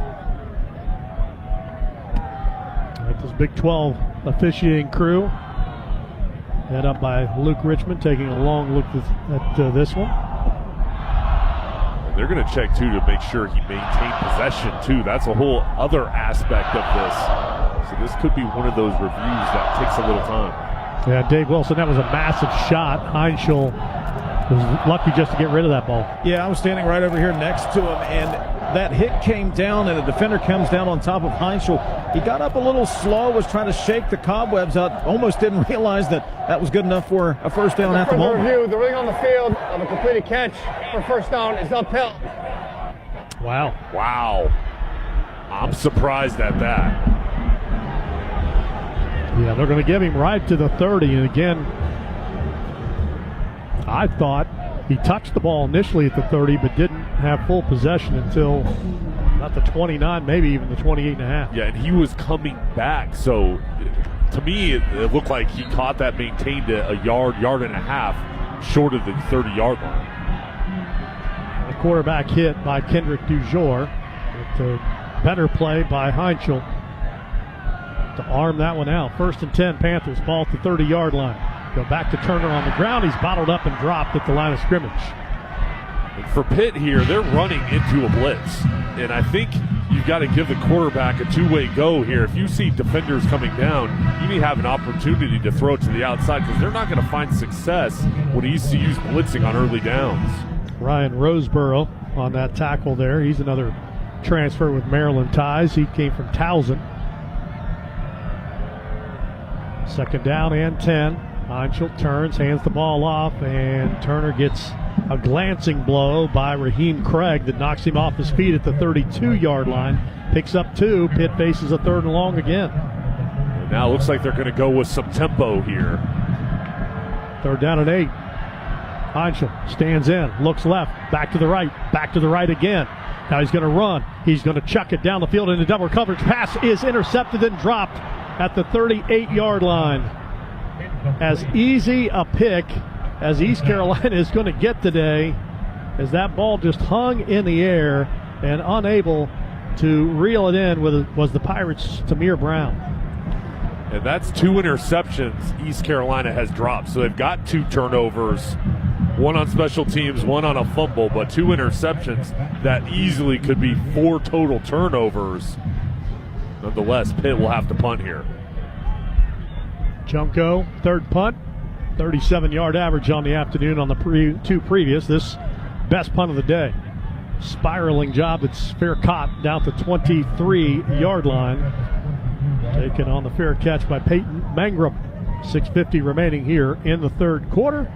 All right, this Big 12 officiating crew, head up by Luke Richmond, taking a long look at this one. And they're going to check, too, to make sure he maintained possession, too. That's a whole other aspect of this. So this could be one of those reviews that takes a little time. Yeah, Dave Wilson, that was a massive shot. Heinschel was lucky just to get rid of that ball. Yeah, I was standing right over here next to him, and that hit came down, and the defender comes down on top of Heinschel. He got up a little slow, was trying to shake the cobwebs out, almost didn't realize that was good enough for a first down at the moment. Review, the ring on the field of a completed catch for first down is uphill. Wow. Wow. I'm surprised at that. Yeah, they're going to give him right to the 30. And again, I thought he touched the ball initially at the 30, but didn't have full possession until not the 29, maybe even the 28.5. Yeah, and he was coming back. So to me, it looked like he caught that, maintained a yard and a half short of the 30-yard line. The quarterback hit by Kendrick Dujour. Better play by Heinschel to arm that one out. 1st and 10, Panthers, ball at the 30-yard line. Go back to Turner on the ground. He's bottled up and dropped at the line of scrimmage. And for Pitt here, they're running into a blitz. And I think you've got to give the quarterback a two-way go here. If you see defenders coming down, you may have an opportunity to throw it to the outside because they're not going to find success when ECU's blitzing on early downs. Ryan Roseborough on that tackle there. He's another transfer with Maryland ties. He came from Towson. 2nd down and 10. Heinschel turns, hands the ball off, and Turner gets a glancing blow by Raheem Craig that knocks him off his feet at the 32-yard line. Picks up 2. Pitt faces a 3rd and long again. And now it looks like they're going to go with some tempo here. 3rd down and 8. Heinschel stands in, looks left, back to the right again. Now he's going to run. He's going to chuck it down the field into double coverage. Pass is intercepted and dropped at the 38-yard line. As easy a pick as East Carolina is going to get today, as that ball just hung in the air and unable to reel it in was the Pirates' Tamir Brown. And that's 2 interceptions East Carolina has dropped. So they've got 2 turnovers, one on special teams, one on a fumble, but 2 interceptions that easily could be 4 total turnovers. Nonetheless, Pitt will have to punt here. Junko, 3rd punt, 37-yard average on the afternoon on the 2 previous. This best punt of the day. Spiraling job, it's fair caught down to 23-yard line. Taken on the fair catch by Peyton Mangrum. 6:50 remaining here in the 3rd quarter.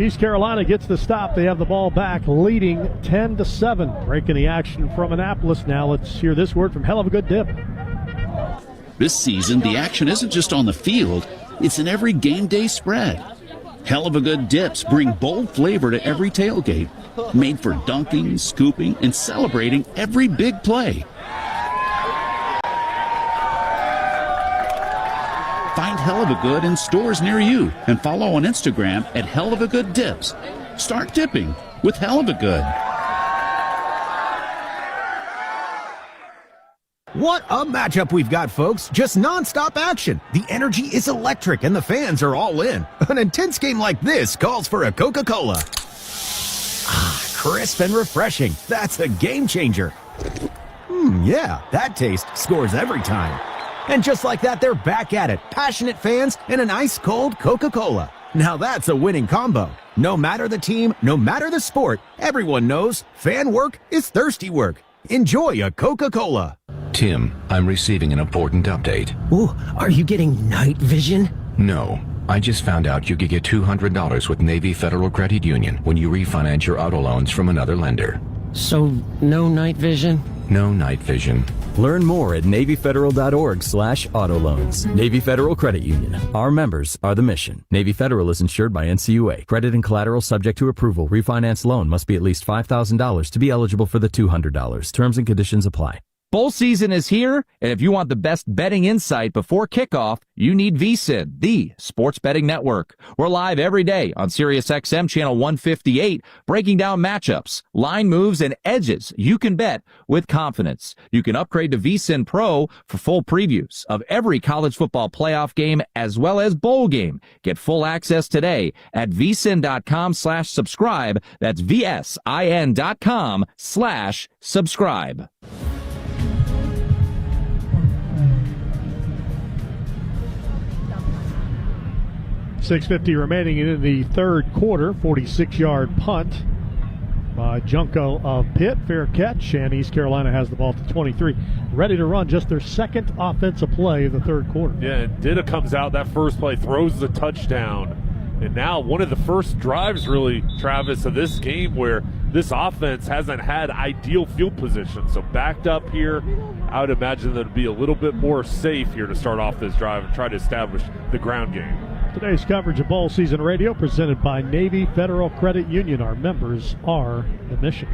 East Carolina gets the stop. They have the ball back, leading 10-7. Breaking the action from Annapolis. Now let's hear this word from Hell of a Good Dip. This season, the action isn't just on the field, it's in every game day spread. Hell of a Good dips bring bold flavor to every tailgate, made for dunking, scooping, and celebrating every big play. Find Hell of a Good in stores near you and follow on Instagram at Hell of a Good Dips. Start dipping with Hell of a Good. What a matchup we've got, folks. Just nonstop action. The energy is electric and the fans are all in. An intense game like this calls for a Coca-Cola. Ah, crisp and refreshing. That's a game changer. Yeah, that taste scores every time. And just like that, they're back at it. Passionate fans and an ice-cold Coca-Cola. Now that's a winning combo. No matter the team, no matter the sport, everyone knows fan work is thirsty work. Enjoy a Coca-Cola. Tim, I'm receiving an important update. Ooh, are you getting night vision? No. I just found out you could get $200 with Navy Federal Credit Union when you refinance your auto loans from another lender. So, no night vision? No night vision. Learn more at NavyFederal.org/auto loans. Navy Federal Credit Union. Our members are the mission. Navy Federal is insured by NCUA. Credit and collateral subject to approval. Refinance loan must be at least $5,000 to be eligible for the $200. Terms and conditions apply. Bowl season is here, and if you want the best betting insight before kickoff, you need VSiN, the sports betting network. We're live every day on SiriusXM channel 158, breaking down matchups, line moves, and edges you can bet with confidence. You can upgrade to VSiN Pro for full previews of every college football playoff game as well as bowl game. Get full access today at vsin.com/subscribe. That's VSIN.com/subscribe. 6:50 remaining in the third quarter. 46-yard punt by Junko of Pitt. Fair catch, and East Carolina has the ball to 23. Ready to run just their second offensive play of the third quarter. Yeah, and Dida comes out that first play, throws the touchdown. And now one of the first drives, really, Travis, of this game where this offense hasn't had ideal field position. So backed up here, I would imagine that it would be a little bit more safe here to start off this drive and try to establish the ground game. Today's coverage of Bowl Season Radio presented by Navy Federal Credit Union. Our members are the mission.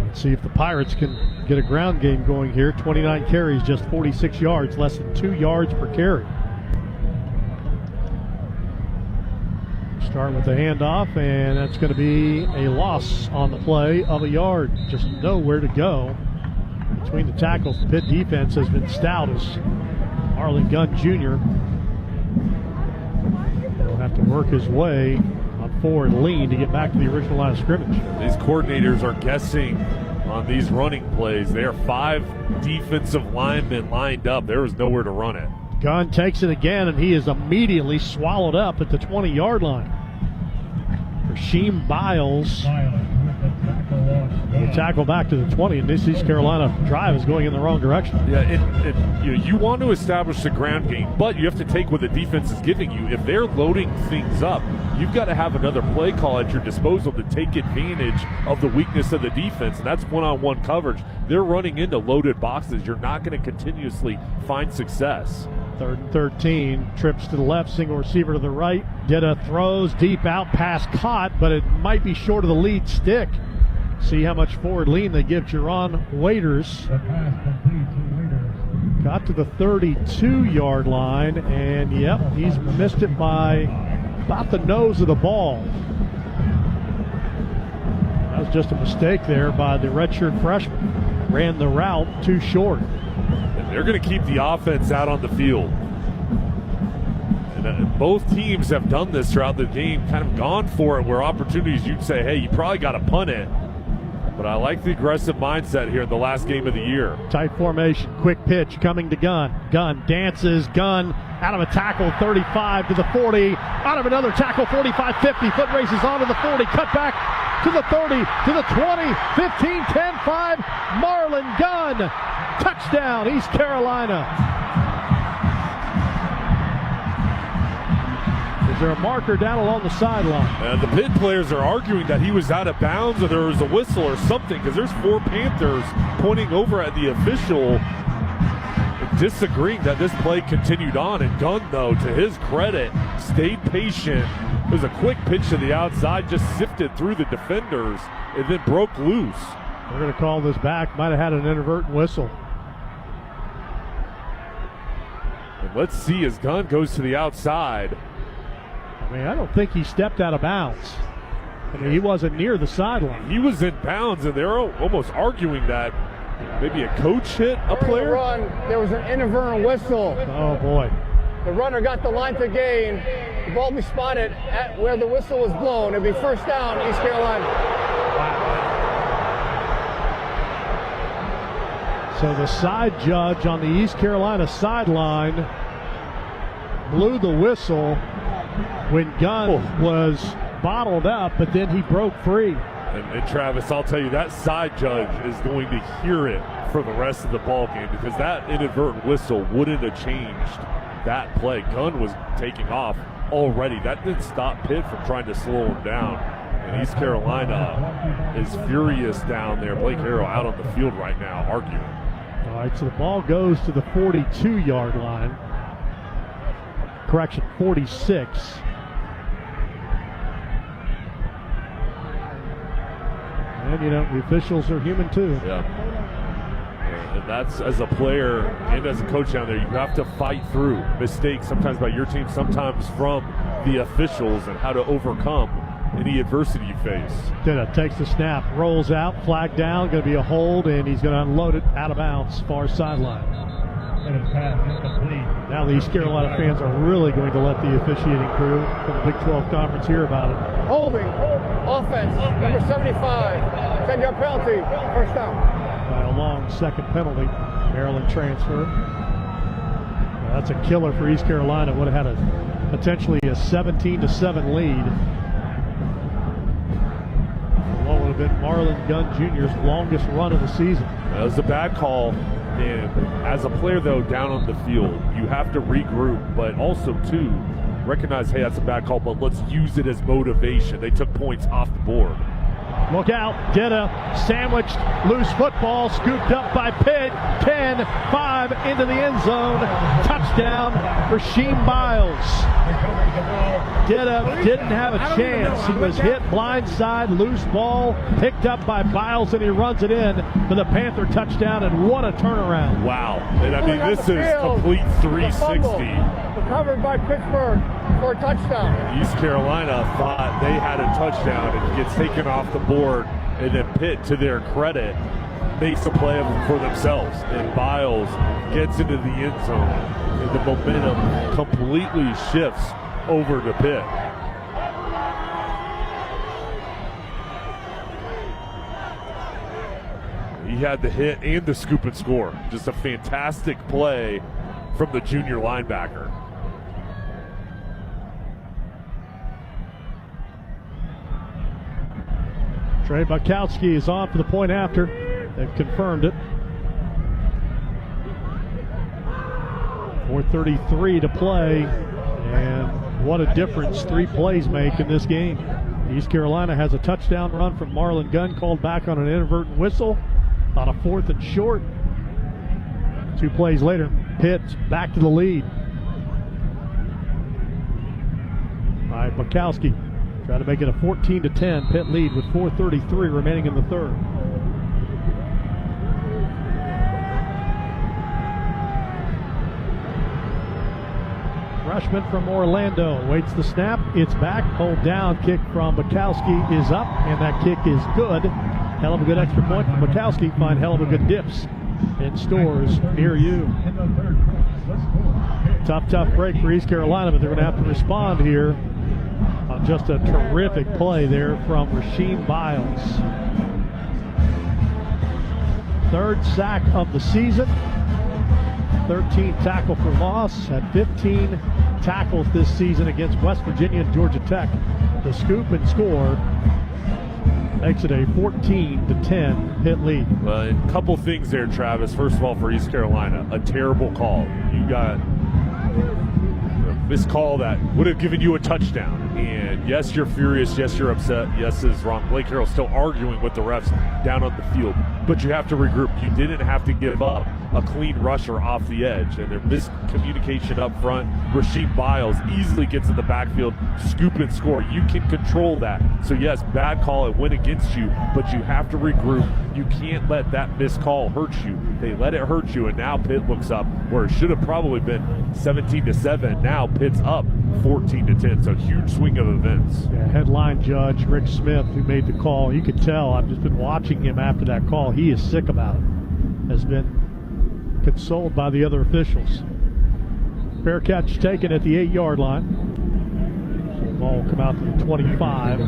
Let's see if the Pirates can get a ground game going here. 29 carries, just 46 yards, less than 2 yards per carry. Start with the handoff, and that's going to be a loss on the play of a yard. Just nowhere to go. Between the tackles, the Pitt defense has been stout as Marlon Gunn Jr. will have to work his way on forward lean to get back to the original line of scrimmage. These coordinators are guessing on these running plays. There are 5 defensive linemen lined up. There is nowhere to run it. Gunn takes it again, and he is immediately swallowed up at the 20-yard line. Rasheem Biles will tackle back to the 20, and this East Carolina drive is going in the wrong direction. Yeah, you want to establish the ground game, but you have to take what the defense is giving you. If they're loading things up, you've got to have another play call at your disposal to take advantage of the weakness of the defense, and that's one-on-one coverage. They're running into loaded boxes. You're not going to continuously find success. 3rd and 13, trips to the left, single receiver to the right. Dida throws deep out, pass caught, but it might be short of the lead stick. See how much forward lean they give Jerron Waiters. Got to the 32-yard line, and yep, he's missed it by about the nose of the ball. That was just a mistake there by the redshirt freshman. Ran the route too short. They're going to keep the offense out on the field. And both teams have done this throughout the game, kind of gone for it where opportunities you'd say, hey, you probably got to punt it. But I like the aggressive mindset here in the last game of the year. Tight formation, quick pitch coming to Gunn. Gunn dances, Gunn out of a tackle, 35 to the 40, out of another tackle, 45, 50, foot races onto the 40, cut back to the 30, to the 20, 15, 10, 5, Marlon Gunn. Touchdown, East Carolina. Is there a marker down along the sideline? The Pitt players are arguing that he was out of bounds or there was a whistle or something, because there's 4 Panthers pointing over at the official, disagreeing that this play continued on. And Gunn, though, to his credit, stayed patient. It was a quick pitch to the outside, just sifted through the defenders, and then broke loose. We're going to call this back. Might have had an inadvertent whistle. And let's see as Gunn goes to the outside. I mean, I don't think he stepped out of bounds. I mean, he wasn't near the sideline. He was in bounds, and they're almost arguing that maybe a coach hit a player. Run, there was an inadvertent whistle. Oh, boy. The runner got the line to gain. The ball be spotted at where the whistle was blown. It'll be first down, East Carolina. So the side judge on the East Carolina sideline blew the whistle. when Gunn was bottled up, but then he broke free. And Travis, I'll tell you, that side judge is going to hear it for the rest of the ball game, because that inadvertent whistle wouldn't have changed that play. Gunn was taking off already. That didn't stop Pitt from trying to slow him down. And East Carolina is furious down there. Blake Harrell out on the field right now arguing. All right, so the ball goes to the 42-yard line. Correction, 46. And, you know, the officials are human too. Yeah. And that's, as a player and as a coach down there, you have to fight through mistakes, sometimes by your team, sometimes from the officials, and how to overcome any adversity you face. Dida takes the snap, rolls out, flag down, going to be a hold, and he's going to unload it out of bounds, far sideline. Now the East Carolina fans are really going to let the officiating crew from the Big 12 Conference hear about it. Holding, offense, number 75, 10-yard penalty, first down. By a long second penalty, Maryland transfer. Well, that's a killer for East Carolina. Would have had a potentially a 17-7 lead. What would have been Marlon Gunn Jr.'s longest run of the season. That was a bad call. And as a player, though, down on the field, you have to regroup, but also, too, recognize, hey, that's a bad call, but let's use it as motivation. They took points off the board. Look out, Dida sandwiched, loose football, scooped up by Pitt, 10-5 into the end zone. Touchdown, Rasheem Biles. Dida didn't have a chance. He was hit blindside, loose ball, picked up by Biles, and he runs it in for the Panther touchdown, and what a turnaround. Wow. And I mean, this is complete 360. Recovered by Pittsburgh for a touchdown. East Carolina thought they had a touchdown and gets taken off the board, and then Pitt, to their credit, makes a play for themselves. And Biles gets into the end zone, and the momentum completely shifts over to Pitt. He had the hit and the scoop and score. Just a fantastic play from the junior linebacker. Trey Bukowski is on for the point after. They've confirmed it. 4:33 to play, and what a difference 3 plays make in this game. East Carolina has a touchdown run from Marlon Gunn called back on an inadvertent whistle on a 4th and short. 2 plays later, Pitt back to the lead. All right, Bukowski trying to make it a 14-10 Pitt lead with 4:33 remaining in the third. Freshman from Orlando waits the snap. It's back. Hold down. Kick from Bukowski is up, and that kick is good. Hell of a good extra point from Bukowski. Find hell of a good dips in stores near you. Tough break for East Carolina, but they're going to have to respond here on just a terrific play there from Rasheem Biles. 3rd sack of the season. 13 tackle for loss. Had 15 tackles this season against West Virginia and Georgia Tech. The scoop and score makes it a 14-10 Pitt lead. Well, a couple things there, Travis. First of all, for East Carolina, a terrible call. You got this call that would have given you a touchdown. And yes, you're furious. Yes, you're upset. Yes, it's wrong. Blake Harrell still arguing with the refs down on the field. But you have to regroup. You didn't have to give up a clean rusher off the edge. And their miscommunication up front. Rasheem Biles easily gets in the backfield, scoop and score. You can control that. So yes, bad call. It went against you. But you have to regroup. You can't let that missed call hurt you. They let it hurt you. And now Pitt looks up where it should have probably been 17-7. Now Pitt's up 14-10. So huge swing of events. Yeah, headline judge Rick Smith, who made the call, you could tell, I've just been watching him after that call, he is sick about it. Has been consoled by the other officials. Fair catch taken at the 8-yard line. Ball will come out to the 25.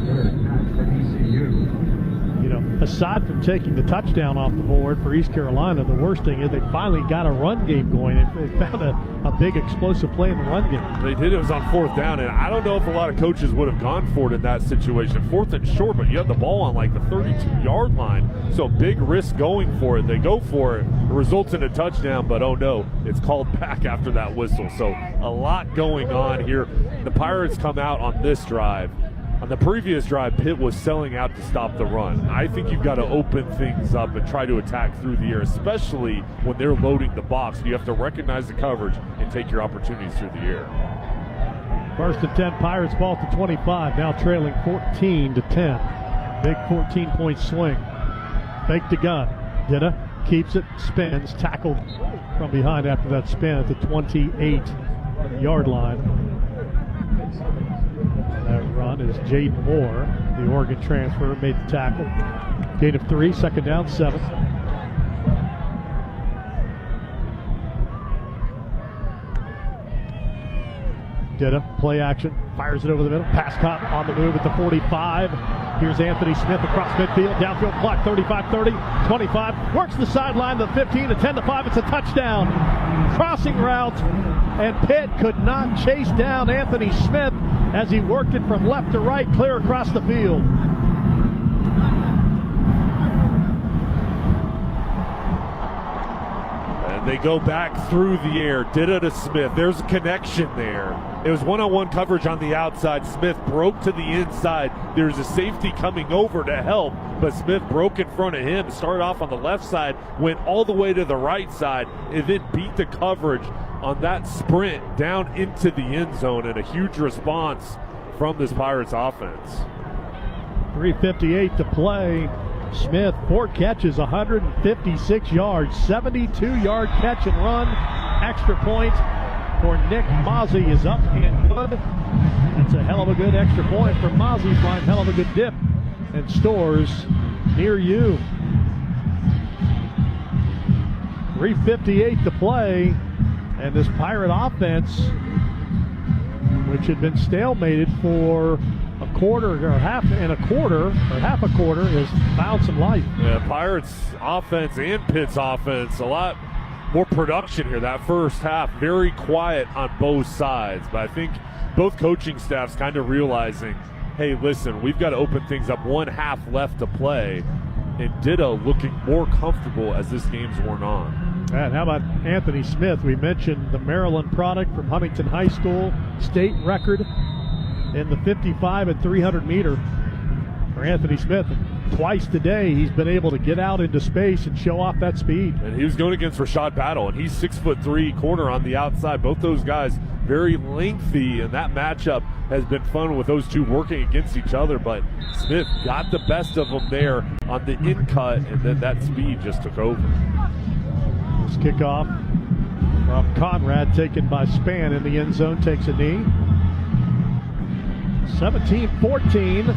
You know, aside from taking the touchdown off the board for East Carolina, the worst thing is they finally got a run game going. They found a big explosive play in the run game. They did. It was on 4th down, and I don't know if a lot of coaches would have gone for it in that situation. 4th and short, but you have the ball on like the 32-yard line, so big risk going for it. They go for it. It results in a touchdown, but oh no, it's called back after that whistle. So a lot going on here. The Pirates come out on this drive. On the previous drive, Pitt was selling out to stop the run. I think you've got to open things up and try to attack through the air, especially when they're loading the box. You have to recognize the coverage and take your opportunities through the air. 1st and 10, Pirates ball at the 25, now trailing 14-10. Big 14-point swing. Fake to gun. Dida keeps it, spins, tackled from behind after that spin at the 28-yard line. That run is Jaden Moore, the Oregon transfer, made the tackle. Gain of 3, 2nd down, 7. Dida, play action, fires it over the middle. Pass caught on the move at the 45. Here's Anthony Smith across midfield, downfield clock, 35-30, 25. Works the sideline, the 15, the 10-5. It's a touchdown. Crossing route, and Pitt could not chase down Anthony Smith as he worked it from left to right, clear across the field. And they go back through the air. Dida to Smith. There's a connection there. It was one-on-one coverage on the outside. Smith broke to the inside. There's a safety coming over to help, but Smith broke in front of him. Started off on the left side, went all the way to the right side, and then beat the coverage on that sprint down into the end zone, and a huge response from this Pirates offense. 3:58 to play. Smith, 4 catches, 156 yards, 72-yard catch and run. Extra point for Nick Mozzie is up and good. That's a hell of a good extra point for Mozzie. Fine, hell of a good dip and stores near you. 3:58 to play, and this Pirate offense, which had been stalemated for a quarter or half a quarter, has found some life. Yeah, Pirates offense and Pitt's offense, a lot more production here. That first half, very quiet on both sides, but I think both coaching staffs kind of realizing, hey, listen, we've got to open things up. 1 half left to play, and Dida looking more comfortable as this game's worn on. And how about Anthony Smith? We mentioned the Maryland product from Huntington High School, state record in the 55 and 300 meter for Anthony Smith. Twice today he's been able to get out into space and show off that speed. And he was going against Rashad Battle, and he's 6'3" corner on the outside. Both those guys very lengthy, and that matchup has been fun with those two working against each other, but Smith got the best of them there on the in cut, and then that speed just took over. This kickoff from Conrad, taken by Spann in the end zone, takes a knee. 17-14,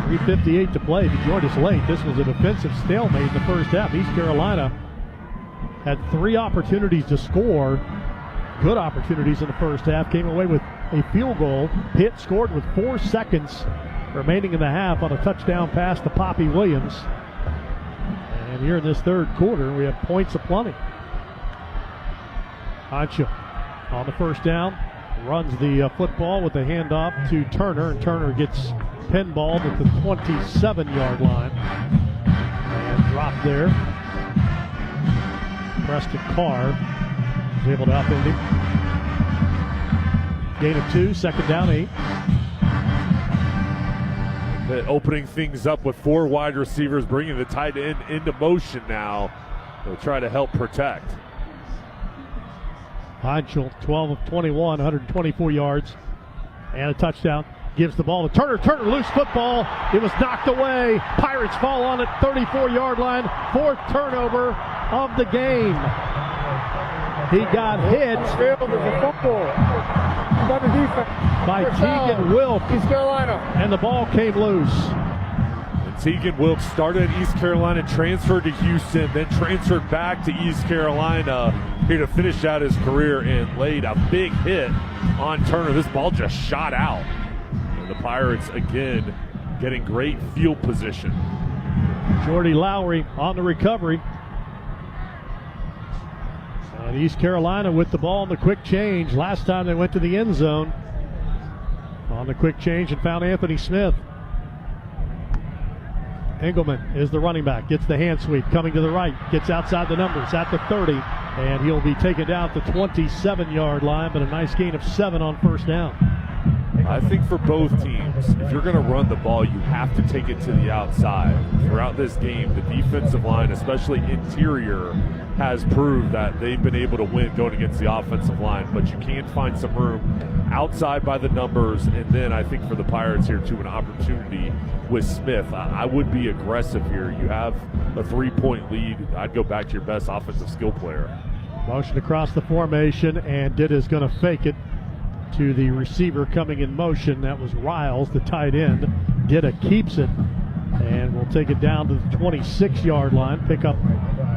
3:58 to play. If you joined us late, this was a defensive stalemate in the first half. East Carolina had 3 opportunities to score, good opportunities in the first half, came away with a field goal. Pitt scored with 4 seconds remaining in the half on a touchdown pass to Poppy Williams. And here in this third quarter, we have points aplenty. Ancho on the first down, runs the football with a handoff to Turner, and Turner gets pinballed at the 27-yard line and dropped there. Preston Carr is able to upend him. Gain of 2, 2nd down, 8. Opening things up with 4 wide receivers, bringing the tight end into motion now. They'll try to help protect. Heinschel, 12 of 21, 124 yards, and a touchdown. Gives the ball to Turner. Turner, loose football. It was knocked away. Pirates fall on it, 34-yard line. 4th turnover of the game. He got hit by Tegan Wilk, East Carolina, and the ball came loose. And Tegan Wilk started at East Carolina, transferred to Houston, then transferred back to East Carolina here to finish out his career, and laid a big hit on Turner. This ball just shot out. And the Pirates again getting great field position. Jordy Lowry on the recovery. And East Carolina with the ball on the quick change. Last time they went to the end zone on the quick change and found Anthony Smith. Engelman is the running back, gets the hand sweep, coming to the right, gets outside the numbers at the 30, and he'll be taken down at the 27-yard line, but a nice gain of 7 on first down. I think for both teams, if you're going to run the ball, you have to take it to the outside. Throughout this game, the defensive line, especially interior, has proved that they've been able to win going against the offensive line, but you can find some room outside by the numbers, and then I think for the Pirates here, too, an opportunity with Smith. I would be aggressive here. You have a 3-point lead. I'd go back to your best offensive skill player. Motion across the formation, and Ditta's going to fake it to the receiver coming in motion. That was Riles, the tight end. Ditta keeps it, and we'll take it down to the 26-yard line, pick up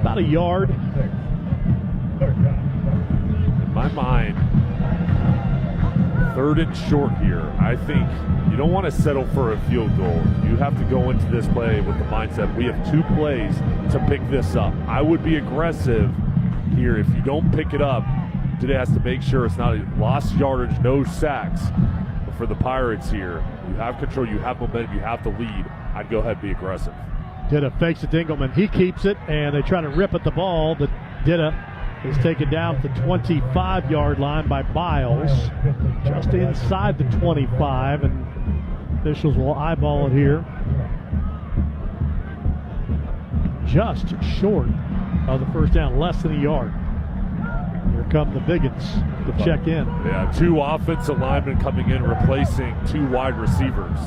about a yard. In my mind, 3rd and short here. I think you don't want to settle for a field goal. You have to go into this play with the mindset, we have 2 plays to pick this up. I would be aggressive here. If you don't pick it up, Today has to make sure it's not a lost yardage, no sacks. But for the Pirates here, you have control, you have momentum, you have to lead. I'd go ahead and be aggressive. Ditta fakes it to Engelman. He keeps it, and they try to rip at the ball, but Ditta is taken down to the 25-yard line by Biles, just inside the 25, and officials will eyeball it here. Just short of the first down, less than a yard. Here come the Biggins to check in. Yeah, 2 offensive linemen coming in, replacing 2 wide receivers.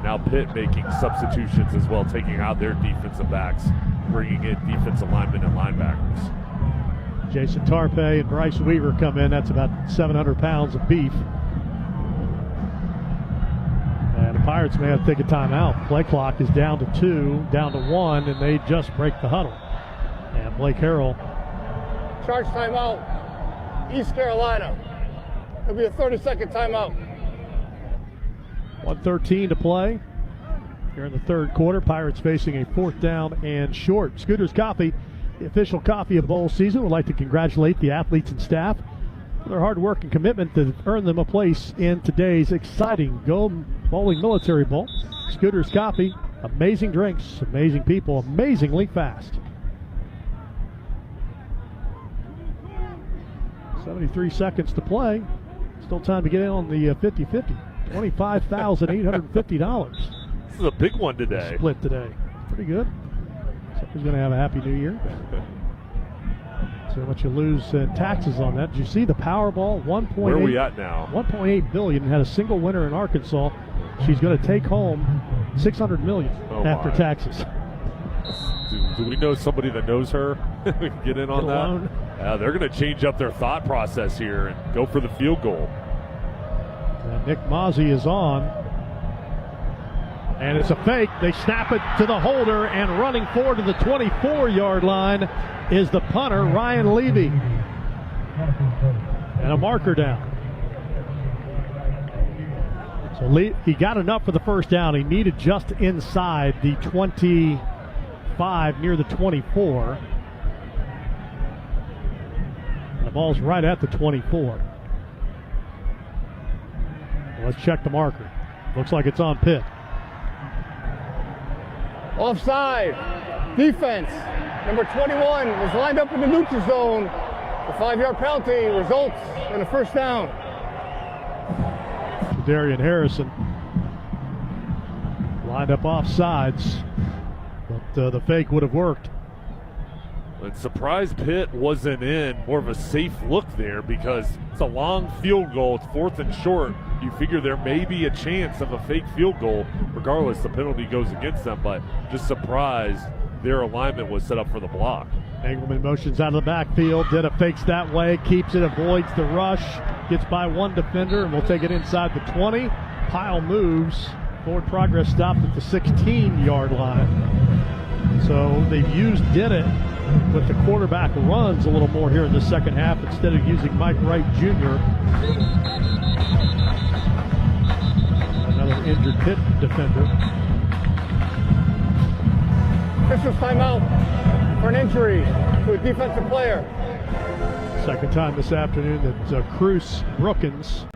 Now Pitt making substitutions as well, taking out their defensive backs, bringing in defensive linemen and linebackers. Jason Tarpe and Bryce Weaver come in. That's about 700 pounds of beef. And the Pirates may have to take a timeout. Play clock is down to 2, down to 1, and they just break the huddle. And Blake Harrell. Charge timeout, East Carolina. It'll be a 30-second timeout. 1:13 to play here in the third quarter. Pirates facing a 4th down and short. Scooters Coffee, the official coffee of bowl season, would like to congratulate the athletes and staff for their hard work and commitment to earn them a place in today's exciting Go Bowling Military Bowl. Scooters Coffee, amazing drinks, amazing people, amazingly fast. 73 seconds to play. Still time to get in on the 50-50. $25,850. This is a big one today. Split today. Pretty good. Somebody's going to have a happy new year. See how much you lose in taxes on that. Did you see the Powerball? 1.8. Where are we at now? $1.8 billion. Had a single winner in Arkansas. She's going to take home $600 million after taxes. Do we know somebody that knows her? Get in on that? They're going to change up their thought process here and go for the field goal. And Nick Mozzie is on. And it's a fake. They snap it to the holder, and running forward to the 24-yard line is the punter, Ryan Levy. And a marker down. So he got enough for the first down. He needed just inside the 25, near the 24. The ball's right at the 24. Let's check the marker. Looks like it's on Pitt. Offside. Defense. Number 21 was lined up in the neutral zone. The 5-yard penalty results in a first down. Darian Harrison lined up offsides, but the fake would have worked. But surprised Pitt wasn't in. More of a safe look there because it's a long field goal. It's 4th and short. You figure there may be a chance of a fake field goal. Regardless, the penalty goes against them, but just surprised their alignment was set up for the block. Engelman motions out of the backfield. Ditta fakes that way, keeps it, avoids the rush, gets by one defender, and we'll take it inside the 20. Pile moves. Forward progress stopped at the 16-yard line. So they've used Ditta with the quarterback runs a little more here in the second half instead of using Mike Wright Jr. Another injured Pitt defender. Officials timeout for an injury to a defensive player. Second time this afternoon that Cruz Brookins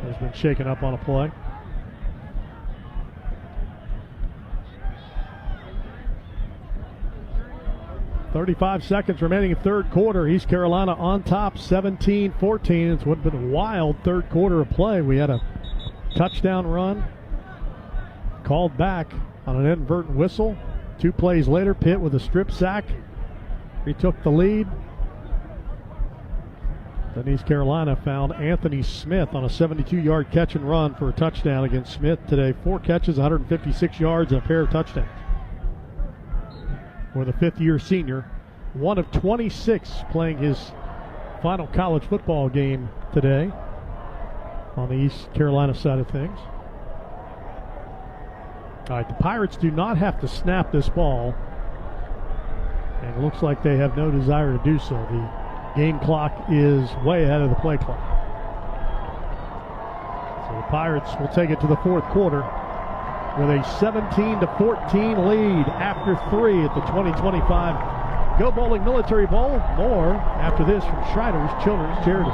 has been shaken up on a play. .35 seconds remaining in third quarter. East Carolina on top, 17-14. It's would have been a wild third quarter of play. We had a touchdown run called back on an inadvertent whistle. 2 plays later, Pitt with a strip sack retook the lead. Then East Carolina found Anthony Smith on a 72-yard catch and run for a touchdown against Smith today. 4 catches, 156 yards, and a pair of touchdowns for the fifth-year senior. 1 of 26 playing his final college football game today on the East Carolina side of things. All right, the Pirates do not have to snap this ball, and it looks like they have no desire to do so. The game clock is way ahead of the play clock. So the Pirates will take it to the fourth quarter with a 17-14 lead after 3 at the 2025 Go Bowling Military Bowl. More after this from Shriners Children's Charity.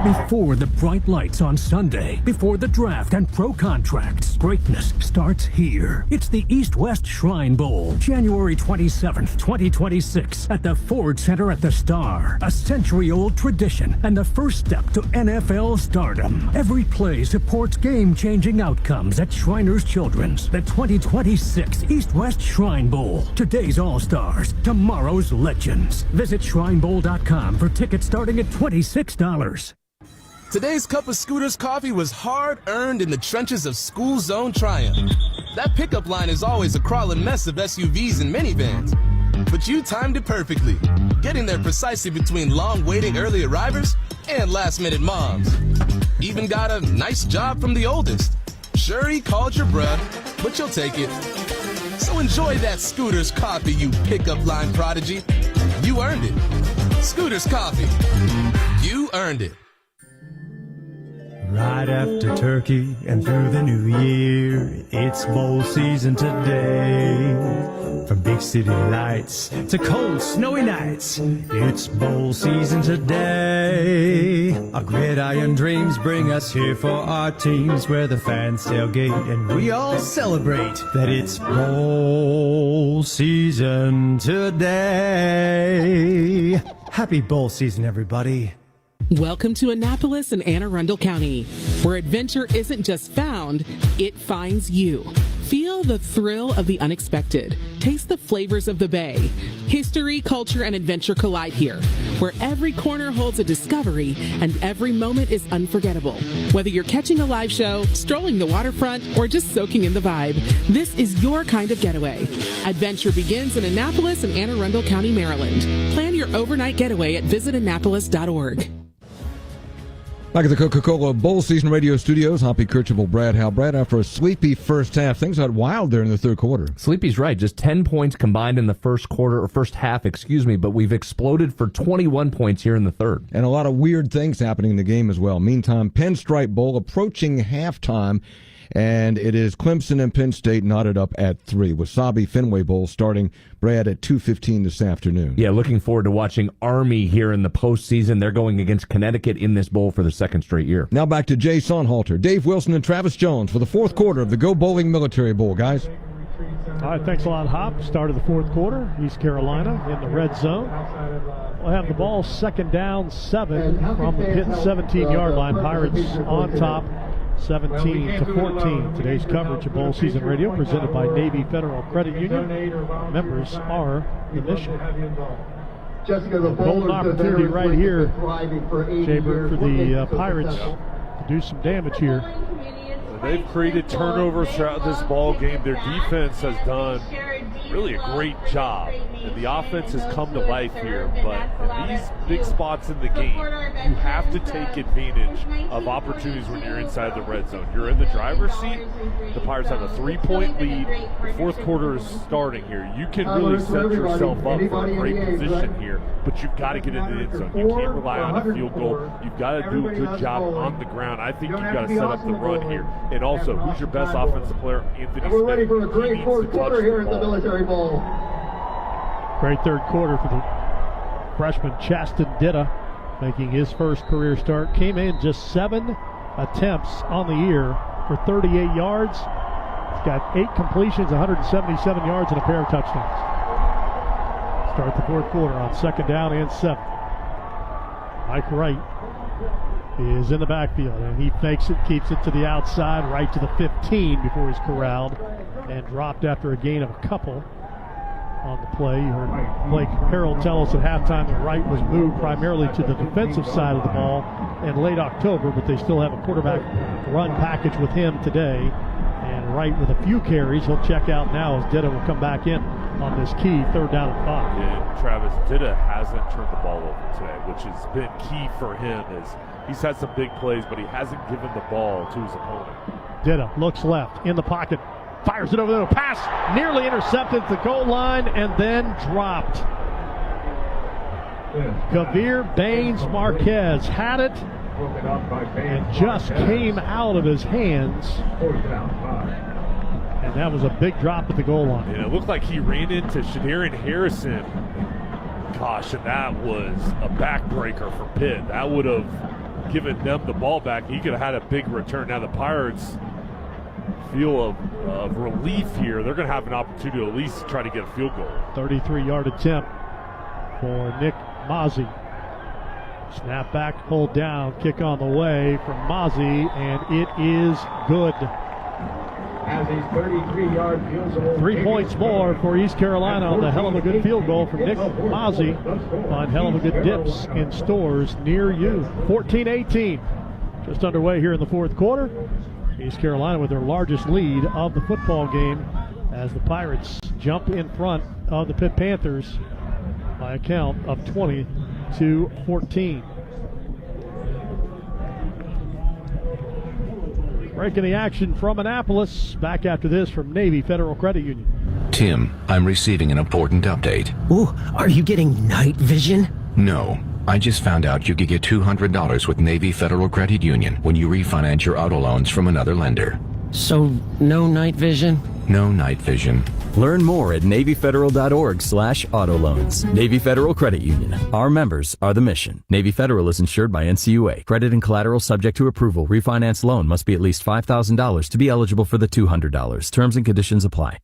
Before the bright lights on Sunday, before the draft and pro contracts, greatness starts here. It's the East-West Shrine Bowl, January 27th, 2026, at the Ford Center at the Star. A century-old tradition and the first step to NFL stardom. Every play supports game-changing outcomes at Shriners Children's. The 2026 East-West Shrine Bowl. Today's All-Stars, tomorrow's legends. Visit shrinebowl.com for tickets starting at $26. Today's cup of Scooters coffee was hard-earned in the trenches of School Zone Triumph. That pickup line is always a crawling mess of SUVs and minivans. But you timed it perfectly, getting there precisely between long-waiting early arrivers and last-minute moms. Even got a nice job from the oldest. Sure, he called your bruh, but you'll take it. So enjoy that Scooters coffee, you pickup line prodigy. You earned it. Scooters coffee. You earned it. Right after Turkey and through the new year, it's bowl season today. From big city lights to cold, snowy nights, it's bowl season today. Our gridiron dreams bring us here for our teams, where the fans tailgate and we all celebrate that it's bowl season today. Happy bowl season, everybody. Welcome to Annapolis in Anne Arundel County, where adventure isn't just found, it finds you. Feel the thrill of the unexpected. Taste the flavors of the Bay. History, culture, and adventure collide here, where every corner holds a discovery and every moment is unforgettable. Whether you're catching a live show, strolling the waterfront, or just soaking in the vibe, this is your kind of getaway. Adventure begins in Annapolis and Anne Arundel County, Maryland. Plan your overnight getaway at visitannapolis.org. Back at the Coca-Cola Bowl Season Radio Studios, Hoppy Kercheval, Brad Howell. Brad, after a sleepy first half, things got wild there in the third quarter. Sleepy's right. Just 10 points combined in the first half, but we've exploded for 21 points here in the third. And a lot of weird things happening in the game as well. Meantime, Pinstripe Bowl approaching halftime, and it is Clemson and Penn State knotted up at 3. Wasabi Fenway Bowl starting, Brad, at 2:15 this afternoon. Yeah, looking forward to watching Army here in the postseason. They're going against Connecticut in this bowl for the second straight year. Now back to Jay Sonhalter, Dave Wilson, and Travis Jones for the fourth quarter of the Go Bowling Military Bowl, guys. All right, thanks a lot, Hop. Start of the fourth quarter, East Carolina in the red zone. We'll have the ball second down 7 from the Pitt 17-yard line. Pirates on top, 17-14. Today's coverage of Bowl Season Radio presented by Navy Federal Credit Union. Members are the mission. Golden opportunity right here, Jaybird, for the Pirates to do some damage here. They've created turnovers throughout this ball game. Their defense has done really a great job, and the offense has come to life here. But in these big spots in the game, you have to take advantage of opportunities when you're inside the red zone. You're in the driver's seat. The Pirates have a 3-point lead. The fourth quarter is starting here. You can really set yourself up for a great position here, but you've got to get into the end zone. You can't rely on a field goal. You've got to do a good job on the ground. I think you've got to set up the run here. And also, who's your best offensive player? Anthony Smith. We're ready for a great fourth quarter here at the Military Bowl. Great third quarter for the freshman Chaston Ditta, making his first career start. Came in just 7 attempts on the year for 38 yards. He's got 8 completions, 177 yards, and a pair of touchdowns. Start the fourth quarter on 2nd down and 7. Mike Wright is in the backfield, and he fakes it, keeps it to the outside, right to the 15 before he's corralled and dropped after a gain of a couple on the play. You heard Blake Harrell tell us at halftime that Wright was moved primarily to the defensive side of the ball in late October, but they still have a quarterback run package with him today. And Wright with a few carries. He'll check out now as Ditta will come back in on this key 3rd down and 5. And Travis, Ditta hasn't turned the ball over today, which has been key for him. Is he's had some big plays, but he hasn't given the ball to his opponent. Ditta looks left, in the pocket, fires it over there. Pass nearly intercepted at the goal line and then dropped. Kavir Baines Marquez had it and just came out of his hands. And that was a big drop at the goal line. And it looked like he ran into Shadarian Harrison. Gosh, and that was a backbreaker for Pitt. That would have given them the ball back. He could have had a big return. Now the Pirates feel of relief here. They're going to have an opportunity to at least try to get a field goal. 33-yard attempt for Nick Mozzie. Snap back, hold down, kick on the way from Mozzie, and it is good. As his 33-yard field goal. 3 points more for East Carolina on the hell of a good field goal from Nick Mozzie. Find hell of a good dips in stores near you. 14-18. Just underway here in the fourth quarter. East Carolina with their largest lead of the football game as the Pirates jump in front of the Pitt Panthers by a count of 20-14. Breaking the action from Annapolis. Back after this from Navy Federal Credit Union. Tim, I'm receiving an important update. Ooh, are you getting night vision? No. I just found out you could get $200 with Navy Federal Credit Union when you refinance your auto loans from another lender. So, no night vision? No night vision. Learn more at NavyFederal.org/auto loans. Navy Federal Credit Union. Our members are the mission. Navy Federal is insured by NCAA. Credit and collateral subject to approval. Refinance loan must be at least $5,000 to be eligible for the $200. Terms and conditions apply.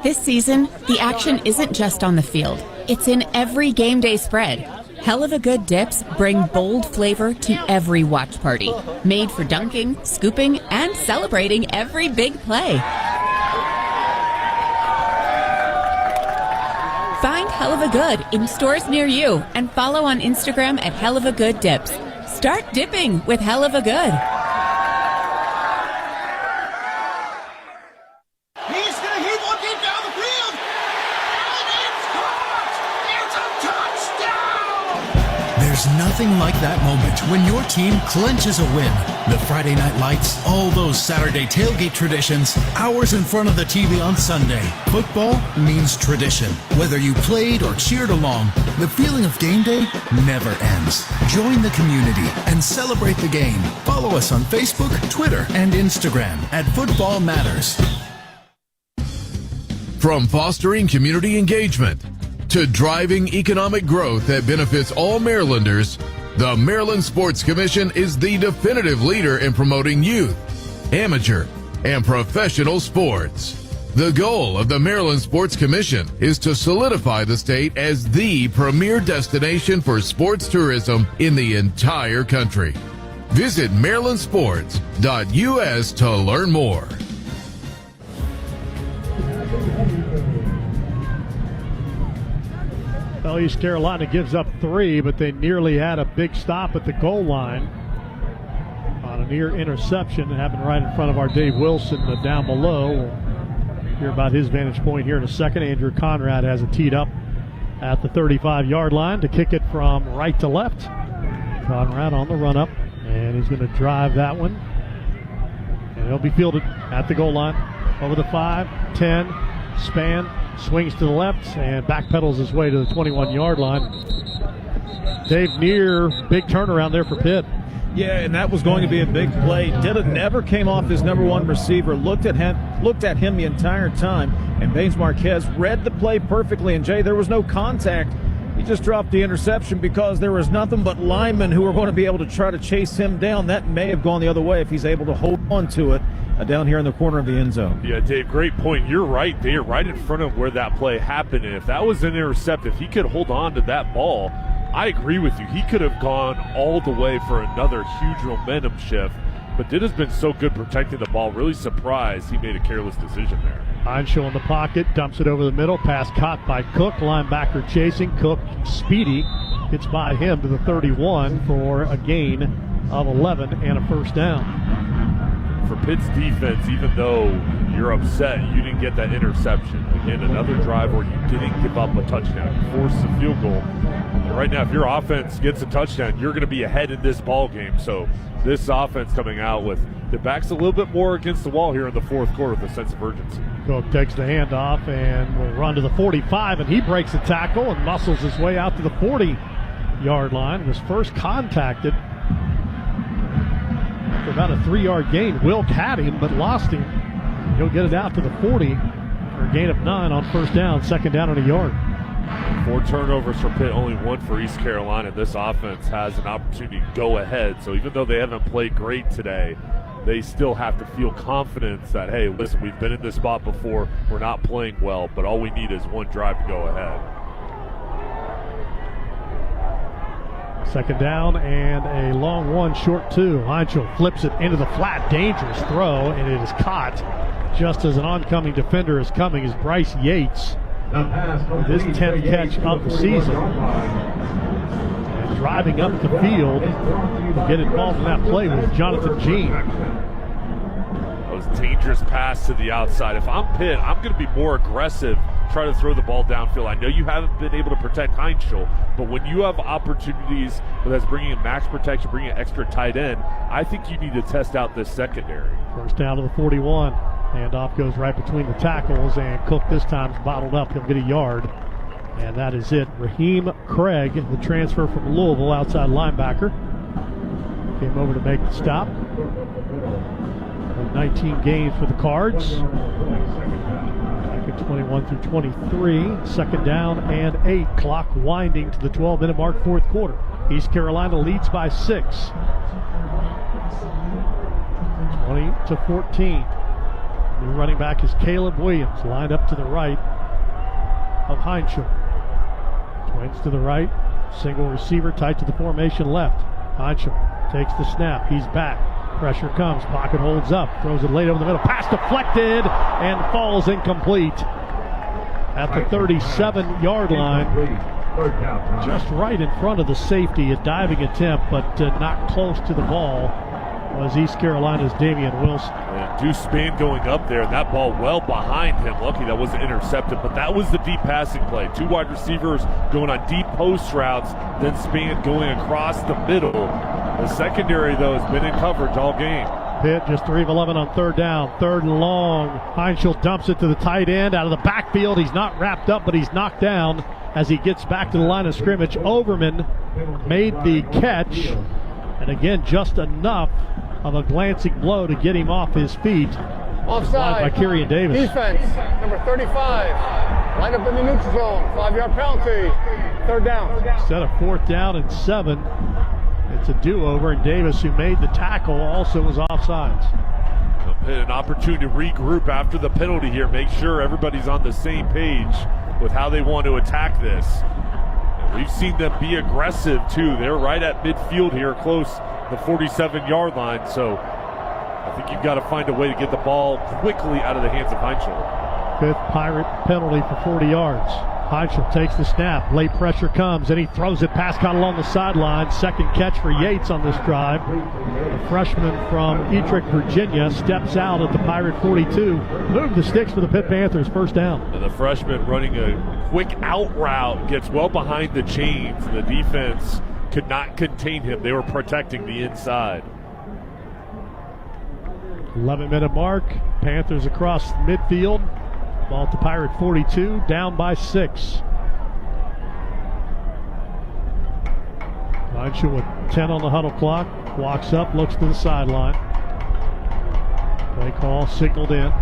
This season, the action isn't just on the field. It's in every game day spread. Hell of a Good dips bring bold flavor to every watch party. Made for dunking, scooping, and celebrating every big play. Find Hell of a Good in stores near you and follow on Instagram at Hell of a Good Dips. Start dipping with Hell of a Good. He's going to hit one deep down the field. And it's caught. It's a touchdown. There's nothing like that moment when your team clinches a win. The Friday night lights, all those Saturday tailgate traditions, hours in front of the TV on Sunday. Football means tradition. Whether you played or cheered along, the feeling of game day never ends. Join the community and celebrate the game. Follow us on Facebook, Twitter, and Instagram at Football Matters. From fostering community engagement to driving economic growth that benefits all Marylanders, the Maryland Sports Commission is the definitive leader in promoting youth, amateur, and professional sports. The goal of the Maryland Sports Commission is to solidify the state as the premier destination for sports tourism in the entire country. Visit marylandsports.us to learn more. Well, East Carolina gives up 3, but they nearly had a big stop at the goal line on a near interception. It happened right in front of our Dave Wilson down below. We'll hear about his vantage point here in a second. Andrew Conrad has it teed up at the 35-yard line to kick it from right to left. Conrad on the run-up, and he's going to drive that one. And he'll be fielded at the goal line. Over the 5, 10, span. Swings to the left and backpedals his way to the 21-yard line. Dave, near big turnaround there for Pitt. Yeah, and that was going to be a big play. Ditta never came off his number one receiver, looked at him the entire time, And Baines Marquez read the play perfectly. And, Jay, there was no contact. He just dropped the interception because there was nothing but linemen who were going to be able to try to chase him down. That may have gone the other way if he's able to hold on to it down here in the corner of the end zone. Yeah, Dave, great point. You're right there, right in front of where that play happened. And if that was an intercept, if he could hold on to that ball, I agree with you. He could have gone all the way for another huge momentum shift. But Ditt has been so good protecting the ball. Really surprised he made a careless decision there. Heinschel in the pocket, dumps it over the middle. Pass caught by Cook. Linebacker chasing. Cook, speedy, gets by him to the 31 for a gain of 11 and a first down. For Pitt's defense, even though you're upset you didn't get that interception, again, another drive where you didn't give up a touchdown. You forced a field goal. And right now, if your offense gets a touchdown, you're going to be ahead in this ball game. So this offense coming out with the backs a little bit more against the wall here in the fourth quarter with a sense of urgency. Cook takes the handoff and will run to the 45, and he breaks the tackle and muscles his way out to the 40-yard line. Was first contacted for about a 3-yard gain. Wilk had him but lost him. He'll get it out to the 40 for a gain of 9 on first down, second down and a yard. 4 turnovers for Pitt, only 1 for East Carolina. This offense has an opportunity to go ahead. So even though they haven't played great today, they still have to feel confidence that, hey, listen, we've been in this spot before. We're not playing well, but all we need is 1 drive to go ahead. Second down and a long 1, short 2. Heinschel flips it into the flat. Dangerous throw, and it is caught just as an oncoming defender is coming, is Bryce Yates. His 10th catch of the season. And driving up the field to get involved in that play was Jonathan Jean. That was a dangerous pass to the outside. If I'm Pitt, I'm going to be more aggressive, try to throw the ball downfield. I know you haven't been able to protect Heinschel, but when you have opportunities, whether that's bringing in max protection, bringing an extra tight end, I think you need to test out this secondary. First down to the 41. Handoff goes right between the tackles, and Cook this time is bottled up. He'll get a yard, and that is it. Raheem Craig, the transfer from Louisville, outside linebacker, came over to make the stop. 19 games for the Cards. Back at 21 through 23. Second down and 8. Clock winding to the 12-minute mark, fourth quarter. East Carolina leads by 6. 20-14. New running back is Caleb Williams, lined up to the right of Heinschel. Twins to the right, single receiver tight to the formation left. Heinschel takes the snap, he's back. Pressure comes, pocket holds up, throws it late over the middle. Pass deflected and falls incomplete at the 37-yard line. Just right in front of the safety, a diving attempt, but not close to the ball was East Carolina's Damian Wilson. And Deuce Spann going up there, and that ball well behind him. Lucky that wasn't intercepted, but that was the deep passing play. 2 wide receivers going on deep post routes, then Spann going across the middle. The secondary, though, has been in coverage all game. Pitt just 3 of 11 on third down. Third and long. Heinschel dumps it to the tight end out of the backfield. He's not wrapped up, but he's knocked down as he gets back to the line of scrimmage. Overman made the catch, and again, just enough of a glancing blow to get him off his feet. Offside by Kyrian Davis. Defense, number 35. Line up in the neutral zone. 5-yard penalty. Third down. Instead of 4th down and 7, it's a do-over, and Davis, who made the tackle, also was offsides. An opportunity to regroup after the penalty here. Make sure everybody's on the same page with how they want to attack this. And we've seen them be aggressive, too. They're right at midfield here, close the 47-yard line, so I think you've got to find a way to get the ball quickly out of the hands of Heinschel. 5th Pirate penalty for 40 yards. Heinschel takes the snap, late pressure comes, and he throws it past caught along the sideline. Second catch for Yates on this drive. The freshman from Ettrick, Virginia, steps out at the Pirate 42. Move the sticks for the Pitt Panthers, first down. And the freshman running a quick out route, gets well behind the chains, and the defense could not contain him. They were protecting the inside. 11-minute mark. Panthers across midfield. Ball at the Pirate 42, down by 6. Heinschel with 10 on the huddle clock. Walks up, looks to the sideline. Play call signaled in.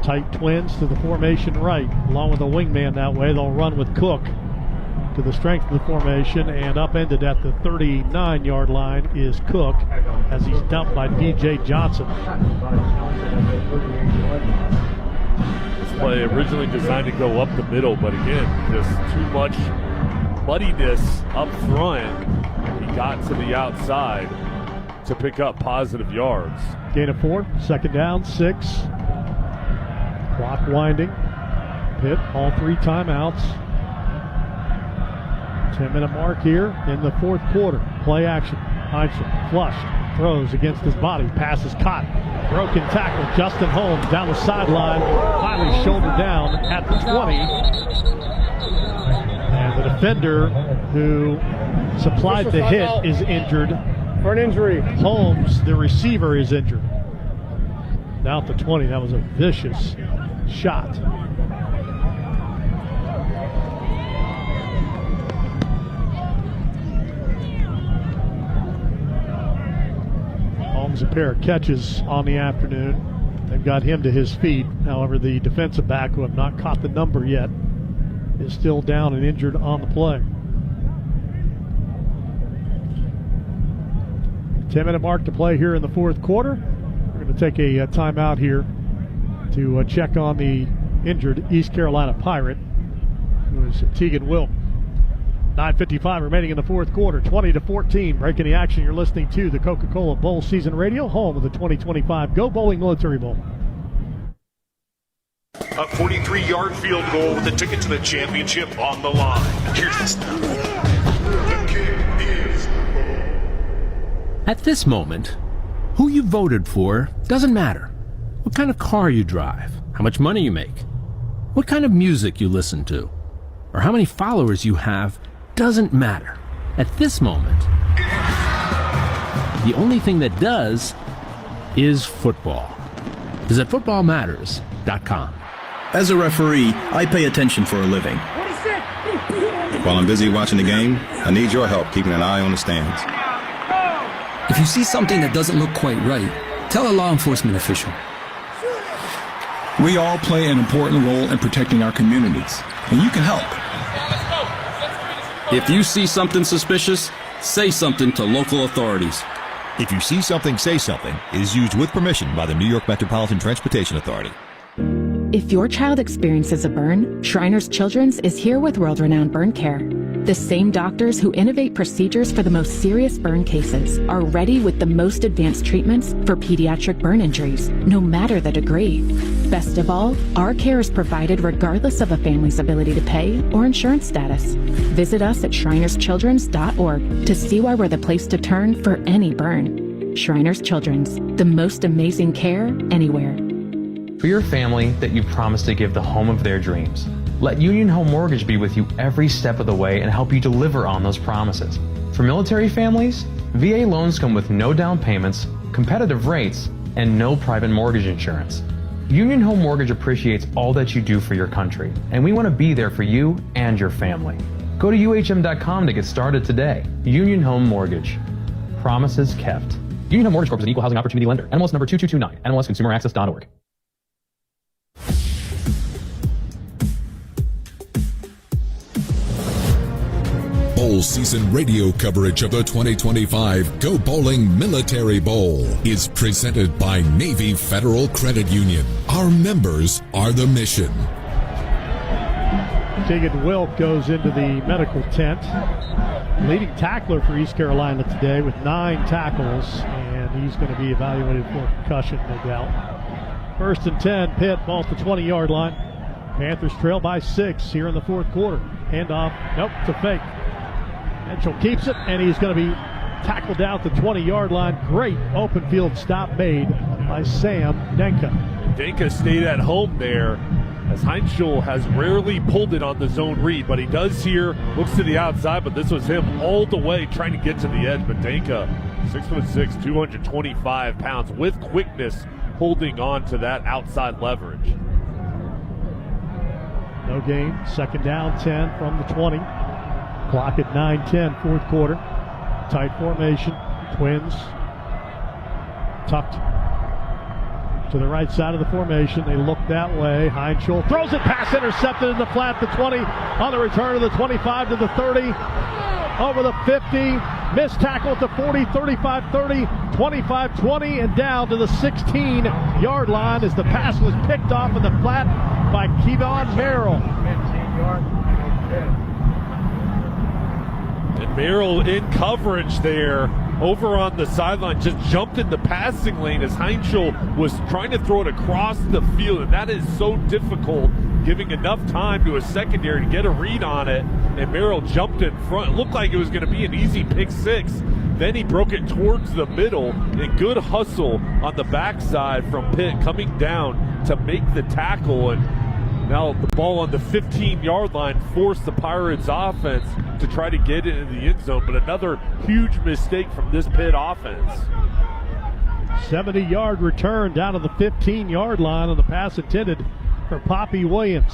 Tight twins to the formation right, along with a wingman that way. They'll run with Cook to the strength of the formation, and upended at the 39-yard line is Cook as he's dumped by D.J. Johnson. This play originally designed to go up the middle, but again, just too much muddiness up front. He got to the outside to pick up positive yards. Gain of 4, second down, 6. Clock winding. Pitt, all 3 timeouts. 10-minute mark here in the fourth quarter. Play action. Heinzel flushed, throws against his body. Pass is caught. Broken tackle. Justin Holmes down the sideline. Finally shouldered down at the 20. And the defender who supplied the hit is injured. For an injury. Holmes, the receiver, is injured. Now at the 20. That was a vicious shot. Holmes a pair of catches on the afternoon. They've got him to his feet. However, the defensive back, who have not caught the number yet, is still down and injured on the play. 10-minute mark to play here in the fourth quarter. We're going to take a timeout here to check on the injured East Carolina Pirate, who is Tegan Wilk. 9:55 remaining in the fourth quarter, 20-14. Breaking the action, you're listening to the Coca-Cola Bowl Season Radio, home of the 2025 Go Bowling Military Bowl. A 43-yard field goal with a ticket to the championship on the line. Here's the snap. The kick is At this moment, who you voted for doesn't matter. What kind of car you drive, how much money you make, what kind of music you listen to, or how many followers you have doesn't matter. At this moment, the only thing that does is football. Visit footballmatters.com. As a referee, I pay attention for a living. While I'm busy watching the game, I need your help keeping an eye on the stands. If you see something that doesn't look quite right, tell a law enforcement official. We all play an important role in protecting our communities, and you can help. If you see something suspicious, say something to local authorities. If you see something, say something is used with permission by the New York Metropolitan Transportation Authority. If your child experiences a burn, Shriners Children's is here with world-renowned burn care. The same doctors who innovate procedures for the most serious burn cases are ready with the most advanced treatments for pediatric burn injuries, no matter the degree. Best of all, our care is provided regardless of a family's ability to pay or insurance status. Visit us at shrinerschildrens.org to see why we're the place to turn for any burn. Shriners Children's, the most amazing care anywhere. For your family that you've promised to give the home of their dreams, let Union Home Mortgage be with you every step of the way and help you deliver on those promises. For military families, VA loans come with no down payments, competitive rates, and no private mortgage insurance. Union Home Mortgage appreciates all that you do for your country, and we want to be there for you and your family. Go to UHM.com to get started today. Union Home Mortgage. Promises kept. Union Home Mortgage Corp is an equal housing opportunity lender. NMLS number 2229. NMLSconsumeraccess.org. Bowl season radio coverage of the 2025 Go Bowling Military Bowl is presented by Navy Federal Credit Union. Our members are the mission. Tegan Wilk goes into the medical tent. Leading tackler for East Carolina today with 9 tackles, and he's going to be evaluated for concussion, no doubt. First and 10, Pitt, ball at the 20-yard line. Panthers trail by 6 here in the fourth quarter. Handoff, nope, it's a fake. Mitchell keeps it, and he's going to be tackled out the 20-yard line. Great open field stop made by Sam Denka. Denka stayed at home there, as Heinzel has rarely pulled it on the zone read, but he does here, looks to the outside, but this was him all the way trying to get to the edge. But Denka, 6'6", 225 pounds, with quickness, holding on to that outside leverage. No gain, second down, 10 from the 20. Clock at 9:10, fourth quarter. Tight formation, Twins tucked to the right side of the formation. They look that way. Heinschel throws it, pass intercepted in the flat, the 20, on the return to the 25 to the 30, over the 50, missed tackle at the 40, 35-30, 25-20, and down to the 16-yard line as the pass was picked off in the flat by Kevon Merrill. And Merrill in coverage there over on the sideline, just jumped in the passing lane as Heinschel was trying to throw it across the field, and that is so difficult, giving enough time to a secondary to get a read on it, and Merrill jumped in front. It looked like it was going to be an easy pick six. Then he broke it towards the middle, and good hustle on the backside from Pitt coming down to make the tackle. And now the ball on the 15-yard line forced the Pirates offense to try to get it in the end zone, but another huge mistake from this Pitt offense. 70-yard return down to the 15-yard line on the pass intended for Poppy Williams.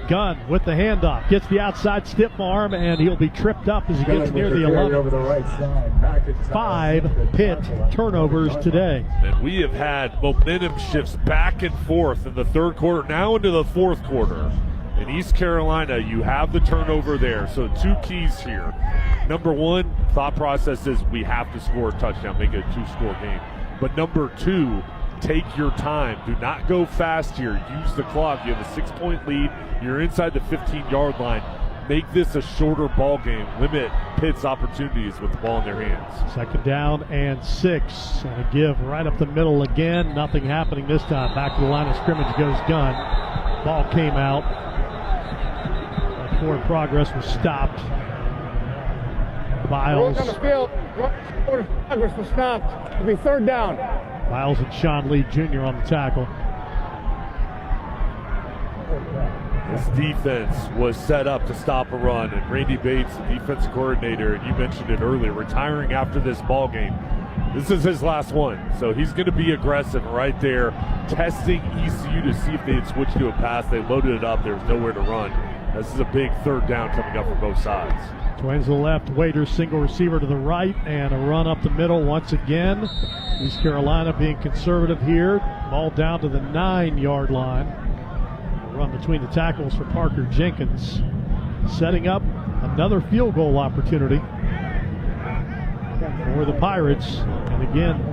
Gunn with the handoff, gets the outside stiff arm, and he'll be tripped up as he gets near the 11. 5 Pitt turnovers today. And we have had momentum shifts back and forth in the third quarter, now into the fourth quarter. In East Carolina, you have the turnover there. So 2 keys here. Number one, thought process is we have to score a touchdown, make it a 2-score game. But number 2, take your time. Do not go fast here. Use the clock. You have a 6-point lead. You're inside the 15-yard line. Make this a shorter ball game. Limit Pitt's opportunities with the ball in their hands. Second down and 6. And a give right up the middle again. Nothing happening this time. Back to the line of scrimmage goes Gunn. Ball came out. Forward progress was stopped. Biles. On the field. Forward progress was stopped. It'll be third down. Biles and Sean Lee Jr. on the tackle. This defense was set up to stop a run, and Randy Bates, the defensive coordinator, and you mentioned it earlier, retiring after this ball game. This is his last one, so he's going to be aggressive right there, testing ECU to see if they'd switch to a pass. They loaded it up. There was nowhere to run. This is a big third down coming up for both sides. Twins to the left, Waiters single receiver to the right, and a run up the middle once again. East Carolina being conservative here. Ball down to the 9-yard line. A run between the tackles for Parker Jenkins, setting up another field goal opportunity for the Pirates. And again,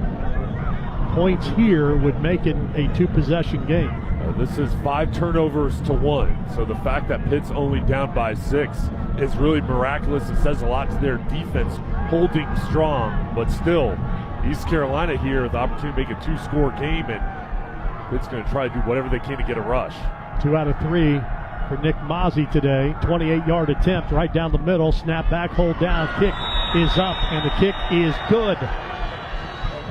points here would make it a 2-possession game. This is 5 turnovers to 1, so the fact that Pitt's only down by 6 is really miraculous. It says a lot to their defense holding strong, but still, East Carolina here, the opportunity to make a 2-score game, and Pitt's going to try to do whatever they can to get a rush. 2 out of 3 for Nick Mozzie today. 28-yard attempt right down the middle, snap back, hold down, kick is up, and the kick is good.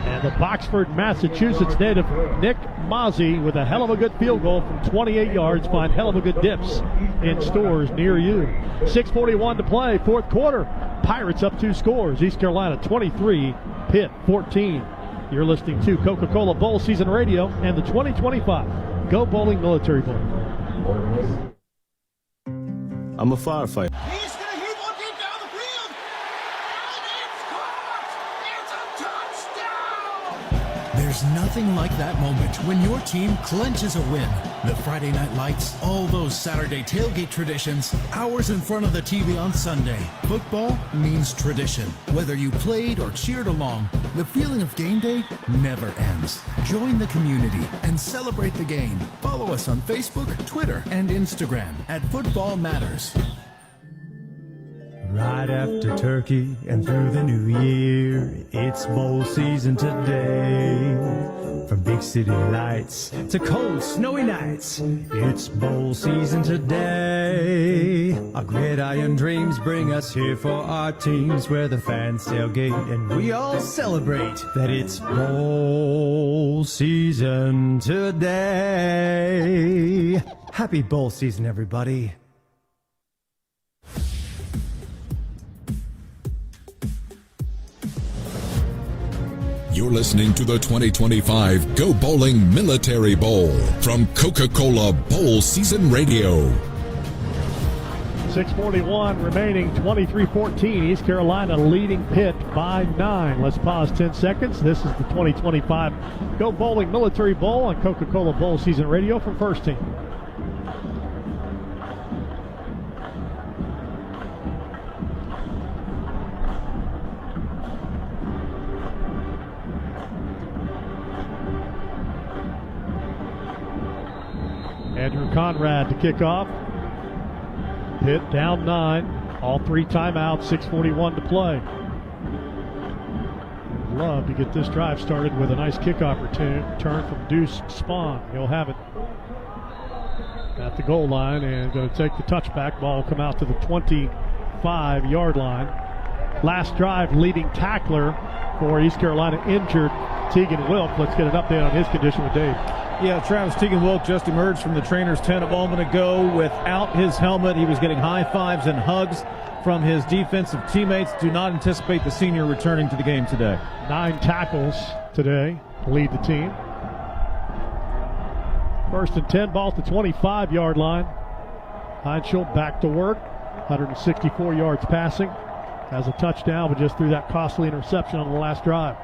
And the Boxford, Massachusetts native Nick Mozzie with a hell of a good field goal from 28 yards. Find hell of a good dips in stores near you. 6:41 to play, fourth quarter. Pirates up 2 scores. East Carolina 23, Pitt 14. You're listening to Coca-Cola Bowl Season Radio and the 2025 Go Bowling Military Bowl. I'm a firefighter. He's going to hit one deep down the field. And it's caught. It's a touchdown. There's nothing like that moment when your team clinches a win. The Friday night lights, all those Saturday tailgate traditions, hours in front of the TV on Sunday. Football means tradition. Whether you played or cheered along, the feeling of game day never ends. Join the community and celebrate the game. Follow us on Facebook, Twitter, and Instagram at Football Matters. Right after Turkey and through the new year, it's bowl season today. From big city lights to cold, snowy nights, it's bowl season today. Our gridiron dreams bring us here for our teams, where the fans tailgate and we all celebrate that it's bowl season today. Happy bowl season, everybody. You're listening to the 2025 Go Bowling Military Bowl from Coca-Cola Bowl Season Radio. 6:41 remaining, 23-14. East Carolina leading Pitt by 9. Let's pause 10 seconds. This is the 2025 Go Bowling Military Bowl on Coca-Cola Bowl Season Radio from First Team. Andrew Conrad to kick off. Pitt down 9. All 3 timeouts, 6:41 to play. Love to get this drive started with a nice kickoff return from Deuce Spahn. He'll have it at the goal line and going to take the touchback. Ball will come out to the 25-yard line. Last drive, leading tackler for East Carolina injured, Tegan Wilk. Let's get an update on his condition with Dave. Yeah, Travis Tegan Wilk just emerged from the trainer's tent a moment ago without his helmet. He was getting high fives and hugs from his defensive teammates. Do not anticipate the senior returning to the game today. 9 tackles today to lead the team. 1st and 10, ball at the 25-yard line. Heinschel back to work, 164 yards passing. Has a touchdown, but just threw that costly interception on the last drive.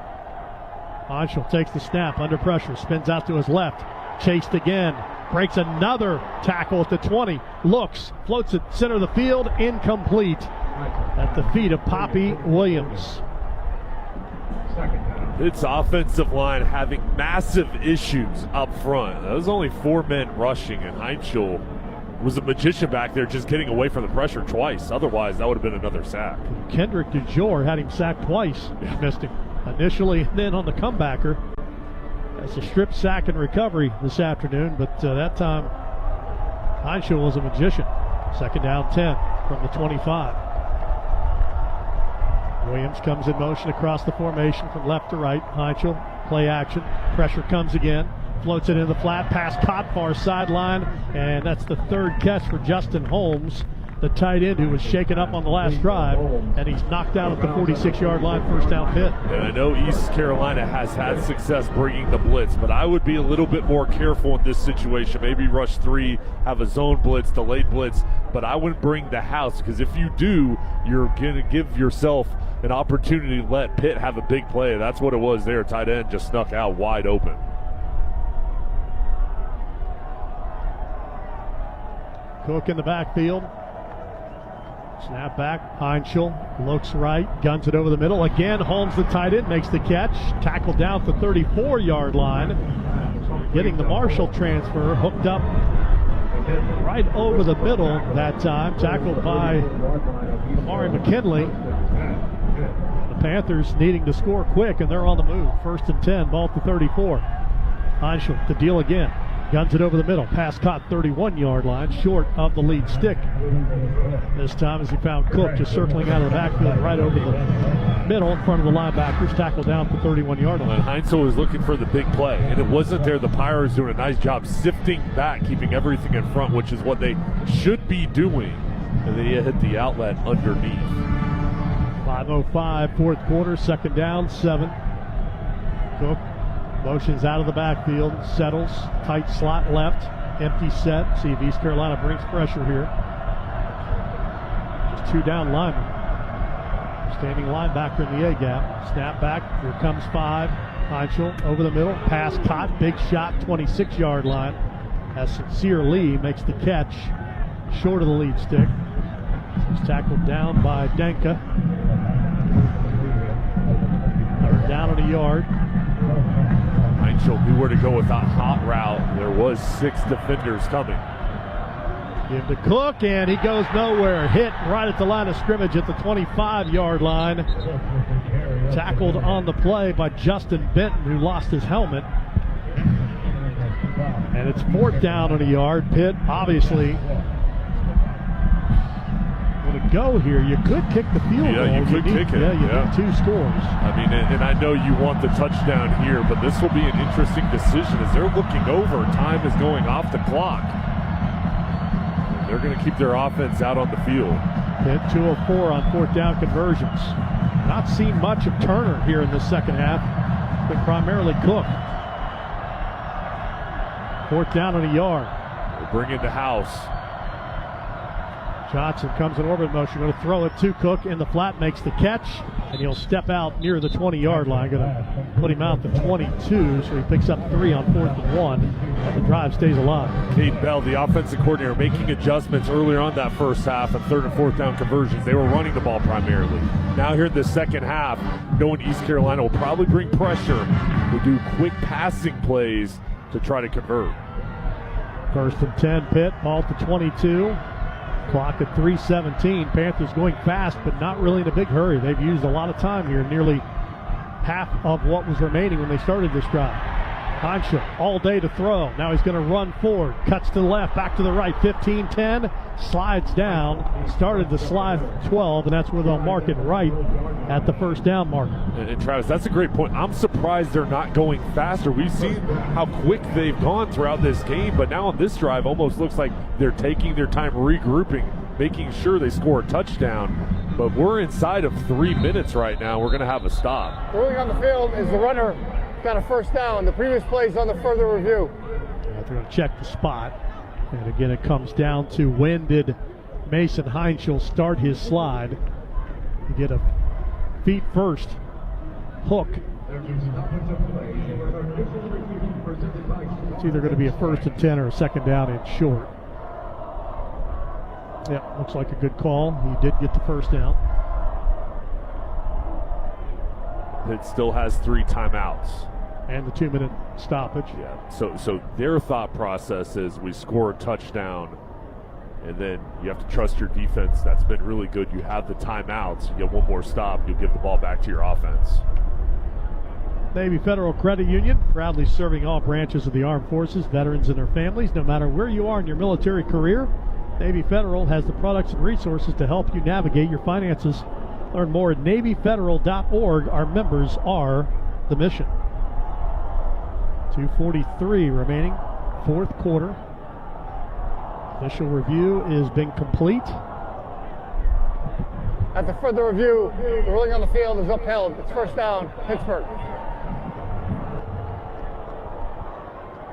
Heinschel takes the snap under pressure, spins out to his left, chased again, breaks another tackle at the 20, looks, floats it center of the field, incomplete at the feet of Poppy Williams. Its offensive line having massive issues up front. There was only 4 men rushing, and Heinschel was a magician back there just getting away from the pressure twice. Otherwise, that would have been another sack. Kendrick DeJour had him sacked twice. Yeah. Missed him initially, and then on the comebacker. That's a strip sack and recovery this afternoon, but that time Heinschel was a magician. 2nd down 10 from the 25. Williams comes in motion across the formation from left to right. Heinschel, play action. Pressure comes again. Floats it in the flat. Pass caught far sideline. And that's the 3rd catch for Justin Holmes, the tight end who was shaken up on the last drive. And he's knocked out at the 46-yard line, 1st down Pitt. And I know East Carolina has had success bringing the blitz, but I would be a little bit more careful in this situation. Maybe rush 3, have a zone blitz, delayed blitz, but I wouldn't bring the house, because if you do, you're going to give yourself an opportunity to let Pitt have a big play. That's what it was there. Tight end just snuck out wide open. Cook in the backfield. Snap back. Heinschel looks right, guns it over the middle. Again, Holmes, the tight end, makes the catch. Tackled down at the 34-yard line. Getting the Marshall transfer, hooked up right over the middle that time. Tackled by Amari McKinley. The Panthers needing to score quick, and they're on the move. 1st and 10, ball at the 34. Heinschel to deal again. Guns it over the middle. Pass caught 31-yard line, short of the lead stick. This time as he found Cook just circling out of the backfield right over the middle in front of the linebackers. Tackled down at the 31-yard line. And Heinschel was looking for the big play, and it wasn't there. The Pirates doing a nice job sifting back, keeping everything in front, which is what they should be doing. And they hit the outlet underneath. 5:05, 4th quarter, 2nd down, 7. Cook motions out of the backfield, settles, tight slot left, empty set. See if East Carolina brings pressure here. Just 2 down linemen. Standing linebacker in the A-gap. Snap back, here comes 5. Heinschel over the middle, pass caught, big shot, 26-yard line. As Sincere Lee makes the catch, short of the lead stick. He's tackled down by Danka. Down on a yard. Heinschel knew where to go with that hot route. There was 6 defenders coming. Give to Cook, and he goes nowhere. Hit right at the line of scrimmage at the 25-yard line. Tackled on the play by Justin Benton, who lost his helmet. And it's 4th down on a yard. Pitt obviously to go here. You could kick the field goal. Yeah, you could kick it. Yeah, you need 2 scores. I mean, and I know you want the touchdown here, but this will be an interesting decision as they're looking over. Time is going off the clock. And they're going to keep their offense out on the field. Pitt 2 of 4 on 4th down conversions. Not seen much of Turner here in the second half, but primarily Cook. 4th down on a yard. They bring in the house. Johnson comes in orbit motion, going to throw it to Cook in the flat, makes the catch, and he'll step out near the 20-yard line. Going to put him out to 22, so he picks up 3 on 4th and 1, and the drive stays alive. Kate Bell, the offensive coordinator, making adjustments earlier on that first half and 3rd and 4th down conversions. They were running the ball primarily. Now here in the second half, knowing East Carolina will probably bring pressure, we'll do quick passing plays to try to convert. 1st and 10, Pitt, ball to 22. Clock at 3:17. Panthers going fast, but not really in a big hurry. They've used a lot of time here, nearly half of what was remaining when they started this drive. Heinschel all day to throw. Now he's going to run forward. Cuts to the left, back to the right. 15-10. Slides down. Started the slide at 12, and that's where they'll mark it right at the first down marker. And Travis, that's a great point. I'm surprised they're not going faster. We've seen how quick they've gone throughout this game, but now on this drive, almost looks like they're taking their time regrouping, making sure they score a touchdown. But we're inside of 3 minutes right now. We're going to have a stop. Rolling on the field is the runner. Got a first down. The previous play's on the further review. They're going to check the spot. And again, it comes down to when did Mason Heinschel start his slide. You get a feet first hook. It's either going to be a 1st and 10 or a 2nd down and short. Yeah, looks like a good call. He did get the first down. It still has 3 timeouts. And the 2-minute stoppage. Yeah. So their thought process is we score a touchdown, and then you have to trust your defense. That's been really good. You have the timeouts. You get one more stop. You'll give the ball back to your offense. Navy Federal Credit Union, proudly serving all branches of the armed forces, veterans and their families. No matter where you are in your military career, Navy Federal has the products and resources to help you navigate your finances. Learn more at NavyFederal.org. Our members are the mission. 2:43 remaining, 4th quarter. Official review has been complete. At the further review, the ruling on the field is upheld. It's first down, Pittsburgh.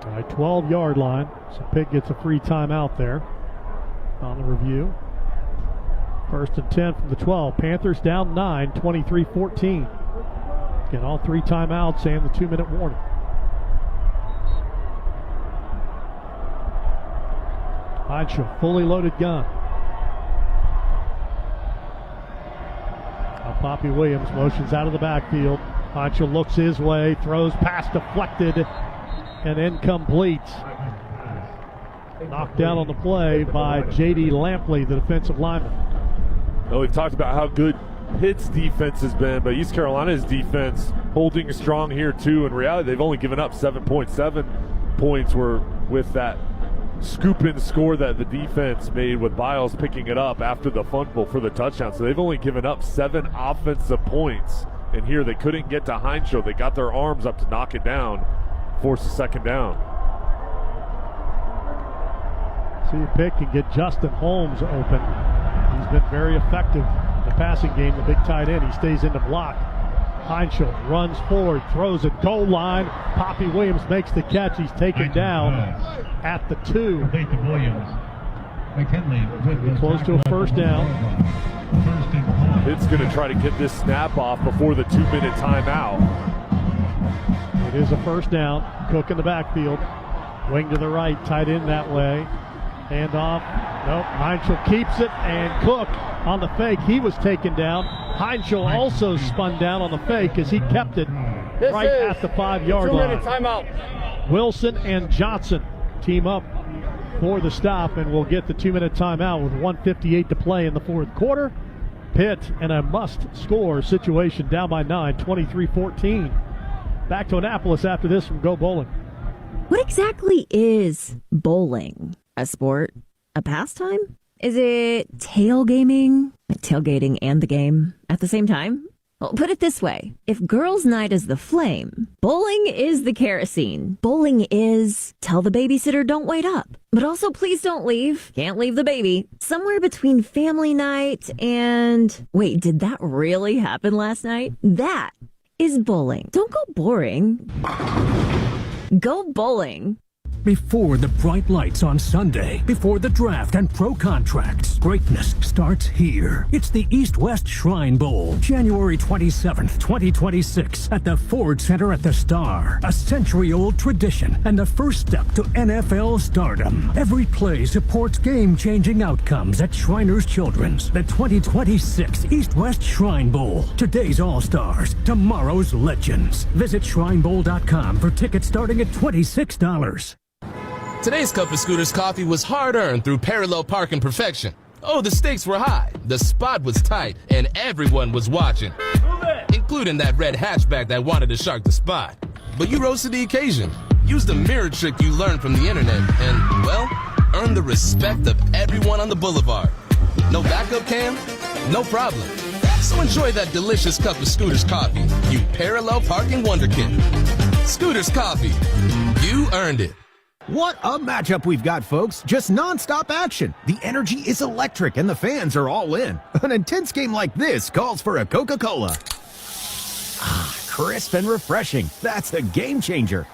All right, 12-yard line. So Pitt gets a free timeout there on the review. 1st and 10 from the 12. Panthers down 9, 23-14. Get all 3 timeouts and the 2-minute warning. Heinschel, fully loaded gun. Now Poppy Williams motions out of the backfield. Heinschel looks his way, throws, pass deflected, and incomplete. Knocked down on the play by J.D. Lampley, the defensive lineman. Well, we've talked about how good Pitt's defense has been, but East Carolina's defense holding strong here too. In reality, they've only given up 7.7 points were with that scoop-in score that the defense made with Biles picking it up after the fumble for the touchdown. So they've only given up 7 offensive points. And here they couldn't get to Heinschel. They got their arms up to knock it down, force a 2nd down. See if Pitt can get Justin Holmes open. He's been very effective in the passing game, the big tight end. He stays in the block. Heinschel runs forward, throws it, goal line. Poppy Williams makes the catch. He's taken down at the 2. Close to a first down. Pitt's going to try to get this snap off before the 2-minute timeout. It is a first down. Cook in the backfield. Wing to the right, tight end that way. Hand off. Nope. Heinschel keeps it, and Cook on the fake. He was taken down. Heinschel also spun down on the fake as he kept it right at the 5-yard line. 2-minute timeout. Wilson and Johnson team up for the stop, and we'll get the 2-minute timeout with 1:58 to play in the 4th quarter. Pitt in a must-score situation, down by 9, 23-14. Back to Annapolis after this from Go Bowling. What exactly is bowling? A sport? A pastime? Is it tailgaming? Like tailgating and the game at the same time? Well, put it this way. If girls' night is the flame, bowling is the kerosene. Bowling is tell the babysitter don't wait up. But also please don't leave. Can't leave the baby. Somewhere between family night and... Wait, did that really happen last night? That is bowling. Don't go boring. Go bowling. Before the bright lights on Sunday, before the draft and pro contracts, greatness starts here. It's the East-West Shrine Bowl, January 27th, 2026, at the Ford Center at the Star. A century-old tradition and the first step to NFL stardom. Every play supports game-changing outcomes at Shriners Children's. The 2026 East-West Shrine Bowl. Today's All-Stars, tomorrow's legends. Visit shrinebowl.com for tickets starting at $26. Today's cup of Scooter's coffee was hard-earned through parallel parking perfection. Oh, the stakes were high, the spot was tight, and everyone was watching. Including that red hatchback that wanted to shark the spot. But you rose to the occasion, used the mirror trick you learned from the internet, and, well, earned the respect of everyone on the boulevard. No backup cam? No problem. So enjoy that delicious cup of Scooter's coffee, you parallel parking wonderkid. Scooter's Coffee. You earned it. What a matchup we've got, folks. Just non-stop action. The energy is electric and the fans are all in. An intense game like this calls for a Coca-Cola. Ah, crisp and refreshing. That's a game changer.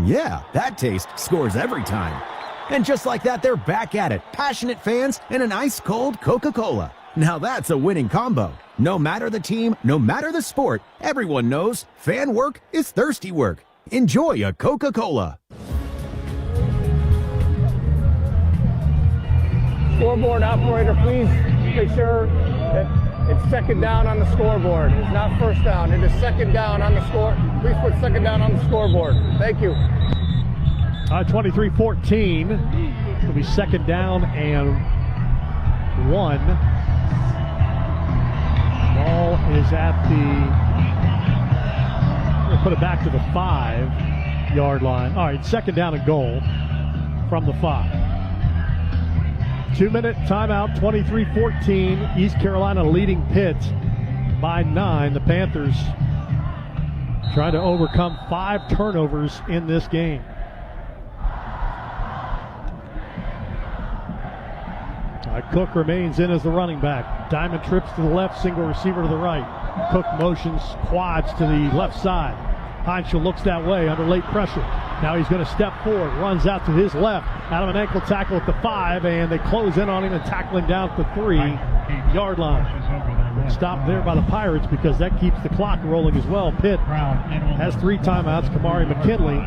Yeah, that taste scores every time. And just like that, they're back at it. Passionate fans and an ice-cold Coca-Cola. Now that's a winning combo. No matter the team, no matter the sport, everyone knows fan work is thirsty work. Enjoy a Coca-Cola. Scoreboard operator, please make sure that it's second down on the scoreboard. It's not first down. It is second down on the score. Please put second down on the scoreboard. Thank you. 23-14. It'll be second down and 1. Ball is at we'll put it back to the 5-yard line. All right, second down and goal from the 5. 2-minute timeout, 23-14. East Carolina leading Pitt by 9. The Panthers trying to overcome 5 turnovers in this game. Cook remains in as the running back. Diamond trips to the left, single receiver to the right. Cook motions quads to the left side. Heinschel looks that way under late pressure. Now he's going to step forward, runs out to his left, out of an ankle tackle at the 5, and they close in on him and tackle him down at the 3-yard line. Stopped there by the Pirates because that keeps the clock rolling as well. Pitt has 3 timeouts. Kamari McKinley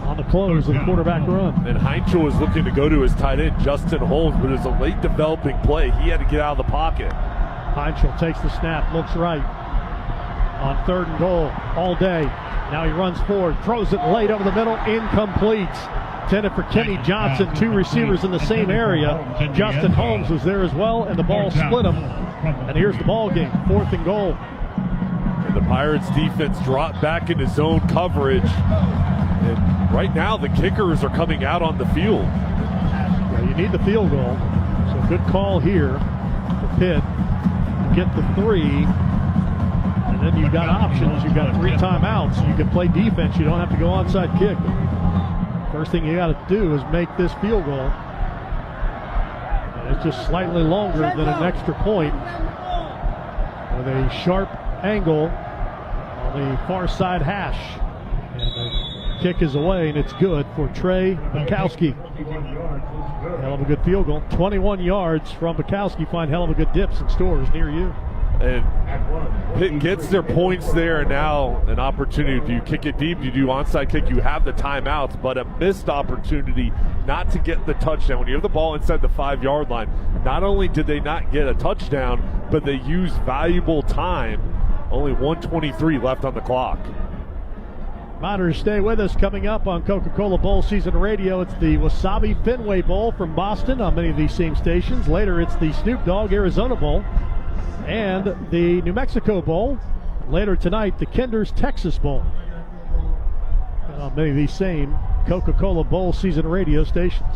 on the close of the quarterback run. And Heinschel was looking to go to his tight end, Justin Holmes, but it was a late developing play. He had to get out of the pocket. Heinschel takes the snap, looks right. On 3rd and goal all day. Now he runs forward, throws it late over the middle, incomplete. Intended for Kenny Johnson, 2 receivers in the same area. Justin Holmes was there as well, and the ball split him. And here's the ball game, 4th and goal. And the Pirates defense dropped back into zone coverage. And right now the kickers are coming out on the field. Yeah, you need the field goal. So good call here for Pitt. Get the 3. And then you've got options. You've got 3 timeouts. You can play defense. You don't have to go onside kick. First thing you got to do is make this field goal. And it's just slightly longer than an extra point with a sharp angle on the far side hash. And the kick is away, and it's good for Trey Bukowski. Hell of a good field goal. 21 yards from Bukowski. Find hell of a good dips and stores near you. And Pitt gets their points there, and now an opportunity. Do you kick it deep? Do you do onside kick? You have the timeouts, but a missed opportunity not to get the touchdown. When you have the ball inside the 5-yard line, not only did they not get a touchdown, but they used valuable time. Only 1:23 left on the clock. Miners, stay with us. Coming up on Coca-Cola Bowl Season Radio, it's the Wasabi Fenway Bowl from Boston on many of these same stations. Later, it's the Snoop Dogg Arizona Bowl and the New Mexico Bowl. Later tonight, the Kinder's Texas Bowl. And on many of these same Coca-Cola Bowl Season Radio stations.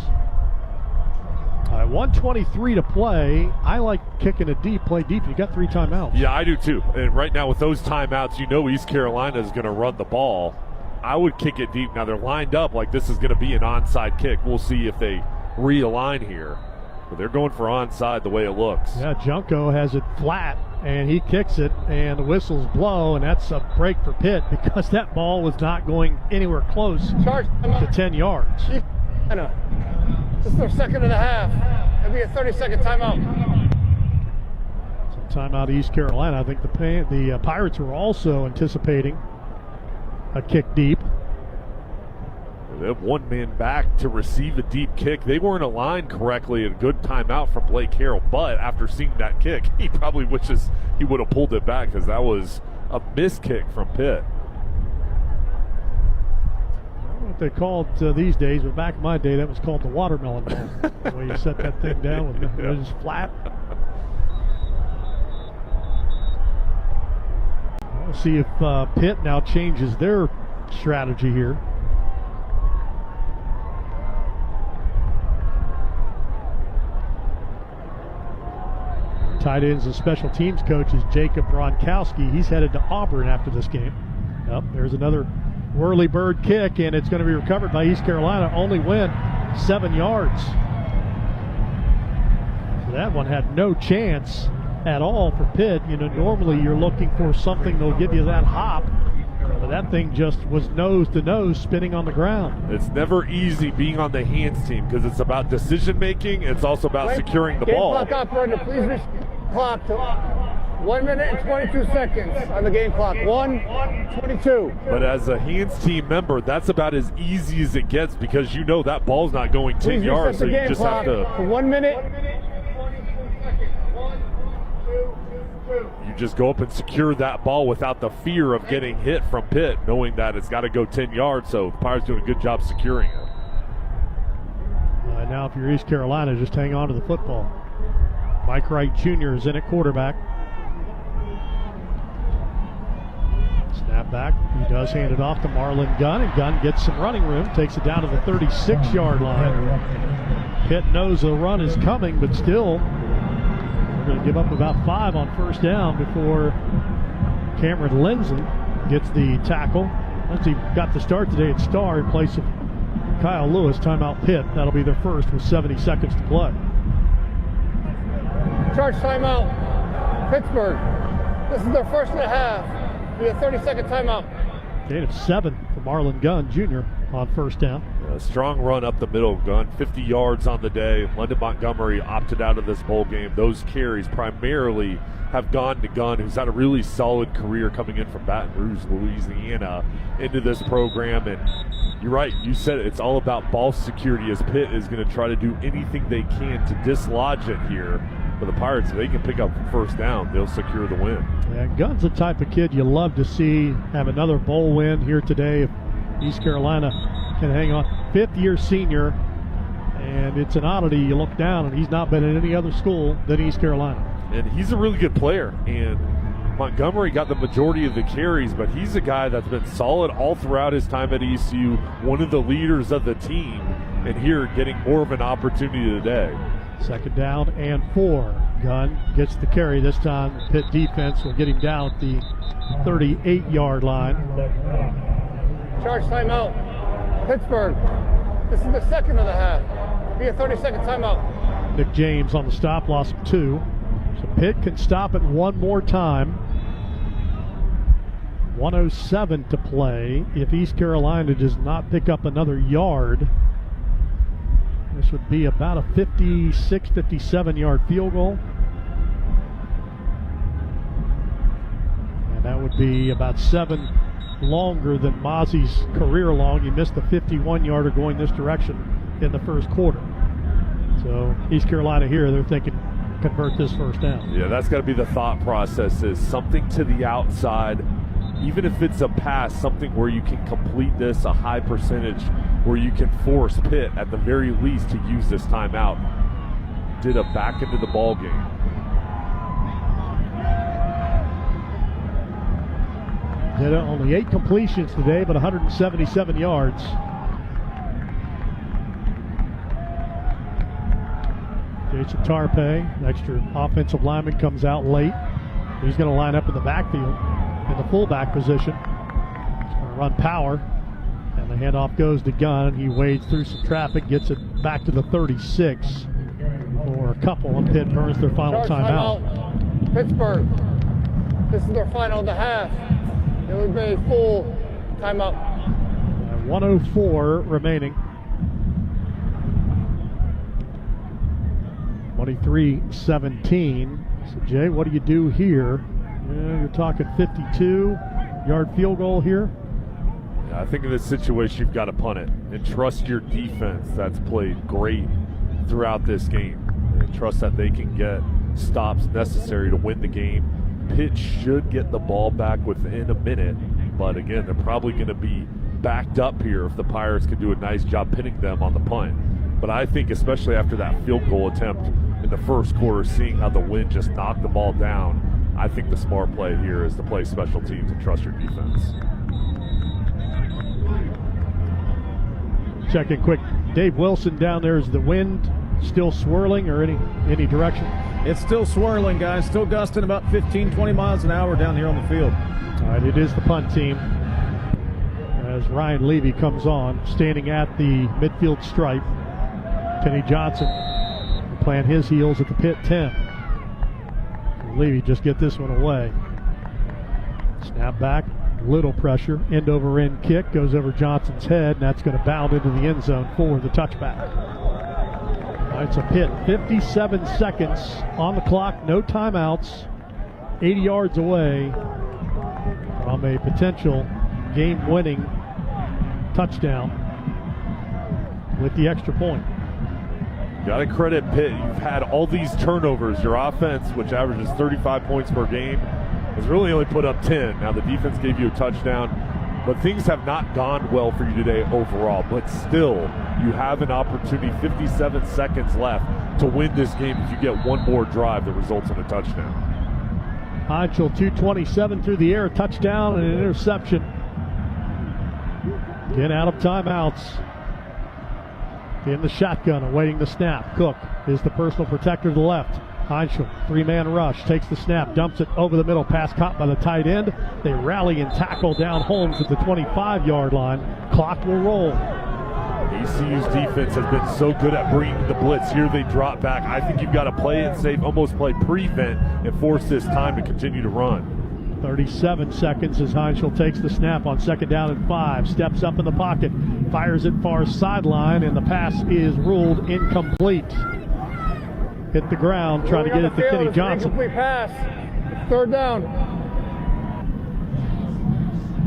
All right, 1:23 to play. I like kicking it deep, play deep. You got 3 timeouts. Yeah, I do too. And right now with those timeouts, you know East Carolina is going to run the ball. I would kick it deep. Now they're lined up like this is going to be an onside kick. We'll see if they realign here. But they're going for onside the way it looks. Yeah, Junko has it flat, and he kicks it, and the whistles blow, and that's a break for Pitt because that ball was not going anywhere close to 10 yards. This is their second and a half. It'll be a 30-second timeout. So timeout East Carolina. I think the Pirates were also anticipating a kick deep. They have one man back to receive a deep kick. They weren't aligned correctly. A good timeout from Blake Harrell, but after seeing that kick, he probably wishes he would have pulled it back because that was a missed kick from Pitt. I don't know what they call it these days, but back in my day, that was called the watermelon ball. The way you set that thing down with it was flat. We'll see if Pitt now changes their strategy here. Tight ends and special teams coach is Jacob Gronkowski. He's headed to Auburn after this game. Yep, there's another whirly bird kick, and it's going to be recovered by East Carolina. Only went 7 yards. So that one had no chance at all for Pitt. You know, normally you're looking for something that'll give you that hop, but that thing just was nose to nose, spinning on the ground. It's never easy being on the hands team because it's about decision making. It's also about securing the ball. Game clock operator, please clock to 1 minute and 22 seconds on the game clock. 1:22. But as a hands team member, that's about as easy as it gets because you know that ball's not going 10 yards, so you just have to. For 1 minute. You just go up and secure that ball without the fear of getting hit from Pitt, knowing that it's got to go 10 yards. So the Pirates doing a good job securing it. Now, if you're East Carolina, just hang on to the football. Mike Wright Jr. is in at quarterback. Snap back. He does hand it off to Marlon Gunn, and Gunn gets some running room, takes it down to the 36-yard line. Pitt knows the run is coming, but still, we're going to give up about 5 on first down before Cameron Lindsley gets the tackle. Once he got the start today at Star in place of Kyle Lewis. Timeout Pitt. That'll be their first with 70 seconds to play. Charge timeout. Pittsburgh. This is their first and a half. Be a 30-second timeout. Gain of 7 for Marlon Gunn Jr. on first down. A strong run up the middle. Gunn 50 yards on the day. London Montgomery opted out of this bowl game. Those carries primarily have gone to Gunn, who's had a really solid career coming in from Baton Rouge, Louisiana, into this program. And you're right, you said it, it's all about ball security as Pitt is going to try to do anything they can to dislodge it here. For the Pirates, if they can pick up first down, they'll secure the win. Yeah, Gunn's the type of kid you love to see have another bowl win here today. If East Carolina can hang on. 5th-year senior, and it's an oddity. You look down, and he's not been in any other school than East Carolina. And he's a really good player, and Montgomery got the majority of the carries, but he's a guy that's been solid all throughout his time at ECU, one of the leaders of the team, and here getting more of an opportunity today. 2nd down and 4. Gunn gets the carry this time. Pitt defense will get him down at the 38-yard line. Charge timeout. Pittsburgh. This is the second of the half. Be a 30-second timeout. Nick James on the stop, loss of 2. So Pitt can stop it one more time. 1:07 to play. If East Carolina does not pick up another yard, this would be about a 56, 57-yard field goal. And that would be about 7 longer than Mozzie's career long. He missed the 51-yarder going this direction in the first quarter. So East Carolina here, they're thinking convert this first down. Yeah, that's got to be the thought process, is something to the outside. Even if it's a pass, something where you can complete this, a high percentage, where you can force Pitt at the very least to use this timeout. Did a back into the ball game. Did only 8 completions today, but 177 yards. Jason Tarpe, extra offensive lineman, comes out late. He's going to line up in the backfield in the fullback position. He's going to run power, and the handoff goes to Gunn. He wades through some traffic, gets it back to the 36 for a couple, and Pitt burns their final timeout. Pittsburgh. This is their final of the half. It would be a full timeout. 1:04 remaining. 23-17. So, Jay, what do you do here? You're talking 52-yard field goal here. Yeah, I think in this situation you've got to punt it and trust your defense that's played great throughout this game. And trust that they can get stops necessary to win the game. Pitt should get the ball back within a minute, but again, they're probably going to be backed up here if the Pirates can do a nice job pinning them on the punt. But I think especially after that field goal attempt in the first quarter, seeing how the wind just knocked the ball down, I think the smart play here is to play special teams and trust your defense. Checking quick. Dave Wilson down there. Is the wind still swirling or any direction? It's still swirling, guys. Still gusting about 15, 20 miles an hour down here on the field. All right, it is the punt team as Ryan Levy comes on, standing at the midfield stripe. Kenny Johnson playing his heels at the Pitt 10. Levy just get this one away. Snap back, little pressure, end over end kick, goes over Johnson's head, and that's going to bound into the end zone for the touchback. All right, so Pitt, 57 seconds on the clock, no timeouts, 80 yards away from a potential game-winning touchdown with the extra point. Got to credit Pitt. You've had all these turnovers. Your offense, which averages 35 points per game, has really only put up 10. Now the defense gave you a touchdown, but things have not gone well for you today overall. But still, you have an opportunity, 57 seconds left, to win this game if you get one more drive that results in a touchdown. Hanschel, 227 through the air, touchdown and an interception. Get out of timeouts. In the shotgun, awaiting the snap. Cook is the personal protector to the left. Hanschel, three-man rush, takes the snap, dumps it over the middle, pass caught by the tight end. They rally and tackle down Holmes at the 25-yard line. Clock will roll. ECU's defense has been so good at bringing the blitz. Here they drop back. I think you've got to play it safe, almost play prevent, and force this time to continue to run. 37 seconds as Hanschel takes the snap on 2nd down and 5. Steps up in the pocket, fires it far sideline, and the pass is ruled incomplete. Hit the ground, trying to get it to Kenny Johnson. Incomplete pass. 3rd down.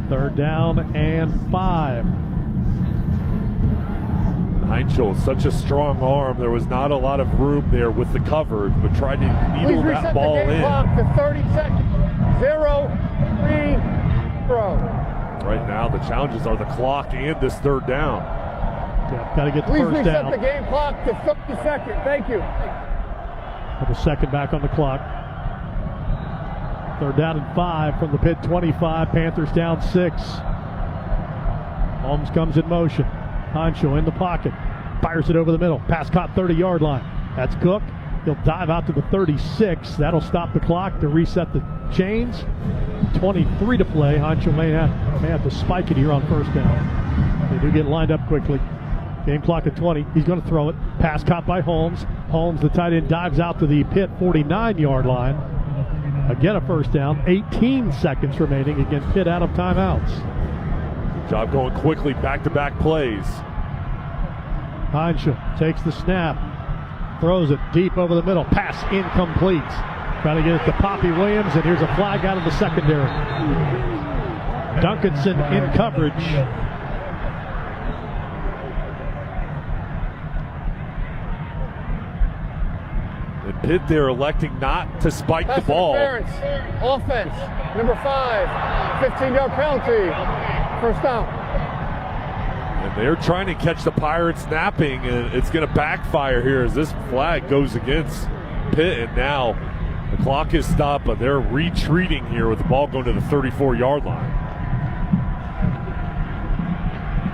3rd down and 5. Hanschel, such a strong arm. There was not a lot of room there with the cover, but tried to needle that ball in. Please reset the game clock to 30 seconds. 0, 3, throw. Right now, the challenges are the clock and this 3rd down. Yeah, got to get the Please first down. reset the game clock to 30 seconds. Thank you. Put a second back on the clock. 3rd down and 5 from the Pitt 25. Panthers down 6. Holmes comes in motion. Hanschel in the pocket. Fires it over the middle. Pass caught 30-yard line. That's Cook. He'll dive out to the 36. That'll stop the clock to reset the chains. 23 to play. Hanschel may have to spike it here on 1st down. They do get lined up quickly. Game clock at 20. He's going to throw it. Pass caught by Holmes. Holmes, the tight end, dives out to the Pitt 49-yard line. Again, a 1st down. 18 seconds remaining against Pitt out of timeouts. Good job going quickly. Back-to-back plays. Hanschel takes the snap. Throws it deep over the middle. Pass incomplete. Trying to get it to Poppy Williams, and here's a flag out of the secondary. Duncanson in coverage. And Pitt, they're electing not to spike the ball. Offense, number 5, 15-yard penalty. 1st down. And they're trying to catch the Pirates napping, and it's going to backfire here as this flag goes against Pitt. And now the clock is stopped, but they're retreating here with the ball going to the 34-yard line.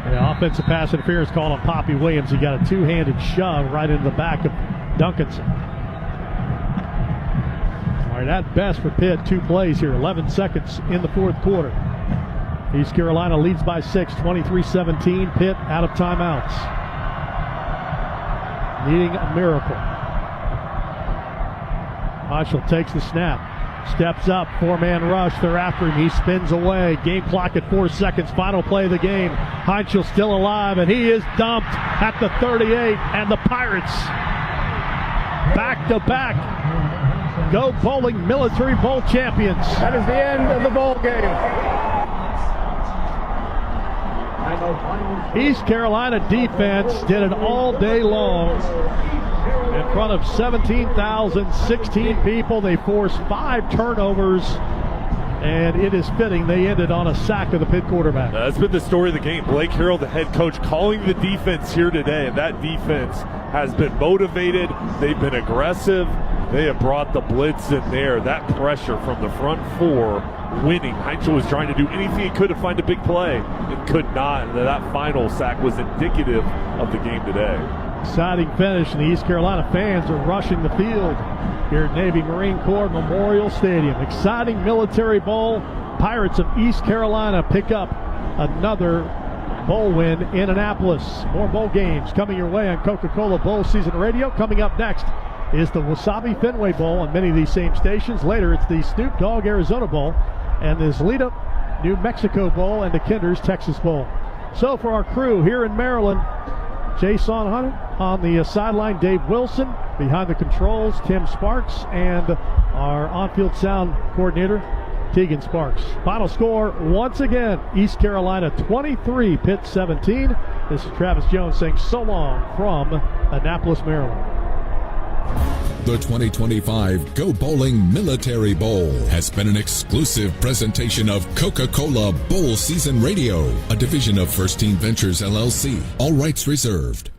The offensive pass interference call on Poppy Williams. He got a two-handed shove right into the back of Duncanson. All right, at best for Pitt, 2 plays here, 11 seconds in the 4th quarter. East Carolina leads by 6, 23-17. Pitt out of timeouts. Needing a miracle. Marshall takes the snap. Steps up, four-man rush. They're after him. He spins away. Game clock at 4 seconds. Final play of the game. Heinzel's still alive, and he is dumped at the 38. And the Pirates, back-to-back, Go Bowling Military Bowl champions. That is the end of the bowl game. East Carolina defense did it all day long. In front of 17,016 people, they forced 5 turnovers, and it is fitting they ended on a sack of the Pitt quarterback. That's been the story of the game. Blake Harrell, the head coach, calling the defense here today, and that defense has been motivated. They've been aggressive. They have brought the blitz in there. That pressure from the front four winning. Heinzel was trying to do anything he could to find a big play and could not. And that final sack was indicative of the game today. Exciting finish, and the East Carolina fans are rushing the field here at Navy Marine Corps Memorial Stadium. Exciting Military Bowl. Pirates of East Carolina pick up another bowl win in Annapolis. More bowl games coming your way on Coca-Cola Bowl Season Radio. Coming up next is the Wasabi Fenway Bowl on many of these same stations. Later, it's the Snoop Dogg Arizona Bowl and the Zelita New Mexico Bowl and the Kinder's Texas Bowl. So for our crew here in Maryland, Jason Hunter on the sideline, Dave Wilson behind the controls, Tim Sparks, and our on-field sound coordinator, Tegan Sparks. Final score, once again, East Carolina 23, Pitt 17. This is Travis Jones saying so long from Annapolis, Maryland. The 2025 Go Bowling Military Bowl has been an exclusive presentation of Coca-Cola Bowl Season Radio, a division of First Team Ventures, LLC. All rights reserved.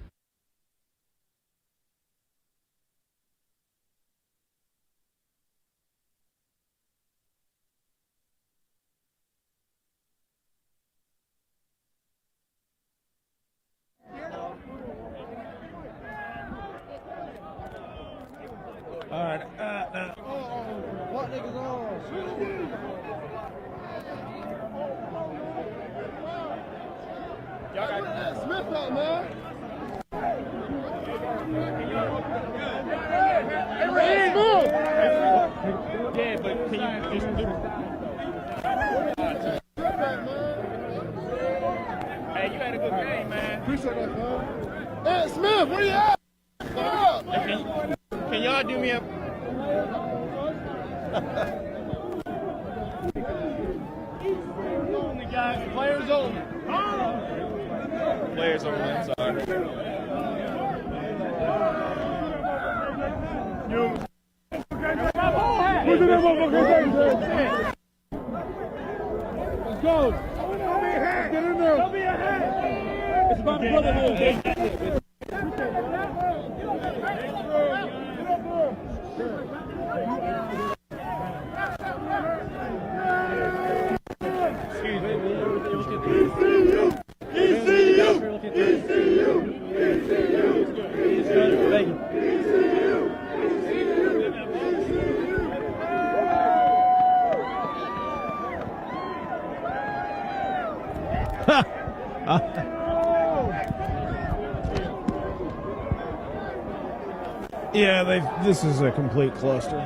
All right. What niggas on? Y'all got Smith out, man. Hey, Ray, move. Yeah, but can you just do Hey, you had a good game, man. Appreciate that, man. Hey, Smith, where you at? Can y'all do me a... only, guys. Players only. Players only, I'm sorry. Let's go. Get in there. Don't be ahead. It's about the brotherhood. Yeah, this is a complete cluster.